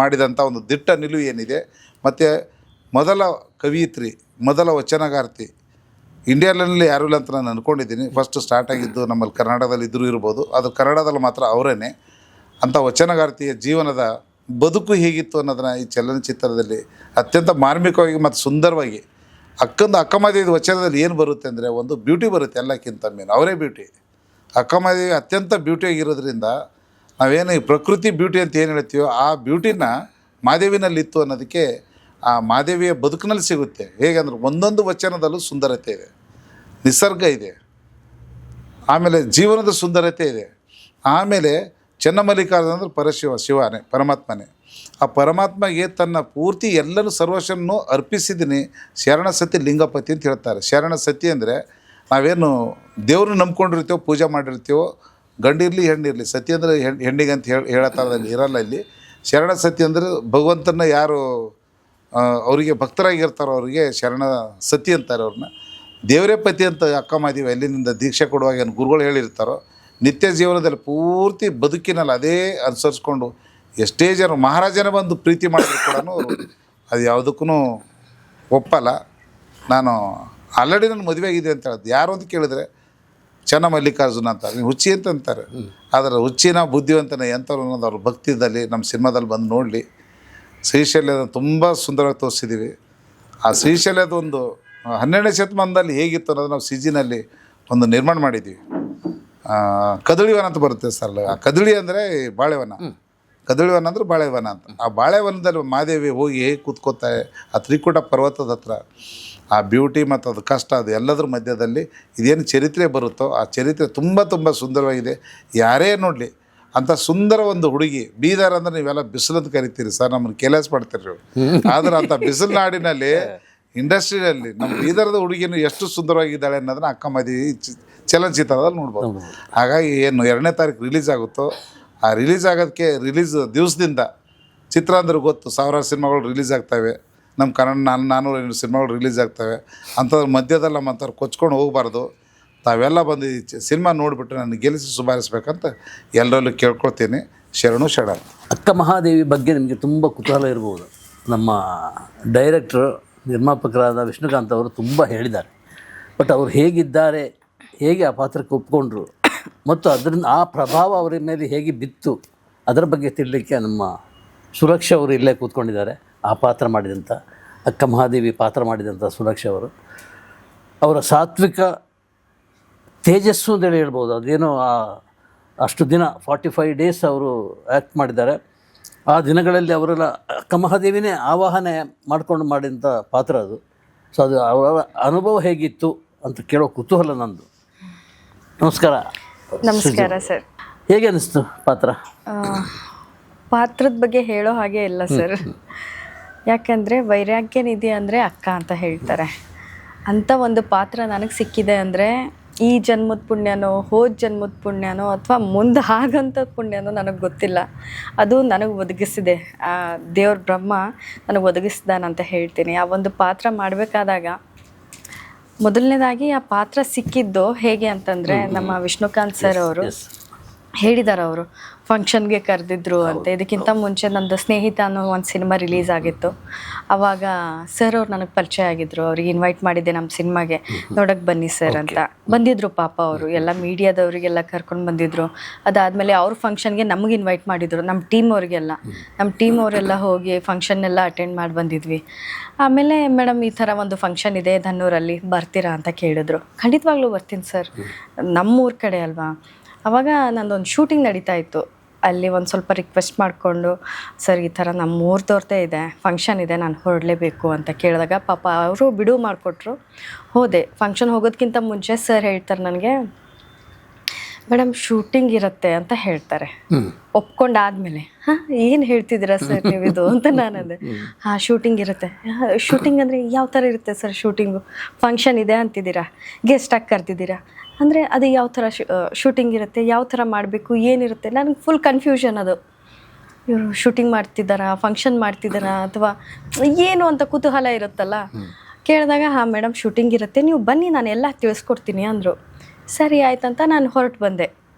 ಮಾಡಿದಂಥ ಒಂದು ದಿಟ್ಟ ನಿಲುವು ಏನಿದೆ, ಮತ್ತು ಮೊದಲ ಕವಿಯಿತ್ರಿ, ಮೊದಲ ವಚನಗಾರ್ತಿ ಇಂಡಿಯಾದಲ್ಲಿ ಯಾರೂ ಇಲ್ಲ ಅಂತ ನಾನು ಅಂದ್ಕೊಂಡಿದ್ದೀನಿ. ಫಸ್ಟ್ ಸ್ಟಾರ್ಟ್ ಆಗಿದ್ದು ನಮ್ಮಲ್ಲಿ ಕರ್ನಾಟಕದಲ್ಲಿ ಇದ್ದರೂ ಇರ್ಬೋದು, ಅದು ಕನ್ನಡದಲ್ಲಿ ಮಾತ್ರ ಅವರೇನೆ. ಅಂಥ ವಚನಗಾರ್ತಿಯ ಜೀವನದ ಬದುಕು ಹೇಗಿತ್ತು ಅನ್ನೋದನ್ನು ಈ ಚಲನಚಿತ್ರದಲ್ಲಿ ಅತ್ಯಂತ ಮಾರ್ಮಿಕವಾಗಿ ಮತ್ತು ಸುಂದರವಾಗಿ ಅಕ್ಕಮಹಾದೇವಿ ವಚನದಲ್ಲಿ ಏನು ಬರುತ್ತೆ ಅಂದರೆ ಒಂದು ಬ್ಯೂಟಿ ಬರುತ್ತೆ. ಎಲ್ಲಕ್ಕಿಂತ ಮೇನ್ ಅವರೇ ಬ್ಯೂಟಿ. ಅಕ್ಕಮಹಾದೇವಿ ಅತ್ಯಂತ ಬ್ಯೂಟಿಯಾಗಿರೋದ್ರಿಂದ ನಾವೇನು ಈ ಪ್ರಕೃತಿ ಬ್ಯೂಟಿ ಅಂತ ಏನು ಹೇಳ್ತೀವೋ ಆ ಬ್ಯೂಟಿನ ಮಾದೇವಿನಲ್ಲಿತ್ತು ಅನ್ನೋದಕ್ಕೆ ಆ ಮಾದೇವಿಯ ಬದುಕಿನಲ್ಲಿ ಸಿಗುತ್ತೆ. ಹೇಗೆಂದ್ರೆ ಒಂದೊಂದು ವಚನದಲ್ಲೂ ಸುಂದರತೆ ಇದೆ, ನಿಸರ್ಗ ಇದೆ, ಆಮೇಲೆ ಜೀವನದ ಸುಂದರತೆ ಇದೆ. ಆಮೇಲೆ ಚೆನ್ನಮಲ್ಲಿಕಾರ್ಜುನ ಅಂದರೆ ಶಿವನೇ, ಪರಮಾತ್ಮನೇ. ಆ ಪರಮಾತ್ಮಗೆ ತನ್ನ ಪೂರ್ತಿ ಎಲ್ಲರೂ ಸರ್ವಸ್ವವನ್ನು ಅರ್ಪಿಸಿದ್ದೀನಿ, ಶರಣ ಸತಿ ಲಿಂಗಪತಿ ಅಂತ ಹೇಳ್ತಾರೆ. ಶರಣ ಸತಿ ಅಂದರೆ ನಾವೇನು ದೇವ್ರನ್ನ ನಂಬ್ಕೊಂಡಿರ್ತೀವೋ, ಪೂಜೆ ಮಾಡಿರ್ತೀವೋ, ಗಂಡಿರಲಿ ಹೆಣ್ಣಿರಲಿ, ಸತಿ ಅಂದರೆ ಹೆಣ್ಣಿಗೆ ಅಂತ ಹೇಳೋ ಥರದಲ್ಲಿ ಇರಲ್ಲ. ಇಲ್ಲಿ ಶರಣ ಸತಿ ಅಂದರೆ ಭಗವಂತನ ಯಾರು ಅವರಿಗೆ ಭಕ್ತರಾಗಿರ್ತಾರೋ ಅವರಿಗೆ ಶರಣ ಸತಿ ಅಂತಾರೆ ಅವ್ರನ್ನ. ದೇವರೇ ಪತಿ ಅಂತ ಅಕ್ಕ ಮಾದೇವಿ ಅಲ್ಲಿನಿಂದ ದೀಕ್ಷೆ ಕೊಡುವಾಗ ಏನು ಗುರುಗಳು ಹೇಳಿರ್ತಾರೋ ನಿತ್ಯ ಜೀವನದಲ್ಲಿ ಪೂರ್ತಿ ಬದುಕಿನಲ್ಲಿ ಅದೇ ಅನುಸರಿಸ್ಕೊಂಡು ಎಷ್ಟೇ ಜನ ಮಹಾರಾಜನೇ ಬಂದು ಪ್ರೀತಿ ಮಾಡಿದ್ರು ಕೂಡ ಅದು ಯಾವುದಕ್ಕೂ ಒಪ್ಪಲ್ಲ. ನಾನು ಆಲ್ರೆಡಿ ನನ್ನ ಮದುವೆ ಆಗಿದೆ ಅಂತ ಹೇಳೋದು. ಯಾರು ಅಂತ ಕೇಳಿದ್ರೆ ಚೆನ್ನ ಮಲ್ಲಿಕಾರ್ಜುನ ಅಂತ ನೀವು ಹುಚ್ಚಿ ಅಂತ ಅಂತಾರೆ. ಆದರೆ ಹುಚ್ಚಿನ ಬುದ್ಧಿವಂತನ ಎಂಥವ್ರು ಅನ್ನೋದು ಅವ್ರ ಭಕ್ತಿದಲ್ಲಿ ನಮ್ಮ ಸಿನಿಮಾದಲ್ಲಿ ಬಂದು ನೋಡಲಿ. ಶ್ರೀಶೈಲ್ಯದ ತುಂಬ ಸುಂದರವಾಗಿ ತೋರಿಸಿದ್ದೀವಿ. ಆ ಶ್ರೀಶೈಲ್ಯದ ಒಂದು 12ನೇ ಶತಮಾನದಲ್ಲಿ ಹೇಗಿತ್ತು ಅನ್ನೋದು ನಾವು ಸಿಜಿನಲ್ಲಿ ಒಂದು ನಿರ್ಮಾಣ ಮಾಡಿದ್ದೀವಿ. ಕದಳಿವನ ಅಂತ ಬರುತ್ತೆ ಸರ್. ಆ ಕದಳಿ ಅಂದರೆ ಬಾಳೆವನ, ಕದಳಿವನ ಅಂದರೆ ಬಾಳೆವನ ಅಂತ. ಆ ಬಾಳೆವನದಲ್ಲಿ ಮಾದೇವಿ ಹೋಗಿ ಹೇಗೆ ಕೂತ್ಕೋತಾರೆ ಆ ತ್ರಿಕೂಟ ಪರ್ವತದ ಹತ್ರ, ಆ ಬ್ಯೂಟಿ ಮತ್ತು ಅದು ಕಷ್ಟ ಅದು ಎಲ್ಲದರ ಮಧ್ಯದಲ್ಲಿ ಇದೇನು ಚರಿತ್ರೆ ಬರುತ್ತೋ ಆ ಚರಿತ್ರೆ ತುಂಬ ತುಂಬ ಸುಂದರವಾಗಿದೆ. ಯಾರೇ ನೋಡಲಿ ಅಂಥ ಸುಂದರ ಒಂದು ಹುಡುಗಿ. ಬೀದರ್ ಅಂದರೆ ನೀವೆಲ್ಲ ಬಿಸಿಲಂತ ಕರಿತೀರಿ ಸರ್, ನಮ್ಮನ್ನು ಕೆಲಸ ಮಾಡ್ತೀರಿ. ಆದರೆ ಅಂಥ ಬಿಸಿಲು ನಾಡಿನಲ್ಲಿ ಇಂಡಸ್ಟ್ರಿಯಲ್ಲಿ ನಮ್ಮ ಬೀದರದ ಹುಡುಗಿನೂ ಎಷ್ಟು ಸುಂದರವಾಗಿದ್ದಾಳೆ ಅನ್ನೋದನ್ನ ಅಕ್ಕ ಮಾದೇವಿ ಚಲನಚಿತ್ರದಲ್ಲಿ ನೋಡ್ಬೋದು. ಹಾಗಾಗಿ ಏನು 2ನೇ ತಾರೀಕು ರಿಲೀಸ್ ಆಗುತ್ತೋ ಆ ರಿಲೀಸ್ ಆಗೋದಕ್ಕೆ ರಿಲೀಸ್ ದಿವಸದಿಂದ ಚಿತ್ರ ಅಂದ್ರೆ ಗೊತ್ತು, ಸಾವಿರಾರು ಸಿನಿಮಾಗಳು ರಿಲೀಸ್ ಆಗ್ತವೆ. ನಮ್ಮ ಕನ್ನಡ 400 ಸಿನಿಮಾಗಳು ರಿಲೀಸ್ ಆಗ್ತವೆ. ಅಂಥದ್ರ ಮಧ್ಯದಲ್ಲಿ ನಮ್ಮಂಥವ್ರು ಕೊಚ್ಕೊಂಡು ಹೋಗಬಾರ್ದು. ತಾವೆಲ್ಲ ಬಂದು ಈ ಸಿನಿಮಾ ನೋಡಿಬಿಟ್ಟು ನನಗೆ ಗೆಲ್ಲಿಸಿ ಶುಭಾರಿಸ್ಬೇಕಂತ ಎಲ್ಲರಲ್ಲೂ ಕೇಳ್ಕೊಳ್ತೀನಿ. ಶರಣು ಶರಣ. ಅಕ್ಕ ಮಹಾದೇವಿ ಬಗ್ಗೆ ನಿಮಗೆ ತುಂಬ ಕುತೂಹಲ ಇರ್ಬೋದು. ನಮ್ಮ ಡೈರೆಕ್ಟ್ರು ನಿರ್ಮಾಪಕರಾದ ವಿಷ್ಣುಕಾಂತ್ ಅವರು ತುಂಬ ಹೇಳಿದ್ದಾರೆ. ಬಟ್ ಅವರು ಹೇಗಿದ್ದಾರೆ, ಹೇಗೆ ಆ ಪಾತ್ರಕ್ಕೆ ಒಪ್ಕೊಂಡ್ರು ಮತ್ತು ಅದರಿಂದ ಆ ಪ್ರಭಾವ ಅವರ ಮೇಲೆ ಹೇಗೆ ಬಿತ್ತು ಅದರ ಬಗ್ಗೆ ತಿಳಲಿಕ್ಕೆ ನಮ್ಮ ಸುರಕ್ಷಾ ಅವರು ಇಲ್ಲೇ ಕೂತ್ಕೊಂಡಿದ್ದಾರೆ. ಆ ಪಾತ್ರ ಮಾಡಿದಂಥ ಅಕ್ಕ ಮಹಾದೇವಿ ಪಾತ್ರ ಮಾಡಿದಂಥ ಸುರಕ್ಷಾ ಅವರು, ಅವರ ಸಾತ್ವಿಕ ತೇಜಸ್ಸು ಅಂತೇಳಿ ಹೇಳ್ಬೋದು. ಅದೇನೋ ಅಷ್ಟು ದಿನ 45 ಡೇಸ್ ಅವರು ಆ್ಯಕ್ಟ್ ಮಾಡಿದ್ದಾರೆ. ಆ ದಿನಗಳಲ್ಲಿ ಅವರೆಲ್ಲ ಅಕ್ಕ ಮಹಾದೇವಿನೇ ಆವಾಹನೆ ಮಾಡಿಕೊಂಡು ಮಾಡಿದಂಥ ಪಾತ್ರ ಅದು. ಸೊ ಅದು ಅವರ ಅನುಭವ ಹೇಗಿತ್ತು ಅಂತ ಕೇಳೋ ಕುತೂಹಲ ನಂದು. ನಮಸ್ಕಾರ. ನಮಸ್ಕಾರ ಸರ್. ಹೇಗೆ ಅನಿಸ್ತು ಪಾತ್ರ? ಪಾತ್ರದ ಬಗ್ಗೆ ಹೇಳೋ ಹಾಗೆ ಇಲ್ಲ ಸರ್. ಯಾಕಂದರೆ ವೈರಾಗ್ಯ ನಿಧಿ ಅಂದರೆ ಅಕ್ಕ ಅಂತ ಹೇಳ್ತಾರೆ. ಅಂಥ ಒಂದು ಪಾತ್ರ ನನಗೆ ಸಿಕ್ಕಿದೆ ಅಂದರೆ ಈ ಜನ್ಮದ ಪುಣ್ಯನೋ ಹೋದ ಜನ್ಮದ ಪುಣ್ಯನೋ ಅಥವಾ ಮುಂದೆ ಆಗಂಥ ಪುಣ್ಯನೋ ನನಗೆ ಗೊತ್ತಿಲ್ಲ. ಅದು ನನಗೆ ಒದಗಿಸಿದೆ ಆ ದೇವ್ರ ಬ್ರಹ್ಮ ನನಗೆ ಒದಗಿಸ್ದಾನಂತ ಹೇಳ್ತೀನಿ. ಆ ಒಂದು ಪಾತ್ರ ಮಾಡಬೇಕಾದಾಗ ಮೊದಲನೇದಾಗಿ ಆ ಪಾತ್ರ ಸಿಕ್ಕಿದ್ದು ಹೇಗೆ ಅಂತಂದರೆ ನಮ್ಮ ವಿಷ್ಣುಕಾಂತ್ ಸರ್ ಅವರು ಹೇಳಿದ್ದಾರೆ. ಅವರು ಫಂಕ್ಷನ್ಗೆ ಕರೆದಿದ್ರು ಅಂತ. ಇದಕ್ಕಿಂತ ಮುಂಚೆ ನಂದು ಸ್ನೇಹಿತ ಅನ್ನೋ ಒಂದು ಸಿನಿಮಾ ರಿಲೀಸ್ ಆಗಿತ್ತು. ಆವಾಗ ಸರ್ ಅವ್ರು ನನಗೆ ಪರಿಚಯ ಆಗಿದ್ದರು. ಅವ್ರಿಗೆ ಇನ್ವೈಟ್ ಮಾಡಿದ್ದೆ ನಮ್ಮ ಸಿನಿಮಾಗೆ, ನೋಡೋಕ್ಕೆ ಬನ್ನಿ ಸರ್ ಅಂತ. ಬಂದಿದ್ದರು ಪಾಪ ಅವರು, ಎಲ್ಲ ಮೀಡಿಯಾದವರಿಗೆಲ್ಲ ಕರ್ಕೊಂಡು ಬಂದಿದ್ದರು. ಅದಾದಮೇಲೆ ಅವ್ರ ಫಂಕ್ಷನ್ಗೆ ನಮಗೆ ಇನ್ವೈಟ್ ಮಾಡಿದರು, ನಮ್ಮ ಟೀಮ್ ಅವರಿಗೆಲ್ಲ. ನಮ್ಮ ಟೀಮ್ ಅವರೆಲ್ಲ ಹೋಗಿ ಫಂಕ್ಷನ್ನೆಲ್ಲ ಅಟೆಂಡ್ ಮಾಡಿ ಬಂದಿದ್ವಿ. ಆಮೇಲೆ ಮೇಡಮ್ ಈ ಥರ ಒಂದು ಫಂಕ್ಷನ್ ಇದೆ ಧನ್ನೂರಲ್ಲಿ, ಬರ್ತೀರಾ ಅಂತ ಕೇಳಿದ್ರು. ಖಂಡಿತವಾಗ್ಲೂ ಬರ್ತೀನಿ ಸರ್, ನಮ್ಮೂರ ಕಡೆ ಅಲ್ವಾ. ಆವಾಗ ನಂದೊಂದು ಶೂಟಿಂಗ್ ನಡೀತಾ ಇತ್ತು. ಅಲ್ಲಿ ಒಂದು ಸ್ವಲ್ಪ ರಿಕ್ವೆಸ್ಟ್ ಮಾಡಿಕೊಂಡು, ಸರ್ ಈ ಥರ ನಮ್ಮ ಊರ್ದವ್ರದ್ದೇ ಇದೆ ಫಂಕ್ಷನ್ ಇದೆ, ನಾನು ಹೊರಡಲೇಬೇಕು ಅಂತ ಕೇಳಿದಾಗ ಪಾಪ ಅವರು ಬಿಡುವು ಮಾಡಿಕೊಟ್ರು. ಹೋದೆ. ಫಂಕ್ಷನ್ ಹೋಗೋದಕ್ಕಿಂತ ಮುಂಚೆ ಸರ್ ಹೇಳ್ತಾರೆ ನನಗೆ, ಮೇಡಮ್ ಶೂಟಿಂಗ್ ಇರುತ್ತೆ ಅಂತ ಹೇಳ್ತಾರೆ. ಒಪ್ಕೊಂಡಾದ್ಮೇಲೆ ಏನು ಹೇಳ್ತಿದ್ದೀರಾ ಸರ್ ನೀವಿದು ಅಂತ ನಾನಂದೆ. ಶೂಟಿಂಗ್ ಇರುತ್ತೆ. ಶೂಟಿಂಗ್ ಅಂದರೆ ಯಾವ ಥರ ಇರುತ್ತೆ ಸರ್ ಶೂಟಿಂಗು? ಫಂಕ್ಷನ್ ಇದೆ ಅಂತಿದ್ದೀರಾ, ಗೆಸ್ಟಾಗಿ ಕರೆದಿದ್ದೀರಾ ಅಂದರೆ ಅದು ಯಾವ ಥರ ಶೂಟಿಂಗ್ ಇರುತ್ತೆ, ಯಾವ ಥರ ಮಾಡಬೇಕು, ಏನಿರುತ್ತೆ? ನನಗೆ ಫುಲ್ ಕನ್ಫ್ಯೂಷನ್ ಅದು. ಇವರು ಶೂಟಿಂಗ್ ಮಾಡ್ತಿದ್ದಾರಾ, ಫಂಕ್ಷನ್ ಮಾಡ್ತಿದ್ದಾರಾ ಅಥವಾ ಏನು ಅಂತ ಕುತೂಹಲ ಇರುತ್ತಲ್ಲ. ಕೇಳಿದಾಗ ಮೇಡಮ್ ಶೂಟಿಂಗ್ ಇರುತ್ತೆ, ನೀವು ಬನ್ನಿ ನಾನು ಎಲ್ಲ ತಿಳಿಸ್ಕೊಡ್ತೀನಿ ಅಂದರು. ಸರಿ ಆಯ್ತಂತ ನಾನು ಹೊರಟು ಬಂದೆ.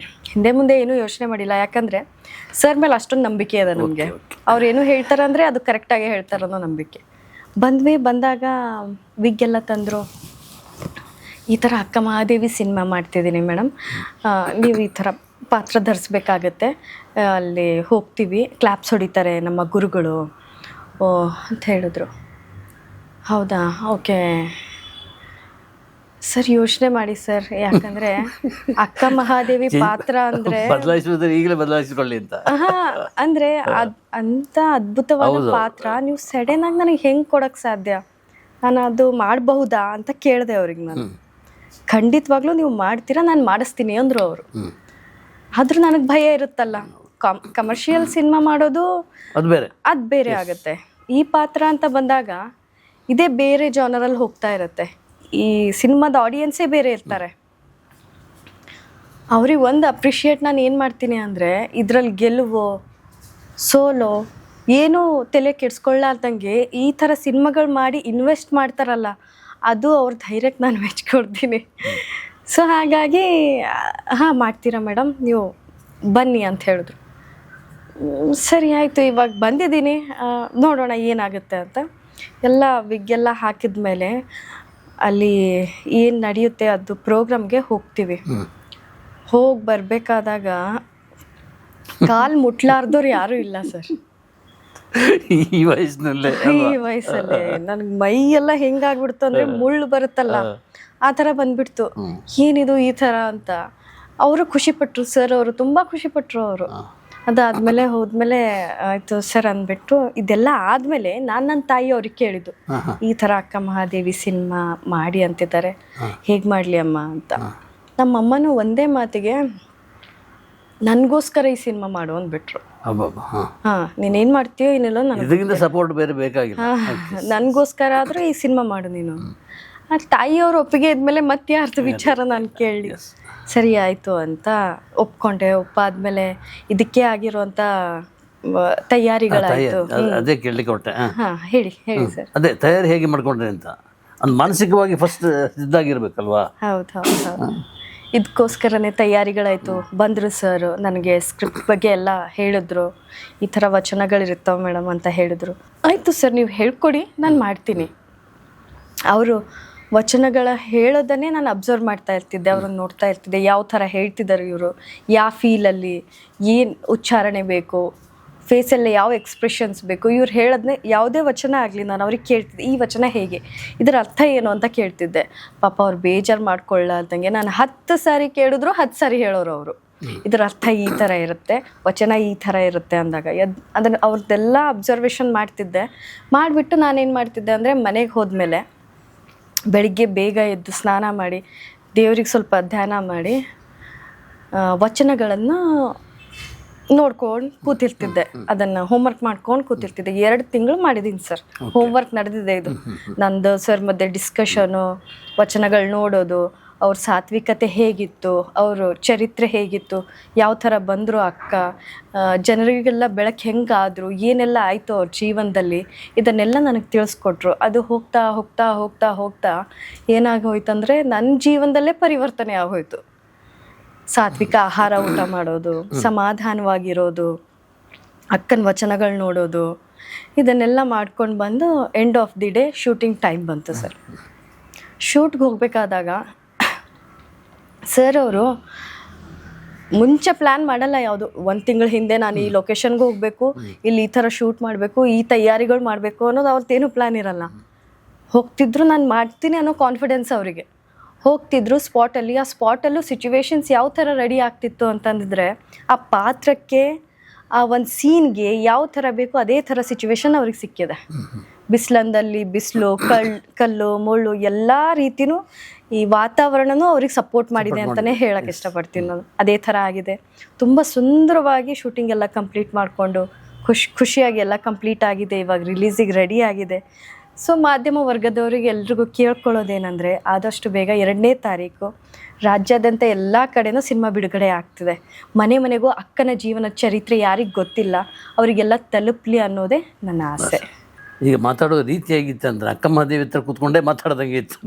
ಹಿಂದೆ ಮುಂದೆ ಏನೂ ಯೋಚನೆ ಮಾಡಿಲ್ಲ. ಯಾಕಂದರೆ ಸರ್ ಮೇಲೆ ಅಷ್ಟೊಂದು ನಂಬಿಕೆ ಇದೆ ನಮಗೆ. ಅವ್ರು ಏನು ಹೇಳ್ತಾರೆ ಅಂದರೆ ಅದು ಕರೆಕ್ಟಾಗಿ ಹೇಳ್ತಾರೆ ಅನ್ನೋ ನಂಬಿಕೆ. ಬಂದಾಗ ವಿಗ್ಗೆಲ್ಲ ತಂದರು. ಈ ಥರ ಅಕ್ಕ ಮಹಾದೇವಿ ಸಿನಿಮಾ ಮಾಡ್ತಿದ್ದೀನಿ ಮೇಡಮ್, ನೀವು ಈ ಥರ ಪಾತ್ರ ಧರಿಸ್ಬೇಕಾಗತ್ತೆ, ಅಲ್ಲಿ ಹೋಗ್ತೀವಿ, ಕ್ಲಾಪ್ಸ್ ಹೊಡಿತಾರೆ ನಮ್ಮ ಗುರುಗಳು ಅಂತ ಹೇಳಿದ್ರು. ಹೌದಾ, ಓಕೆ ಸರ್, ಯೋಚನೆ ಮಾಡಿ ಸರ್. ಯಾಕಂದರೆ ಅಕ್ಕ ಮಹಾದೇವಿ ಪಾತ್ರ ಅಂದರೆ ಬದಲಾಯಿಸುವುದ್ರೆ ಈಗಲೇ ಬದಲಾಯಿಸಿಕೊಳ್ಳಿ ಅಂತ. ಅಂದರೆ ಅಂಥ ಅದ್ಭುತವಾದ ಪಾತ್ರ ನೀವು ಸಡನ್ನಾಗಿ ನನಗೆ ಹೆಂಗೆ ಕೊಡೋಕ್ಕೆ ಸಾಧ್ಯ? ನಾನು ಅದು ಮಾಡಬಹುದಾ ಅಂತ ಕೇಳಿದೆ ಅವ್ರಿಗೆ ನಾನು. ಖಂಡಿತವಾಗ್ಲೂ ನೀವು ಮಾಡ್ತೀರಾ, ನಾನು ಮಾಡಿಸ್ತೀನಿ ಅಂದರು ಅವರು. ಆದರೂ ನನಗೆ ಭಯ ಇರುತ್ತಲ್ಲ, ಕಮರ್ಷಿಯಲ್ ಸಿನಿಮಾ ಮಾಡೋದು ಅದು ಬೇರೆ ಆಗುತ್ತೆ. ಈ ಪಾತ್ರ ಅಂತ ಬಂದಾಗ ಇದೇ ಬೇರೆ ಜಾನರಲ್ಲಿ ಹೋಗ್ತಾ ಇರುತ್ತೆ. ಈ ಸಿನಿಮಾದ ಆಡಿಯನ್ಸೇ ಬೇರೆ ಇರ್ತಾರೆ. ಅವ್ರಿಗೆ ಒಂದು ಅಪ್ರಿಷಿಯೇಟ್ ನಾನು ಏನು ಮಾಡ್ತೀನಿ ಅಂದರೆ, ಇದರಲ್ಲಿ ಗೆಲುವು ಸೋಲೋ ಏನೂ ತಲೆ ಕೆಡಿಸ್ಕೊಳ್ಳಾರ್ದಂಗೆ ಈ ಥರ ಸಿನಿಮಾಗಳು ಮಾಡಿ ಇನ್ವೆಸ್ಟ್ ಮಾಡ್ತಾರಲ್ಲ, ಅದು ಅವ್ರ ಧೈರ್ಯಕ್ಕೆ ನಾನು ಮೆಚ್ಕೊಡ್ತೀನಿ. ಸೊ ಹಾಗಾಗಿ ಹಾಂ ಮಾಡ್ತೀರಾ ಮೇಡಮ್ ನೀವು ಬನ್ನಿ ಅಂತ ಹೇಳಿದ್ರು. ಸರಿ ಆಯಿತು, ಇವಾಗ ಬಂದಿದ್ದೀನಿ, ನೋಡೋಣ ಏನಾಗುತ್ತೆ ಅಂತ. ಎಲ್ಲ ವಿಗ್ಗೆಲ್ಲ ಹಾಕಿದ ಮೇಲೆ ಅಲ್ಲಿ ಏನು ನಡೆಯುತ್ತೆ ಅದು ಪ್ರೋಗ್ರಾಮ್ಗೆ ಹೋಗ್ತೀವಿ. ಹೋಗಿ ಬರಬೇಕಾದಾಗ ಕಾಲು ಮುಟ್ಲಾರ್ದವ್ರು ಯಾರೂ ಇಲ್ಲ ಸರ್. ಈ ವಯಸ್ಸಿನಲ್ಲೇ ಈ ವಯಸ್ಸಲ್ಲಿ ನನಗೆ ಮೈ ಎಲ್ಲ ಹೆಂಗಾಗ್ಬಿಡ್ತು ಅಂದರೆ ಮುಳ್ಳು ಬರುತ್ತಲ್ಲ ಆ ಥರ ಬಂದ್ಬಿಡ್ತು. ಏನಿದು ಈ ಥರ ಅಂತ. ಅವರು ಖುಷಿಪಟ್ಟರು ಸರ್, ಅವರು ತುಂಬ ಖುಷಿಪಟ್ಟರು ಅವರು. ಅದಾದಮೇಲೆ ಹೋದ್ಮೇಲೆ ಆಯಿತು ಸರ್ ಅಂದ್ಬಿಟ್ಟು ಇದೆಲ್ಲ ಆದಮೇಲೆ ನಾನು ನನ್ನ ತಾಯಿ ಅವ್ರಿಗೆ ಕೇಳಿದ್ದು, ಈ ಥರ ಅಕ್ಕ ಮಹಾದೇವಿ ಸಿನಿಮಾ ಮಾಡಿ ಅಂತಿದ್ದಾರೆ, ಹೇಗೆ ಮಾಡಲಿ ಅಮ್ಮ ಅಂತ. ನಮ್ಮಮ್ಮನೂ ಒಂದೇ ಮಾತಿಗೆ ನನಗೋಸ್ಕರ ಈ ಸಿನಿಮಾ ಮಾಡು ಅಂದ್ಬಿಟ್ರು. ಹಾಂ ನೀನೇನು ಮಾಡ್ತೀಯೋ ಏನಿಲ್ಲ ನನಗೆ ಸಪೋರ್ಟ್ ಬೇರೆ ಬೇಕಾಗಿಲ್ಲ, ನನಗೋಸ್ಕರ ಆದರೂ ಈ ಸಿನಿಮಾ ಮಾಡು ನೀನು. ಆ ತಾಯಿಯವ್ರ ಒಪ್ಪಿಗೆ ಇದ್ಮೇಲೆ ಮತ್ತೆ ಯಾರ್ದು ವಿಚಾರ ನಾನು ಕೇಳಿ ಸರಿ ಆಯಿತು ಅಂತ ಒಪ್ಕೊಂಡೆ. ಒಪ್ಪಾದ್ಮೇಲೆ ಇದಕ್ಕೆ ಆಗಿರುವಂಥ ತಯಾರಿಗಳಾಯಿತು. ಅದೇ ಕೇಳಲಿಕ್ಕೆ ಹೊಟ್ಟೆ. ಹಾಂ ಹೇಳಿ ಸರ್. ಅದೇ ತಯಾರಿ ಹೇಗೆ ಮಾಡ್ಕೊಂಡ್ರಿ ಅಂತ ಒಂದು ಮಾನಸಿಕವಾಗಿ ಫಸ್ಟ್ ಸಿದ್ಧಾಗಿರ್ಬೇಕಲ್ವಾ? ಹೌದು. ಇದಕ್ಕೋಸ್ಕರನೇ ತಯಾರಿಗಳಾಯಿತು. ಬಂದರು ಸರ್, ನನಗೆ ಸ್ಕ್ರಿಪ್ಟ್ ಬಗ್ಗೆ ಎಲ್ಲ ಹೇಳಿದ್ರು. ಈ ಥರ ವಚನಗಳಿರ್ತಾವೆ ಮೇಡಮ್ ಅಂತ ಹೇಳಿದ್ರು. ಆಯಿತು ಸರ್ ನೀವು ಹೇಳ್ಕೊಡಿ, ನಾನು ಮಾಡ್ತೀನಿ. ಅವರು ವಚನಗಳ ಹೇಳೋದನ್ನೇ ನಾನು ಅಬ್ಸರ್ವ್ ಮಾಡ್ತಾ ಇರ್ತಿದ್ದೆ, ಅವ್ರನ್ನ ನೋಡ್ತಾ ಇರ್ತಿದ್ದೆ. ಯಾವ ಥರ ಹೇಳ್ತಿದ್ದಾರೆ ಇವರು, ಯಾವ ಫೀಲಲ್ಲಿ ಏನು ಉಚ್ಚಾರಣೆ ಬೇಕು, ಫೇಸಲ್ಲಿ ಯಾವ ಎಕ್ಸ್ಪ್ರೆಷನ್ಸ್ ಬೇಕು, ಇವ್ರು ಹೇಳೋದನ್ನೇ ಯಾವುದೇ ವಚನ ಆಗಲಿ ನಾನು ಅವ್ರಿಗೆ ಕೇಳ್ತಿದ್ದೆ, ಈ ವಚನ ಹೇಗೆ, ಇದರ ಅರ್ಥ ಏನು ಅಂತ ಕೇಳ್ತಿದ್ದೆ. ಪಾಪ ಅವ್ರು ಬೇಜಾರು ಮಾಡ್ಕೊಳ್ಳಾರ್ದಂಗೆ ನಾನು 10 ಸಾರಿ ಕೇಳಿದ್ರು 10 ಸಾರಿ ಹೇಳೋರು ಅವರು. ಇದರ ಅರ್ಥ ಈ ಥರ ಇರುತ್ತೆ, ವಚನ ಈ ಥರ ಇರುತ್ತೆ ಅಂದಾಗ ಅದನ್ನು ಅವ್ರದ್ದೆಲ್ಲ ಅಬ್ಸರ್ವೇಷನ್ ಮಾಡ್ತಿದ್ದೆ. ಮಾಡಿಬಿಟ್ಟು ನಾನೇನು ಮಾಡ್ತಿದ್ದೆ ಅಂದರೆ ಮನೆಗೆ ಹೋದ್ಮೇಲೆ ಬೆಳಿಗ್ಗೆ ಬೇಗ ಎದ್ದು ಸ್ನಾನ ಮಾಡಿ ದೇವ್ರಿಗೆ ಸ್ವಲ್ಪ ಧ್ಯಾನ ಮಾಡಿ ವಚನಗಳನ್ನು ನೋಡ್ಕೊಂಡು ಕೂತಿರ್ತಿದ್ದೆ. ಅದನ್ನು ಹೋಮ್ವರ್ಕ್ ಮಾಡ್ಕೊಂಡು ಕೂತಿರ್ತಿದ್ದೆ. 2 ತಿಂಗಳು ಮಾಡಿದ್ದೀನಿ ಸರ್. ಹೋಮ್ವರ್ಕ್ ನಡೆದಿದೆ ಇದು ನಂದು ಸರ್. ಮಧ್ಯೆ ಡಿಸ್ಕಷನು, ವಚನಗಳು ನೋಡೋದು, ಅವ್ರ ಸಾತ್ವಿಕತೆ ಹೇಗಿತ್ತು, ಅವರು ಚರಿತ್ರೆ ಹೇಗಿತ್ತು, ಯಾವ ಥರ ಬಂದರು ಅಕ್ಕ, ಜನರಿಗೆಲ್ಲ ಬೆಳಕು ಹೆಂಗಾದರು, ಏನೆಲ್ಲ ಆಯಿತು ಅವ್ರ ಜೀವನದಲ್ಲಿ, ಇದನ್ನೆಲ್ಲ ನನಗೆ ತಿಳಿಸ್ಕೊಟ್ರು. ಅದು ಹೋಗ್ತಾ ಹೋಗ್ತಾ ಹೋಗ್ತಾ ಹೋಗ್ತಾ ಏನಾಗೋಯ್ತಂದರೆ ನನ್ನ ಜೀವನದಲ್ಲೇ ಪರಿವರ್ತನೆ ಆಗೋಯ್ತು. ಸಾತ್ವಿಕ ಆಹಾರ ಊಟ ಮಾಡೋದು, ಸಮಾಧಾನವಾಗಿರೋದು, ಅಕ್ಕನ ವಚನಗಳು ನೋಡೋದು, ಇದನ್ನೆಲ್ಲ ಮಾಡ್ಕೊಂಡು ಬಂದು end of the day shooting time ಬಂತು ಸರ್. ಶೂಟ್ಗೆ ಹೋಗಬೇಕಾದಾಗ ಸರ್ ಅವರು ಮುಂಚೆ ಪ್ಲ್ಯಾನ್ ಮಾಡಲ್ಲ ಯಾವುದು. 1 ತಿಂಗಳ ಹಿಂದೆ ನಾನು ಈ ಲೊಕೇಶನ್ಗೆ ಹೋಗಬೇಕು, ಇಲ್ಲಿ ಈ ಥರ ಶೂಟ್ ಮಾಡಬೇಕು, ಈ ತಯಾರಿಗಳು ಮಾಡಬೇಕು ಅನ್ನೋದು ಅವ್ರದ್ದೇನು ಪ್ಲ್ಯಾನ್ ಇರಲ್ಲ. ಹೋಗ್ತಿದ್ರು, ನಾನು ಮಾಡ್ತೀನಿ ಅನ್ನೋ ಕಾನ್ಫಿಡೆನ್ಸ್ ಅವರಿಗೆ. ಹೋಗ್ತಿದ್ರು ಸ್ಪಾಟಲ್ಲಿ. ಆ ಸ್ಪಾಟಲ್ಲೂ ಸಿಚುವೇಶನ್ಸ್ ಯಾವ ಥರ ರೆಡಿ ಆಗ್ತಿತ್ತು ಅಂತಂದಿದ್ರೆ ಆ ಪಾತ್ರಕ್ಕೆ, ಆ ಒಂದು ಸೀನ್ಗೆ ಯಾವ ಥರ ಬೇಕು ಅದೇ ಥರ ಸಿಚುವೇಶನ್ ಅವ್ರಿಗೆ ಸಿಕ್ಕಿದೆ. ಬಿಸಿಲಂದಲ್ಲಿ ಬಿಸಿಲು, ಕಲ್ಲು ಮುಳ್ಳು ಎಲ್ಲ ರೀತಿಯೂ ಈ ವಾತಾವರಣನೂ ಅವ್ರಿಗೆ ಸಪೋರ್ಟ್ ಮಾಡಿದೆ ಅಂತಲೇ ಹೇಳೋಕ್ಕೆ ಇಷ್ಟಪಡ್ತೀನಿ ನಾನು. ಅದೇ ಥರ ಆಗಿದೆ. ತುಂಬ ಸುಂದರವಾಗಿ ಶೂಟಿಂಗ್ ಎಲ್ಲ ಕಂಪ್ಲೀಟ್ ಮಾಡಿಕೊಂಡು ಖುಷಿಯಾಗಿ ಎಲ್ಲ ಕಂಪ್ಲೀಟ್ ಆಗಿದೆ. ಇವಾಗ ರಿಲೀಸಿಗೆ ರೆಡಿ ಆಗಿದೆ. ಸೊ ಮಾಧ್ಯಮ ವರ್ಗದವರಿಗೆ ಎಲ್ರಿಗೂ ಕೇಳ್ಕೊಳ್ಳೋದೇನೆಂದರೆ ಆದಷ್ಟು ಬೇಗ 2ನೇ ತಾರೀಕು ರಾಜ್ಯಾದ್ಯಂತ ಎಲ್ಲ ಕಡೆನೂ ಸಿನಿಮಾ ಬಿಡುಗಡೆ ಆಗ್ತಿದೆ. ಮನೆ ಮನೆಗೂ ಅಕ್ಕನ ಜೀವನ ಚರಿತ್ರೆ ಯಾರಿಗೆ ಗೊತ್ತಿಲ್ಲ ಅವರಿಗೆಲ್ಲ ತಲುಪಲಿ ಅನ್ನೋದೇ ನನ್ನ ಆಸೆ. ಈಗ ಮಾತಾಡೋ ರೀತಿ ಹೇಗಿತ್ತು ಅಂದರೆ ಅಕ್ಕ ಮಹಾದೇವಿ ಹತ್ರ ಕೂತ್ಕೊಂಡೇ ಮಾತಾಡ್ದಂಗೆ ಇತ್ತು.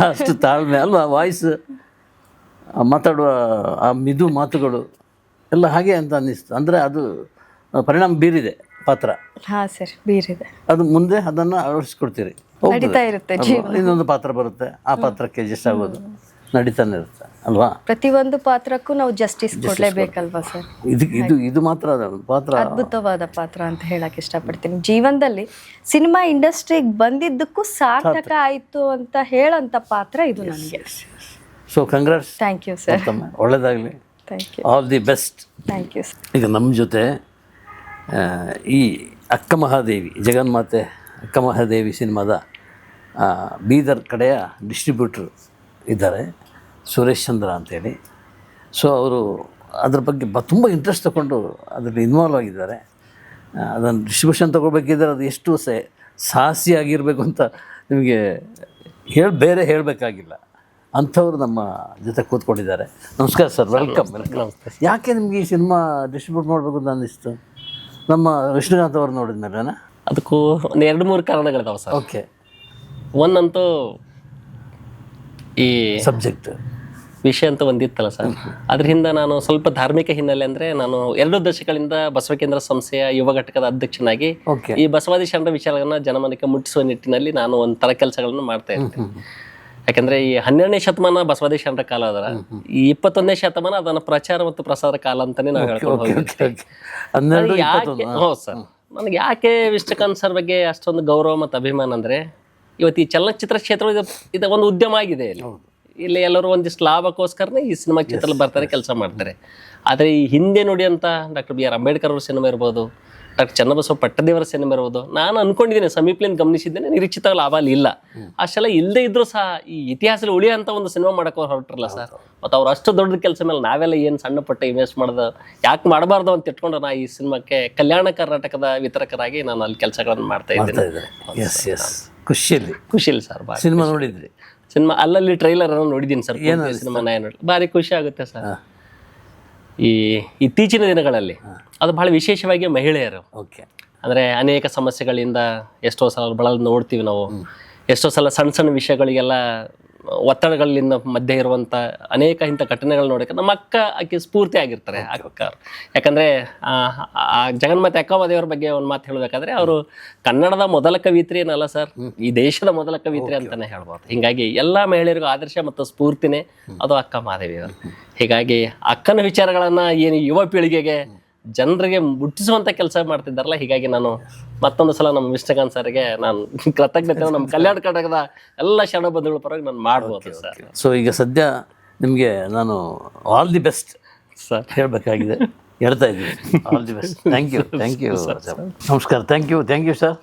ಅಷ್ಟು ತಾಳ್ಮೆ ಅಲ್ವಾ, ವಾಯ್ಸ್, ಮಾತಾಡುವ ಆ ಮಿದು ಮಾತುಗಳು ಎಲ್ಲ ಹಾಗೆ ಅಂತ ಅನ್ನಿಸ್ತು. ಅಂದರೆ ಅದು ಪರಿಣಾಮ ಬೀರಿದೆ ಪಾತ್ರ. ಹಾಂ ಸರ್, ಬೀರಿದೆ. ಅದು ಮುಂದೆ ಅದನ್ನು ಅಳವಡಿಸ್ಕೊಡ್ತೀರಿ, ನಡೀತಾ ಇರುತ್ತೆ ಜೀವನ. ಇನ್ನೊಂದು ಪಾತ್ರ ಬರುತ್ತೆ, ಆ ಪಾತ್ರಕ್ಕೆ ಅಡ್ಜಸ್ಟ್ ಆಗೋದು ನಡೀತಾನೆ ಇರುತ್ತೆ ಅಲ್ವಾ? ಪ್ರತಿಯೊಂದು ಪಾತ್ರಕ್ಕೂ ನಾವು ಜಸ್ಟಿಸ್ ಕೊಡಲೇಬೇಕಲ್ವಾ ಸರ್? ಇದು ಮಾತ್ರ ಪಾತ್ರ ಅದ್ಭುತವಾದ ಪಾತ್ರ ಅಂತ ಹೇಳಕ್ ಇಷ್ಟಪಡ್ತೀನಿ. ಜೀವನದಲ್ಲಿ ಸಿನಿಮಾ ಇಂಡಸ್ಟ್ರಿಗೆ ಬಂದಿದ್ದಕ್ಕೂ ಸಾರ್ಥಕ ಆಯಿತು ಅಂತ ಹೇಳೋಂಥ ಪಾತ್ರ ಇದು ನನಗೆ. So congrats. Thank you sir. ಒಳ್ಳೆಯದಾಗಲಿ. Thank you. All the best. Thank you sir. ಈಗ ನಮ್ಮ ಜೊತೆ ಈ ಅಕ್ಕ ಮಹಾದೇವಿ, ಜಗನ್ಮಾತೆ ಅಕ್ಕ ಮಹಾದೇವಿ ಸಿನಿಮಾದ ಬೀದರ್ ಕಡೆಯ ಡಿಸ್ಟ್ರಿಬ್ಯೂಟ್ರು ಇದ್ದಾರೆ, ಸುರೇಶ್ ಚಂದ್ರ ಅಂತೇಳಿ. ಸೊ ಅವರು ಅದ್ರ ಬಗ್ಗೆ ತುಂಬ ಇಂಟ್ರೆಸ್ಟ್ ತಗೊಂಡು ಅದರಲ್ಲಿ ಇನ್ವಾಲ್ವ್ ಆಗಿದ್ದಾರೆ. ಅದನ್ನು ಡಿಸ್ಟ್ರಿಬ್ಯೂಷನ್ ತೊಗೊಳ್ಬೇಕಿದ್ರೆ ಅದು ಎಷ್ಟು ಸಾಹಸಿ ಆಗಿರಬೇಕು ಅಂತ ನಿಮಗೆ ಬೇರೆ ಹೇಳಬೇಕಾಗಿಲ್ಲ. ಅಂಥವ್ರು ನಮ್ಮ ಜೊತೆ ಕೂತ್ಕೊಂಡಿದ್ದಾರೆ. ನಮಸ್ಕಾರ ಸರ್, ವೆಲ್ಕಮ್. ಯಾಕೆ ನಿಮಗೆ ಈ ಸಿನಿಮಾ ಡಿಸ್ಟ್ರಿಬ್ಯೂಟ್ ಮಾಡಬೇಕು ಅಂತ ಅನ್ನಿಸ್ತು? ನಮ್ಮ ವಿಷ್ಣುಕಾಂತ್ ಅವ್ರು ನೋಡಿದ ಮೇಲೆ ಅದಕ್ಕೂ ಒಂದು 2-3 ಕಾರಣಗಳಿದಾವೆ ಸರ್. ಓಕೆ. ಒಂದಂತೂ ಈ ಸಬ್ಜೆಕ್ಟ್ ವಿಷಯ ಅಂತ ಒಂದಿತ್ತಲ್ಲ ಸರ್, ಅದರಿಂದ ನಾನು ಸ್ವಲ್ಪ ಧಾರ್ಮಿಕ ಹಿನ್ನೆಲೆ ಅಂದರೆ ನಾನು 2 ದಶಕಗಳಿಂದ ಬಸವಕೇಂದ್ರ ಸಂಸ್ಥೆಯ ಯುವ ಘಟಕದ ಅಧ್ಯಕ್ಷನಾಗಿ ಓಕೆ. ಈ ಬಸವಾದಿ ಶರಣರ ವಿಚಾರಗಳನ್ನ ಜನಮನಕ್ಕೆ ಮುಟ್ಟಿಸುವ ನಿಟ್ಟಿನಲ್ಲಿ ನಾನು ಒಂಥರ ಕೆಲಸಗಳನ್ನು ಮಾಡ್ತಾ ಇರ್ತೀನಿ. ಯಾಕಂದ್ರೆ ಈ 12ನೇ ಶತಮಾನ ಬಸವಾದಿ ಶರಣರ ಕಾಲ ಅದರ, ಈ 21ನೇ ಶತಮಾನ ಅದನ್ನ ಪ್ರಚಾರ ಮತ್ತು ಪ್ರಸಾರ ಕಾಲ ಅಂತಾನೆ ನಾವು ಹೇಳ್ಕೊಂಡು ಹೋಗಿರ್ತೀವಿ. ಹೌದು ಸರ್. ನನಗೆ ಯಾಕೆ ವಿಷ್ಣುಕಾಂತ್ ಸರ್ ಬಗ್ಗೆ ಅಷ್ಟೊಂದು ಗೌರವ ಮತ್ತು ಅಭಿಮಾನ ಅಂದರೆ, ಇವತ್ತು ಈ ಚಲನಚಿತ್ರ ಕ್ಷೇತ್ರ ಇದು ಒಂದು ಉದ್ಯಮ ಆಗಿದೆ. ಇಲ್ಲಿ ಎಲ್ಲರೂ ಒಂದಿಷ್ಟು ಲಾಭಕ್ಕೋಸ್ಕರನೇ ಈ ಸಿನಿಮಾ ಕ್ಷೇತ್ರದಲ್ಲಿ ಬರ್ತಾರೆ, ಕೆಲಸ ಮಾಡ್ತಾರೆ. ಆದರೆ ಈ ಹಿಂದೆ ನುಡಿಯಂಥ ಡಾಕ್ಟರ್ ಬಿ ಆರ್ ಅಂಬೇಡ್ಕರ್ ಅವ್ರ ಸಿನಿಮಾ ಇರ್ಬೋದು, ಡಾಕ್ಟರ್ ಚನ್ನಬಸವ ಪಟ್ಟದೇವರ ಸಿನಿಮಾ ಇರ್ಬೋದು, ನಾನು ಅನ್ಕೊಂಡಿದ್ದೀನಿ, ಸಮೀಪಲಿಂದ ಗಮನಿಸಿದ್ದೇನೆ, ನಿರೀಕ್ಷಿತ ಲಾಭ ಅಲ್ಲಿ ಇಲ್ಲ. ಅಷ್ಟೆಲ್ಲ ಇಲ್ಲದೆ ಇದ್ರೂ ಸಹ ಈ ಇತಿಹಾಸದಲ್ಲಿ ಉಳಿಯೋಂಥ ಒಂದು ಸಿನಿಮಾ ಮಾಡೋಕೆ ಹೊರಟ್ರಲ್ಲ ಸರ್. ಮತ್ತು ಅವ್ರು ಅಷ್ಟು ದೊಡ್ಡ ಕೆಲಸ ಮೇಲೆ ನಾವೆಲ್ಲ ಏನು ಸಣ್ಣ ಪಟ್ಟ ಇನ್ವೆಸ್ಟ್ ಮಾಡೋದು ಯಾಕೆ ಮಾಡಬಾರ್ದು ಅಂತ ಇಟ್ಕೊಂಡು ನಾ ಈ ಸಿನಿಮಾಕ್ಕೆ ಕಲ್ಯಾಣ ಕರ್ನಾಟಕದ ವಿತರಕರಾಗಿ ನಾನು ಅಲ್ಲಿ ಕೆಲಸಗಳನ್ನು ಮಾಡ್ತಾ ಇದ್ದೀನಿ. ಖುಷಿಲಿ ಸರ್. ಸಿನಿಮಾ ನೋಡಿದ್ರಿ? ಸಿನಿಮಾ ಅಲ್ಲಲ್ಲಿ ಟ್ರೈಲರ್ ಅನ್ನು ನೋಡಿದ್ದೀನಿ ಸರ್. ಸಿನಿಮಾ ನೋಡಿ ಭಾರಿ ಖುಷಿ ಆಗುತ್ತೆ ಸರ್. ಈ ಇತ್ತೀಚಿನ ದಿನಗಳಲ್ಲಿ ಅದು ಬಹಳ ವಿಶೇಷವಾಗಿ ಮಹಿಳೆಯರು, ಅಂದರೆ ಅನೇಕ ಸಮಸ್ಯೆಗಳಿಂದ ಎಷ್ಟೋ ಸಲ ಬಳಲು ನೋಡ್ತೀವಿ ನಾವು. ಎಷ್ಟೋ ಸಲ ಸಣ್ಣ ಸಣ್ಣ ವಿಷಯಗಳಿಗೆಲ್ಲ ಒತ್ತಡಗಳಿಂದ ಮಧ್ಯೆ ಇರುವಂಥ ಅನೇಕ ಇಂಥ ಘಟನೆಗಳು ನೋಡೋಕೆ ನಮ್ಮ ಆಕೆ ಸ್ಫೂರ್ತಿ ಆಗಿರ್ತಾರೆ ಅಕ್ಕ. ಯಾಕಂದರೆ ಜಗನ್ಮಾತೆ ಅಕ್ಕಮಹಾದೇವರ ಬಗ್ಗೆ ಒಂದು ಮಾತು ಹೇಳಬೇಕಾದ್ರೆ, ಅವರು ಕನ್ನಡದ ಮೊದಲ ಕವಿತ್ರಿ ಏನಲ್ಲ ಸರ್, ಈ ದೇಶದ ಮೊದಲ ಕವಿತ್ರಿ ಅಂತಲೇ ಹೇಳ್ಬೋದು. ಹೀಗಾಗಿ ಎಲ್ಲ ಮಹಿಳೆಯರಿಗೂ ಆದರ್ಶ ಮತ್ತು ಸ್ಫೂರ್ತಿನೇ ಅದು ಅಕ್ಕ ಮಹಾದೇವಿಯವರು. ಹೀಗಾಗಿ ಅಕ್ಕನ ವಿಚಾರಗಳನ್ನು ಏನು ಯುವ ಪೀಳಿಗೆಗೆ ಜನರಿಗೆ ಮುಟ್ಟಿಸುವಂಥ ಕೆಲಸ ಮಾಡ್ತಿದ್ದಾರಲ್ಲ, ಹೀಗಾಗಿ ನಾನು ಮತ್ತೊಂದು ಸಲ ನಮ್ಮ ವಿಷ್ಣುಕಾಂತ್ ಸರ್ಗೆ ನಾನು ಕೃತಜ್ಞತೆ ನಮ್ಮ ಕಲ್ಯಾಣ ಕರ್ನಾಟಕದ ಎಲ್ಲ ಶರಣ ಬಂಧುಗಳ ಪರವಾಗಿ ನಾನು ಮಾಡ್ಬೋದು ಸರ್. ಸೊ ಈಗ ಸದ್ಯ ನಿಮಗೆ ನಾನು ಆಲ್ ದಿ ಬೆಸ್ಟ್ ಸರ್ ಹೇಳಬೇಕಾಗಿದೆ, ಹೇಳ್ತಾ ಇದ್ದೀವಿ. All the best. Thank you ನಮಸ್ಕಾರ. Thank you sir.